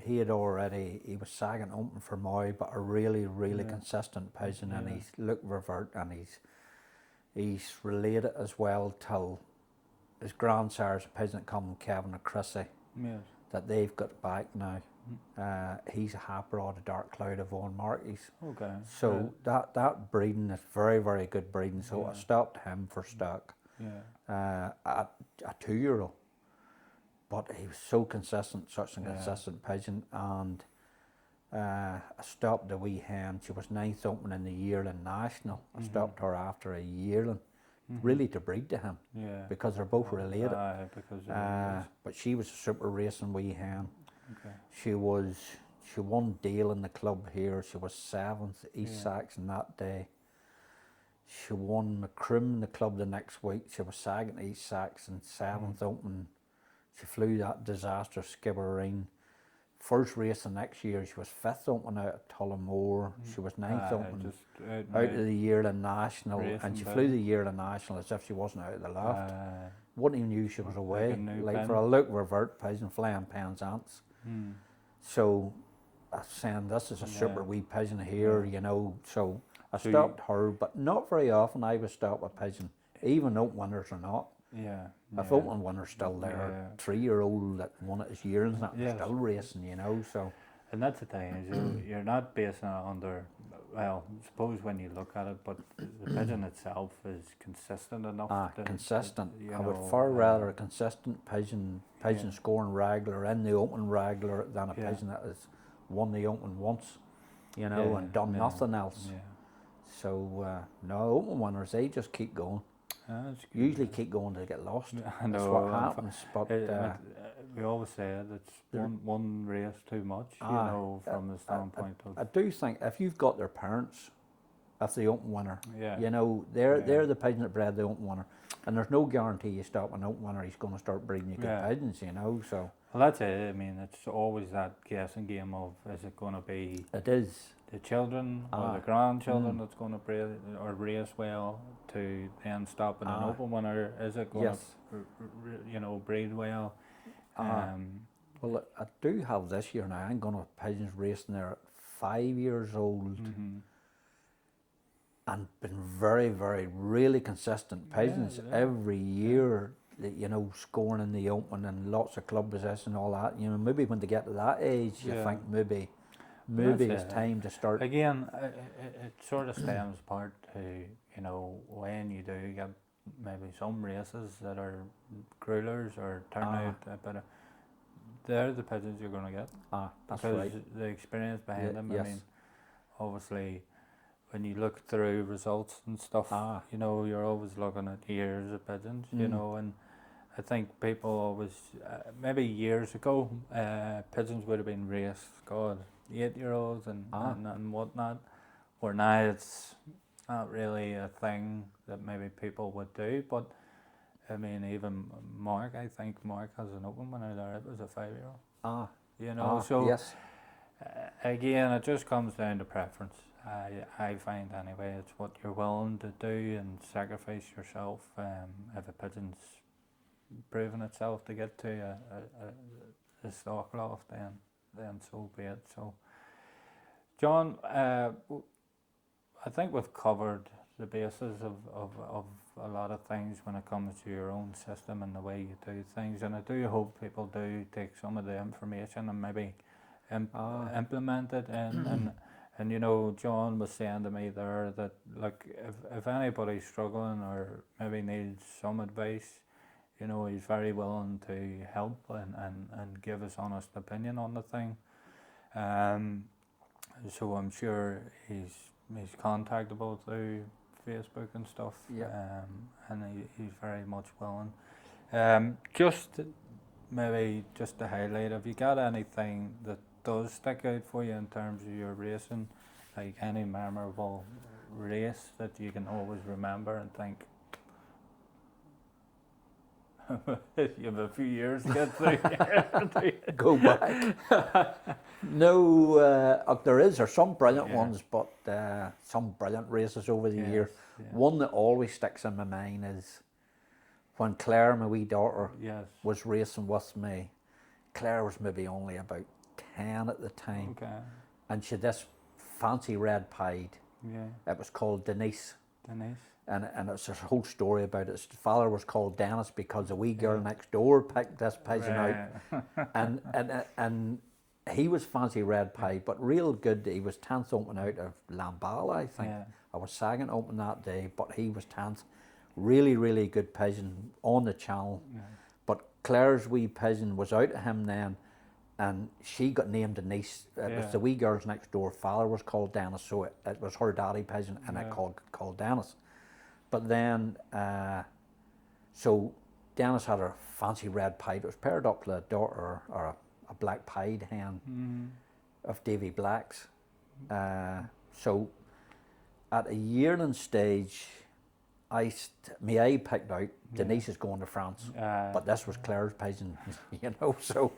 He was sagging open for Moy, but a really consistent pigeon, and he's looked revert, and he's related as well till his grandsire's a pigeon that come from Kevin and Chrissy that they've got back now. He's a half broad, a dark cloud of Vaughan Marquis. Okay. So that breeding is very good breeding. So I stopped him for stock. A 2-year-old, but he was so consistent, such a consistent pigeon. And I stopped the wee hen. She was 9th open in the Yearling National. I stopped her after a yearling, really to breed to him, because they're both related. But she was a super racing wee hen. Okay. She won Dale in the club here. She was 7th East Saxon that day. She won McCrim in the club the next week. She was 2nd East Saxon, 7th open. She flew that disaster Skibbereen. First race the next year, she was 5th open out at Tullamore. She was 9th open out of the Yearling National, and she flew the Yearling National as if she wasn't out of the loft. Wouldn't even knew she was away. Like for a look revert pigeon flying Penzance. So I was saying, this is a super wee pigeon here, you know. So I stopped her, but not very often I would stop a pigeon, even open winners or not. If open winner's still there, 3-year-old that won it his yearlings, that was still racing, you know. So, and that's the thing, is you're not basing it under, well, I suppose when you look at it, but the pigeon itself is consistent enough. Consistent. You I know, would far rather a consistent pigeon scoring regular in the open regular than a pigeon that has won the open once, you know, and done nothing else. So no, open winners, they just keep going. Usually keep going till they get lost. That's what happens. But we always say it's one race too much, you know, from the standpoint of. I do think if you've got their parents, if the open winner, you know, they're the pigeon that bred the open winner, and there's no guarantee you stop an open winner, he's going to start breeding you good pigeons, you know. So. Well, that's it. I mean, it's always that guessing game of, is it going to be? It is. The children or the grandchildren that's going to breed or race well to then stop in an open winner? Is it going to breed well? Well, I do have this year now. I'm going to have pigeons racing there at 5 years old. and been very, very, really consistent pigeons every year. You know, scoring in the open and lots of club possession and all that. You know, maybe when they get to that age, you think maybe it's time to start. Again, it sort of stems part to, you know, when you do get maybe some races that are growlers or turn out a bit of, they're the pigeons you're going to get. That's because right. the experience behind them. Yes. I mean, obviously, when you look through results and stuff, you know, you're always looking at years of pigeons, you know, and I think people always, maybe years ago, pigeons would have been raced, God, 8-year-olds and whatnot, where now it's not really a thing that maybe people would do, but I mean, even Mark, I think Mark has an open winner there, it was a 5-year-old. You know, so yes. Again, it just comes down to preference. I find anyway, it's what you're willing to do and sacrifice yourself. If a pigeon's proven itself to get to a stock loft, then so be it. So, John, I think we've covered the basis of a lot of things when it comes to your own system and the way you do things, and I do hope people do take some of the information and maybe implement it. And you know, John was saying to me there that, like, if anybody's struggling or maybe needs some advice, you know, he's very willing to help and give his honest opinion on the thing. So I'm sure he's contactable through Facebook and stuff. And he's very much willing. Just to highlight, have you got anything that does stick out for you in terms of your racing, like any memorable race that you can always remember and think, you have a few years to get through? Go back. No, there's some brilliant ones, but some brilliant races over the years. One that always sticks in my mind is when Claire, my wee daughter, was racing with me. Claire was maybe only about 10 at the time, and she had this fancy red pied. It was called Denise. And it's a whole story about it. His father was called Dennis because a wee girl next door picked this pigeon out, and he was fancy red pied, but real good. He was 10th open out of Lambala, I think. I was second open that day, but he was 10th. Really, really good pigeon on the channel. But Claire's wee pigeon was out of him then, and she got named Denise. It was the wee girl's next door father was called Dennis, so it was her daddy pigeon, and it called Dennis. But then, so Dennis had a fancy red pied. It was paired up to a daughter or a black pied hen of Davy Black's. So at a yearling stage, my eye picked out Denise is going to France, but this was Claire's pigeon, you know. So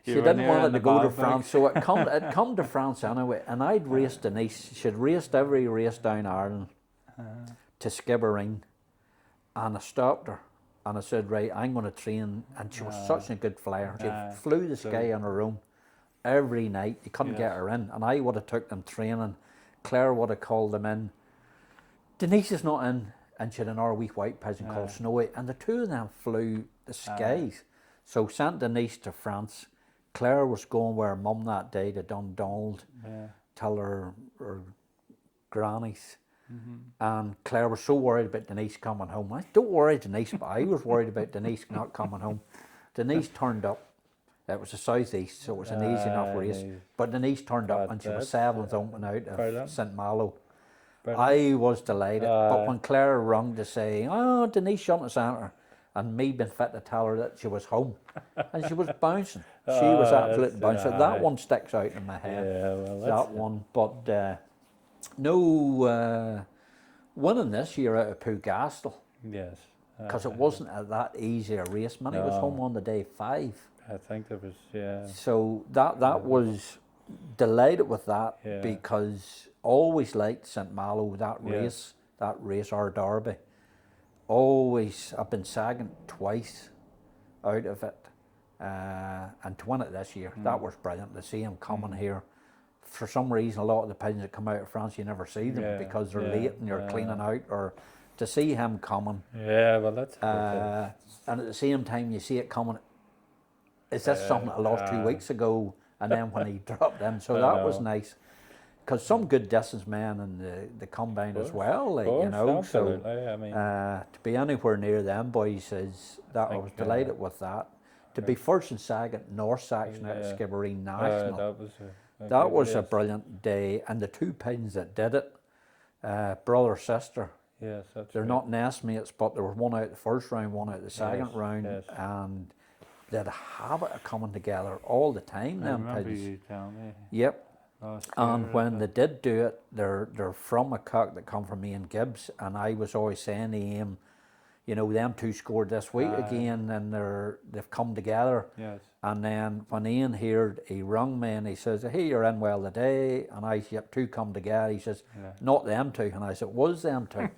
she didn't want it to go to France, so it come to France anyway. And I'd raced Denise. She'd raced every race down Ireland to Skibbereen, and I stopped her and I said, right, I'm going to train. And she was such a good flyer. She flew the sky on her own every night. You couldn't get her in, and I would have took them training. Claire would have called them in. Denise is not in, and she had another wee white pigeon called Snowy, and the two of them flew the skies. So sent Denise to France. Claire was going with her mum that day to Dundonald, tell her grannies. And Claire was so worried about Denise coming home. I don't worry, Denise, but I was worried about Denise not coming home. Denise turned up. It was the southeast, so it was an easy enough race. But Denise turned up, and she was 7th open out of St Malo. I was delighted. But when Claire rung to say, oh, Denise shot the centre, and me being fit to tell her that she was home, and she was bouncing. She was absolutely bouncing. That one sticks out in my head. That one. But no winning this year out of Pougastel. Yes. Because it wasn't that easy a race. Minnie was home on the day 5. I think there was, So that was delighted with that because always liked St Malo, that race, our derby. Always, I've been second twice out of it. And to win it this year, that was brilliant to see him coming here for some reason, a lot of the pigeons that come out of France, you never see them Yeah, because they're yeah, late and you're cleaning out, or to see him coming. Yeah, well, that's And at the same time, you see it coming. Is this something I lost 2 weeks ago? And then when he dropped them, so that was nice. Because some good distance men in the combine as well, like, you know. Absolutely. So I mean, to be anywhere near them boys is that I was delighted with that. To be first and second North Saxon at Skibbereen National, that was a brilliant day. And the two pigeons that did it, brother sister. Yes, that's They're not nest mates, but there was one out the first round, one out the second round, yes. and they had a habit of coming together all the time. I Them remember pigeons. you telling me. Yep. Last And year, when they did do it, they're from a cock that come from Ian Gibbs, and I was always saying to him, you know, them two scored this week again, and they've come together. Yes. And then when Ian heard, he rung me and he says, hey, you're in well today. And I said, yep, two come together. He says, not them two. And I said, was them two.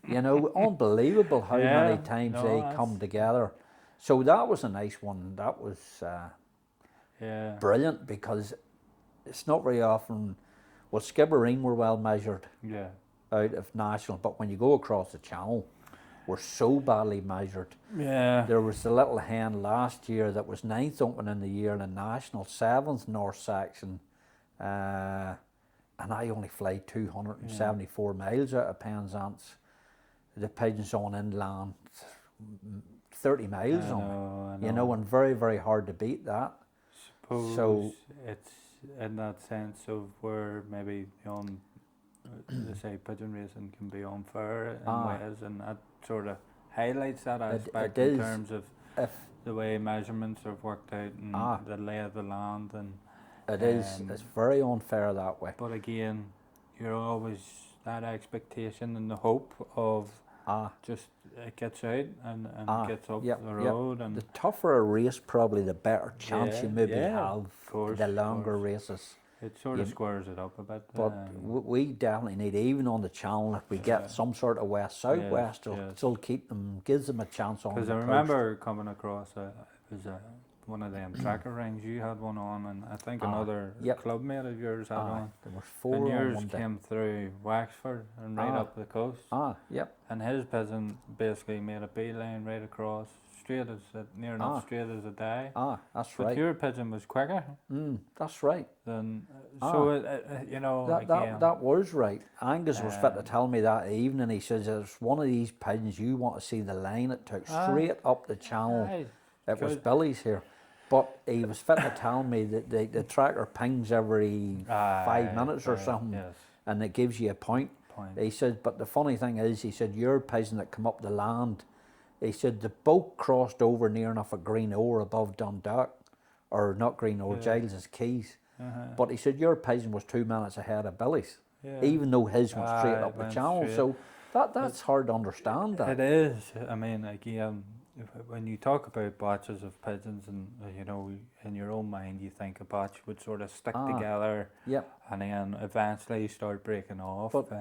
You know, unbelievable how many times they come together. So that was a nice one. That was brilliant, because it's not very often. Well, Skibbereen were well measured out of national, but when you go across the channel, we're so badly measured. Yeah. There was a little hen last year that was 9th opening in the Yearling National, 7th North Saxon, and I only fly 274 miles out of Penzance. The pigeons on inland, 30 miles on, you know, and very, very hard to beat that. Suppose it's in that sense of where maybe they say pigeon racing can be unfair in ways, and that sort of highlights that aspect in terms of the way measurements are worked out and the lay of the land, and it's very unfair that way. But again, you're always that expectation and the hope of just it gets out and gets up the road. And the tougher a race, probably the better chance you maybe have. The longer races. It sort of squares it up a bit. But we definitely need, even on the channel, if we get some sort of west-southwest, it'll still keep them, gives them a chance on. Because I remember coming across it was one of them tracker rings. You had one on, and I think another clubmate of yours had on. There was 4 and on yours one day. came through Wexford and right up the coast. And his pigeon basically made a beeline right across, straight as near enough straight as a die. That's but right. Your pigeon was quicker. That's right. Then so you know, that was right. Angus was fit to tell me that evening. He says it's one of these pigeons you want to see the line it took straight up the channel. It was Billy's here. But he was fit to tell me that the tracker pings every 5 minutes or something, and it gives you a point. He said, but the funny thing is, he said, your pigeon that come up the land, he said the boat crossed over near enough a Green Oar above Dundalk, or not Green Oar, Giles's Keys. But he said your pigeon was 2 minutes ahead of Billy's, even though his went straight up the channel. So that's hard to understand. That it is. I mean, again, when you talk about batches of pigeons, and you know, in your own mind, you think a batch would sort of stick together, and then eventually start breaking off. But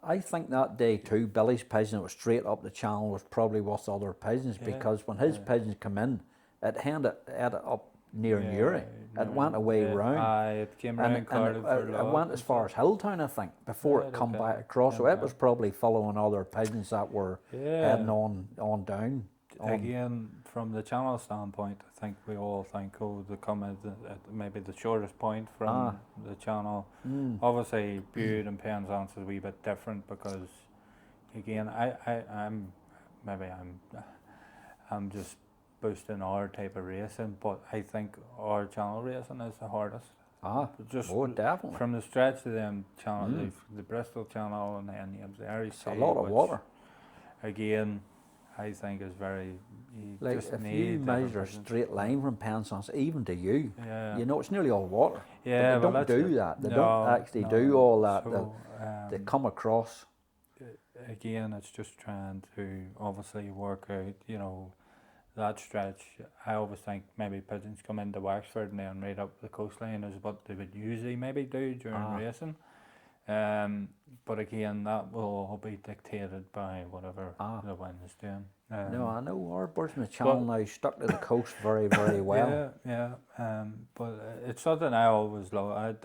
I think that day too, Billy's pigeon that was straight up the channel was probably worth other pigeons, because when his pigeons come in, it headed up near Newry. It went away round. It came round Cardiff. It went as far as Hilltown, I think, before it come back across. So it was probably following other pigeons that were heading on down. Again, from the channel standpoint, I think we all think, they come at maybe the shortest point from the channel. Obviously, Bude and Penzance is a wee bit different, because, again, I'm just boosting our type of racing, but I think our channel racing is the hardest. Definitely. From the stretch of them channel, the Bristol channel, and then you have the Irish Sea, a lot of water. Again, I think is very. Like if you measure a straight line from Penzance even to you, you know it's nearly all water. Yeah, but they don't do that. They don't actually do all that. So, they come across. Again, it's just trying to obviously work out, you know, that stretch. I always think maybe pigeons come into Wexford and then right up the coastline is what they would usually maybe do during racing. But again, that will all be dictated by whatever the wind is doing. No, I know our birds in the but- channel now stuck to the coast very, very well. Yeah. But it's something I always love.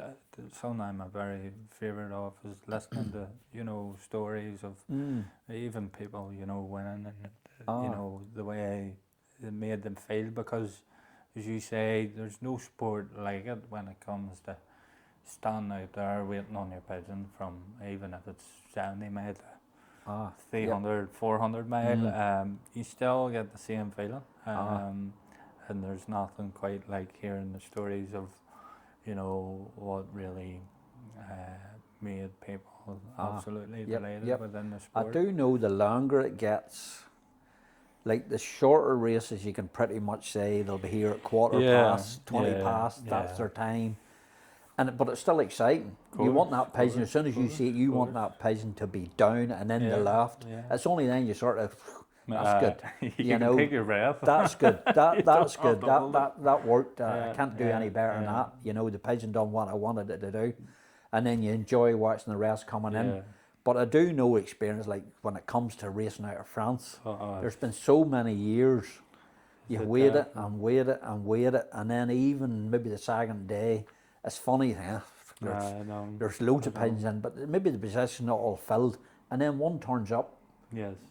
Something I'm a very favourite of is listening to, you know, stories of even people, you know, winning and, you know, the way it made them feel. Because, as you say, there's no sport like it when it comes to standing out there waiting on your pigeon from, even if it's 70 mile to 300, 400 mile, you still get the same feeling. And there's nothing quite like hearing the stories of, you know, what really made people absolutely delighted within the sport. I do know the longer it gets, like the shorter races, you can pretty much say they'll be here at quarter past, 20 past, that's their time. But it's still exciting. You want that pigeon, as soon as you see it, you want that pigeon to be down and in the loft. It's only then you sort of, that's good. You know, take your breath. That's good. That's good. That worked. I can't do any better than that. You know, the pigeon done what I wanted it to do. And then you enjoy watching the rest coming in. But I do know experience, like when it comes to racing out of France, there's been so many years you wait it and wait it and wait it, and then even maybe the second day, it's funny, there's loads of pigeons in, but maybe the position's not all filled, and then one turns up,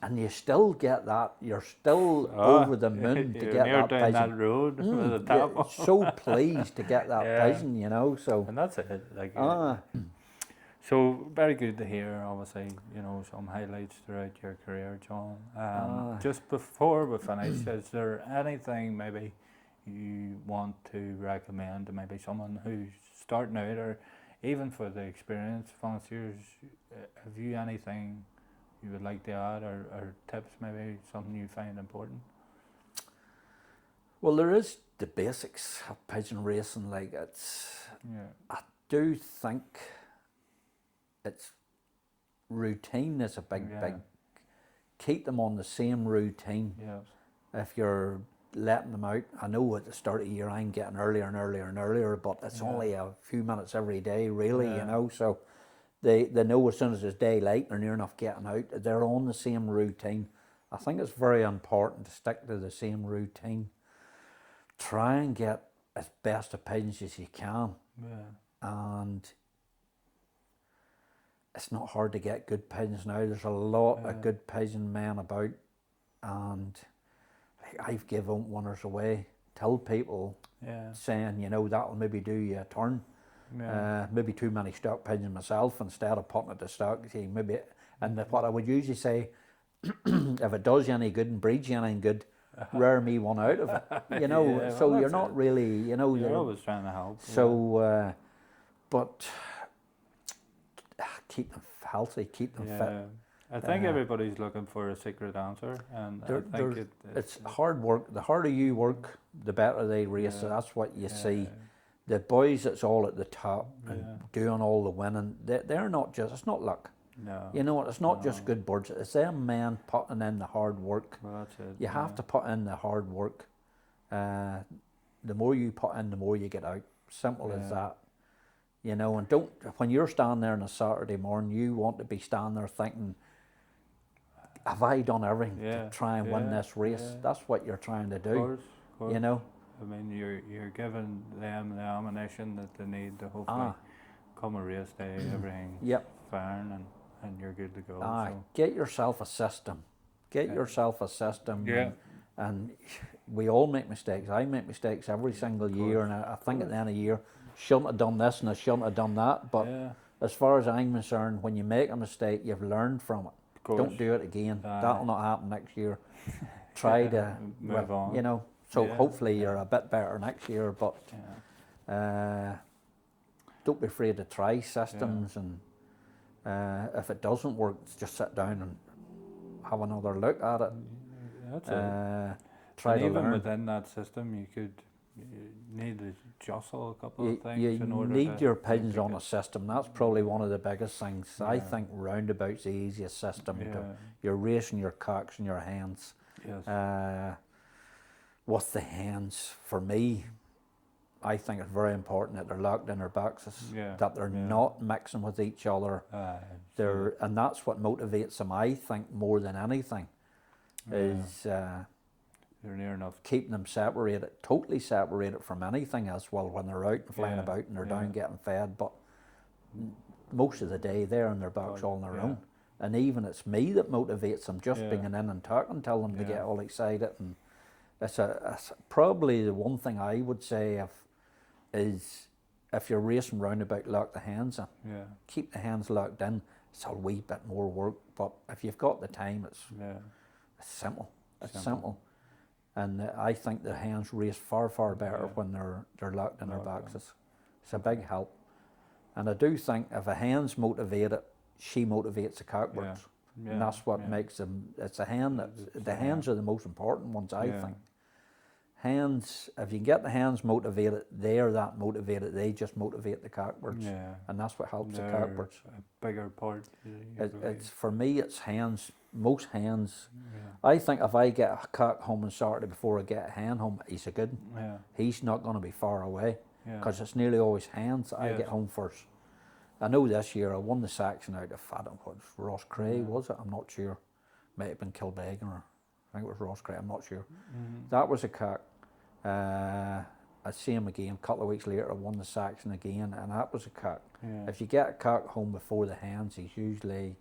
and you still get that, you're still over the moon to get that down pigeon. that road with a tap. Yeah, so pleased to get that pigeon, you know, so. And that's it, like. So very good to hear, obviously, you know, some highlights throughout your career, John. Just before we finish, is there anything maybe you want to recommend to maybe someone who's starting out, or even for the experienced fanciers? Have you anything you would like to add, or tips, maybe something you find important? Well, there is the basics of pigeon racing, like I do think it's routine is a big keep them on the same routine. If you're letting them out, I know at the start of the year I'm getting earlier and earlier and earlier, but it's only a few minutes every day really, you know, so they know as soon as it's daylight they're near enough getting out, they're on the same routine. I think it's very important to stick to the same routine. Try and get as best of pigeons as you can, and it's not hard to get good pigeons now. There's a lot of good pigeon men about, and I've given winners away. Tell people, saying, you know, that'll maybe do you a turn. Maybe too many stock pigeons myself, instead of putting it to stock. See, maybe, and what I would usually say, if it does you any good and breeds you anything good, rear me one out of it. You know, so you're not really, you know, you're always trying to help. So, but keep them healthy, keep them fit. I think everybody's looking for a secret answer, and I think it's hard work. The harder you work, the better they race. So that's what you see. The boys that's all at the top and doing all the winning, they're not just, it's not luck. No. You know what, it's not just good birds, it's them men putting in the hard work. Well, that's it. You have to put in the hard work. The more you put in, the more you get out. Simple as that. You know, and don't, when you're standing there on a Saturday morning, you want to be standing there thinking, have I done everything to try and win this race? That's what you're trying to do. Of course. You know? I mean, you're giving them the ammunition that they need to hopefully come a race day, everything's firing and you're good to go. So. Get yourself a system. Get yourself a system. And we all make mistakes. I make mistakes every single year, and I think at the end of the year, shouldn't have done this and I shouldn't have done that. But as far as I'm concerned, when you make a mistake, you've learned from it. Don't do it again. That'll not happen next year. Try to move on. You know, so hopefully you're a bit better next year. But don't be afraid to try systems, and if it doesn't work, just sit down and have another look at it. That's it. Try and to even learn. Within that system, you need to jostle a couple of things You in order need to your pigeons on a system. That's probably one of the biggest things. I think roundabout's the easiest system. You're racing your cocks and your hens. With the hens, for me, I think it's very important that they're locked in their boxes, Yeah, that they're yeah. not mixing with each other. And that's what motivates them, I think, more than anything, is They're near enough. keeping them separated, totally separated from anything else. Well, when they're out and flying Yeah, about and they're yeah. down getting fed, but most of the day they're in their box all on their Yeah. own. And even it's me that motivates them, just Yeah. being in and talking, tell them to Yeah. get all excited. And it's probably the one thing I would say is if you're racing roundabout, lock the hands in. Yeah. Keep the hands locked in. It's a wee bit more work, but if you've got the time, it's simple. It's simple. And I think the hands race far, far better when they're locked in their boxes. It's a big help. And I do think if a hen's motivated, she motivates the cockbirds. Yeah. And that's what makes them, it's a hen the hens are the most important ones, I think. Hens, if you can get the hens motivated, they're that motivated, they just motivate the cockbirds. Yeah. And that's what helps They're the cockbirds. a bigger part. It's for me, it's hens. Most hens. I think if I get a cock home on Saturday before I get a hen home, he's a good one. Yeah. He's not going to be far away because Yeah. it's nearly always hens that I Yes. get home first. I know this year I won the section out of, I don't know what Ross Cray was it? I'm not sure. Might have been Kilbegan or I think it was Ross Cray. I'm not sure. That was a cock. I see him again. A couple of weeks later, I won the section again, and that was a cock. Yeah. If you get a cock home before the hens, he's usually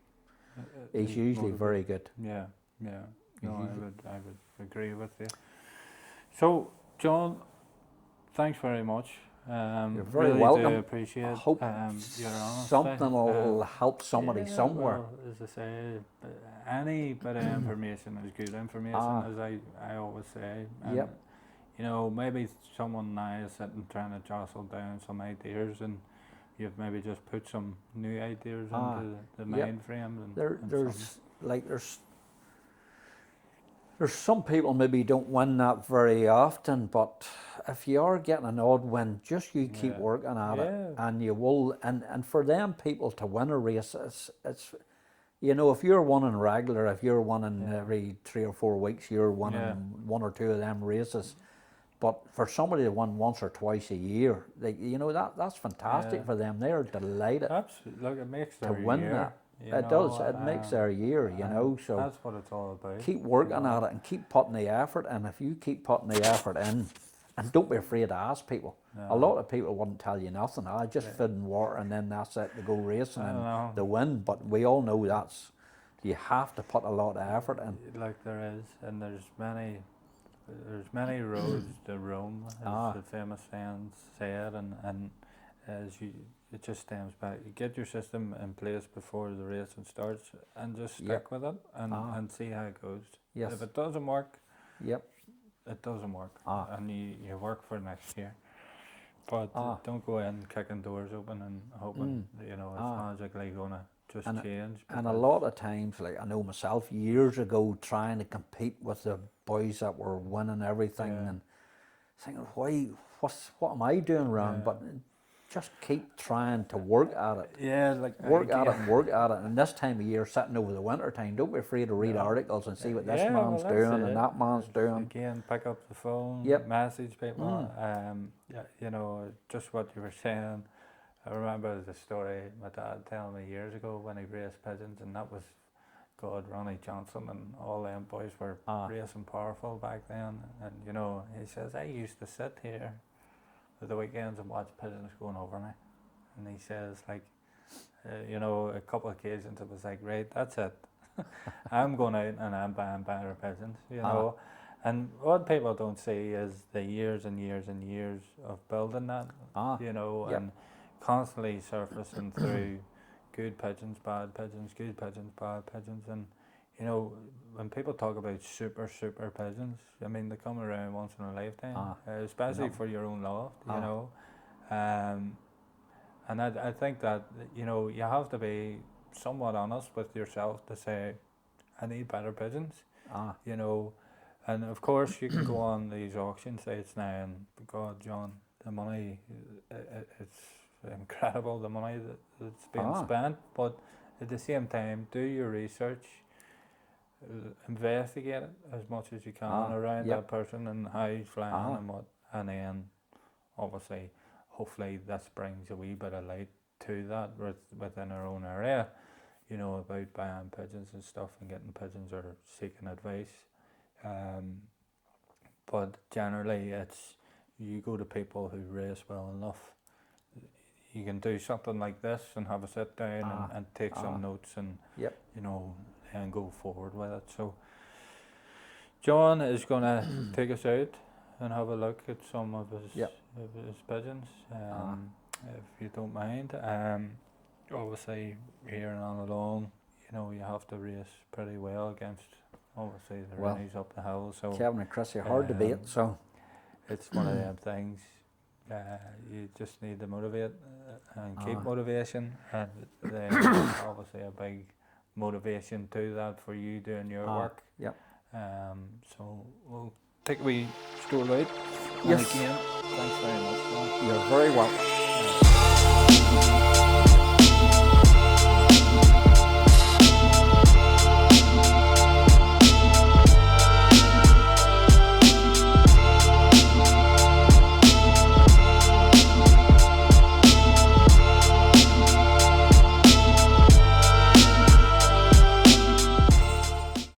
very good. Yeah. Yeah. No, I would agree with you. So, John, thanks very much. You're very really welcome. Do appreciate I hope your honesty. something will help somebody somewhere. Well, as I say, any bit of information is good information, as I always say. And, you know, maybe someone now is sitting trying to jostle down some ideas, and you've maybe just put some new ideas into the mind frame. And There's some people maybe don't win that very often, but if you are getting an odd win, just you keep working at it, and you will. And for them people to win a race, it's you know, if you're winning regular, if you're winning every 3 or 4 weeks, you're winning 1 or 2 of them races. But for somebody to win once or twice a year, you know, that's fantastic for them. They're delighted. Absolutely, look, it makes their to win year. that. It does. It makes their year, you know. So that's what it's all about. keep working at it and keep putting the effort. And if you keep putting the effort in, and don't be afraid to ask people. A lot of people wouldn't tell you nothing. I just feed and water, and then that's it. To go racing and the win. But we all know that's you have to put a lot of effort in. Like there is, and there's many roads to Rome, as the famous saying said, and as it just stems back. You get your system in place before the racing starts, and just stick with it, and see how it goes. Yes. If it doesn't work, it doesn't work, and you work for next year. But don't go in kicking doors open and hoping you know it's magically gonna just change. And a lot of times, like I know myself, years ago, trying to compete with the boys that were winning everything, and thinking, what am I doing wrong? But just keep trying to work at it. Work at it. And this time of year, sitting over the winter time, don't be afraid to read articles and see what this man's doing and that man's doing. Again, pick up the phone, message people. You know, just what you were saying. I remember the story my dad telling me years ago when he raced pigeons, and that was Ronnie Johnson and all them boys were racing powerful back then. And you know, he says, I used to sit here at the weekends and watch pigeons going over me. And he says, like, you know, a couple of occasions it was like, right, that's it. I'm going out and I'm buying better pigeons, you know. And what people don't see is the years and years and years of building that, you know, and constantly surfacing through good pigeons, bad pigeons, good pigeons, bad pigeons. And, you know, when people talk about super pigeons, I mean, they come around once in a lifetime, especially for your own loft, you know. And I think that, you know, you have to be somewhat honest with yourself to say, I need better pigeons, you know. And of course, you can go on these auction sites now, and God, John, the money, it's incredible, the money that's being spent. But at the same time, do your research, investigate it as much as you can around that person and how he's flying and what, and then obviously, hopefully this brings a wee bit of light to that within our own area, you know, about buying pigeons and stuff and getting pigeons or seeking advice. But generally, it's you go to people who race well enough. You can do something like this and have a sit down and take some notes and Yep. you know, and go forward with it. So John is going to take us out and have a look at some of his pigeons, if you don't mind. Obviously here in Annalong, you know, you have to race pretty well against obviously the Rennies up the hill. So Kevin and Chrissy hard to beat, so it's one of them things. You just need to motivate and keep motivation, and then obviously a big motivation to that for you doing your work. Yep. So we'll take a wee stroll out. Yes. And again, thanks very much. You're very welcome.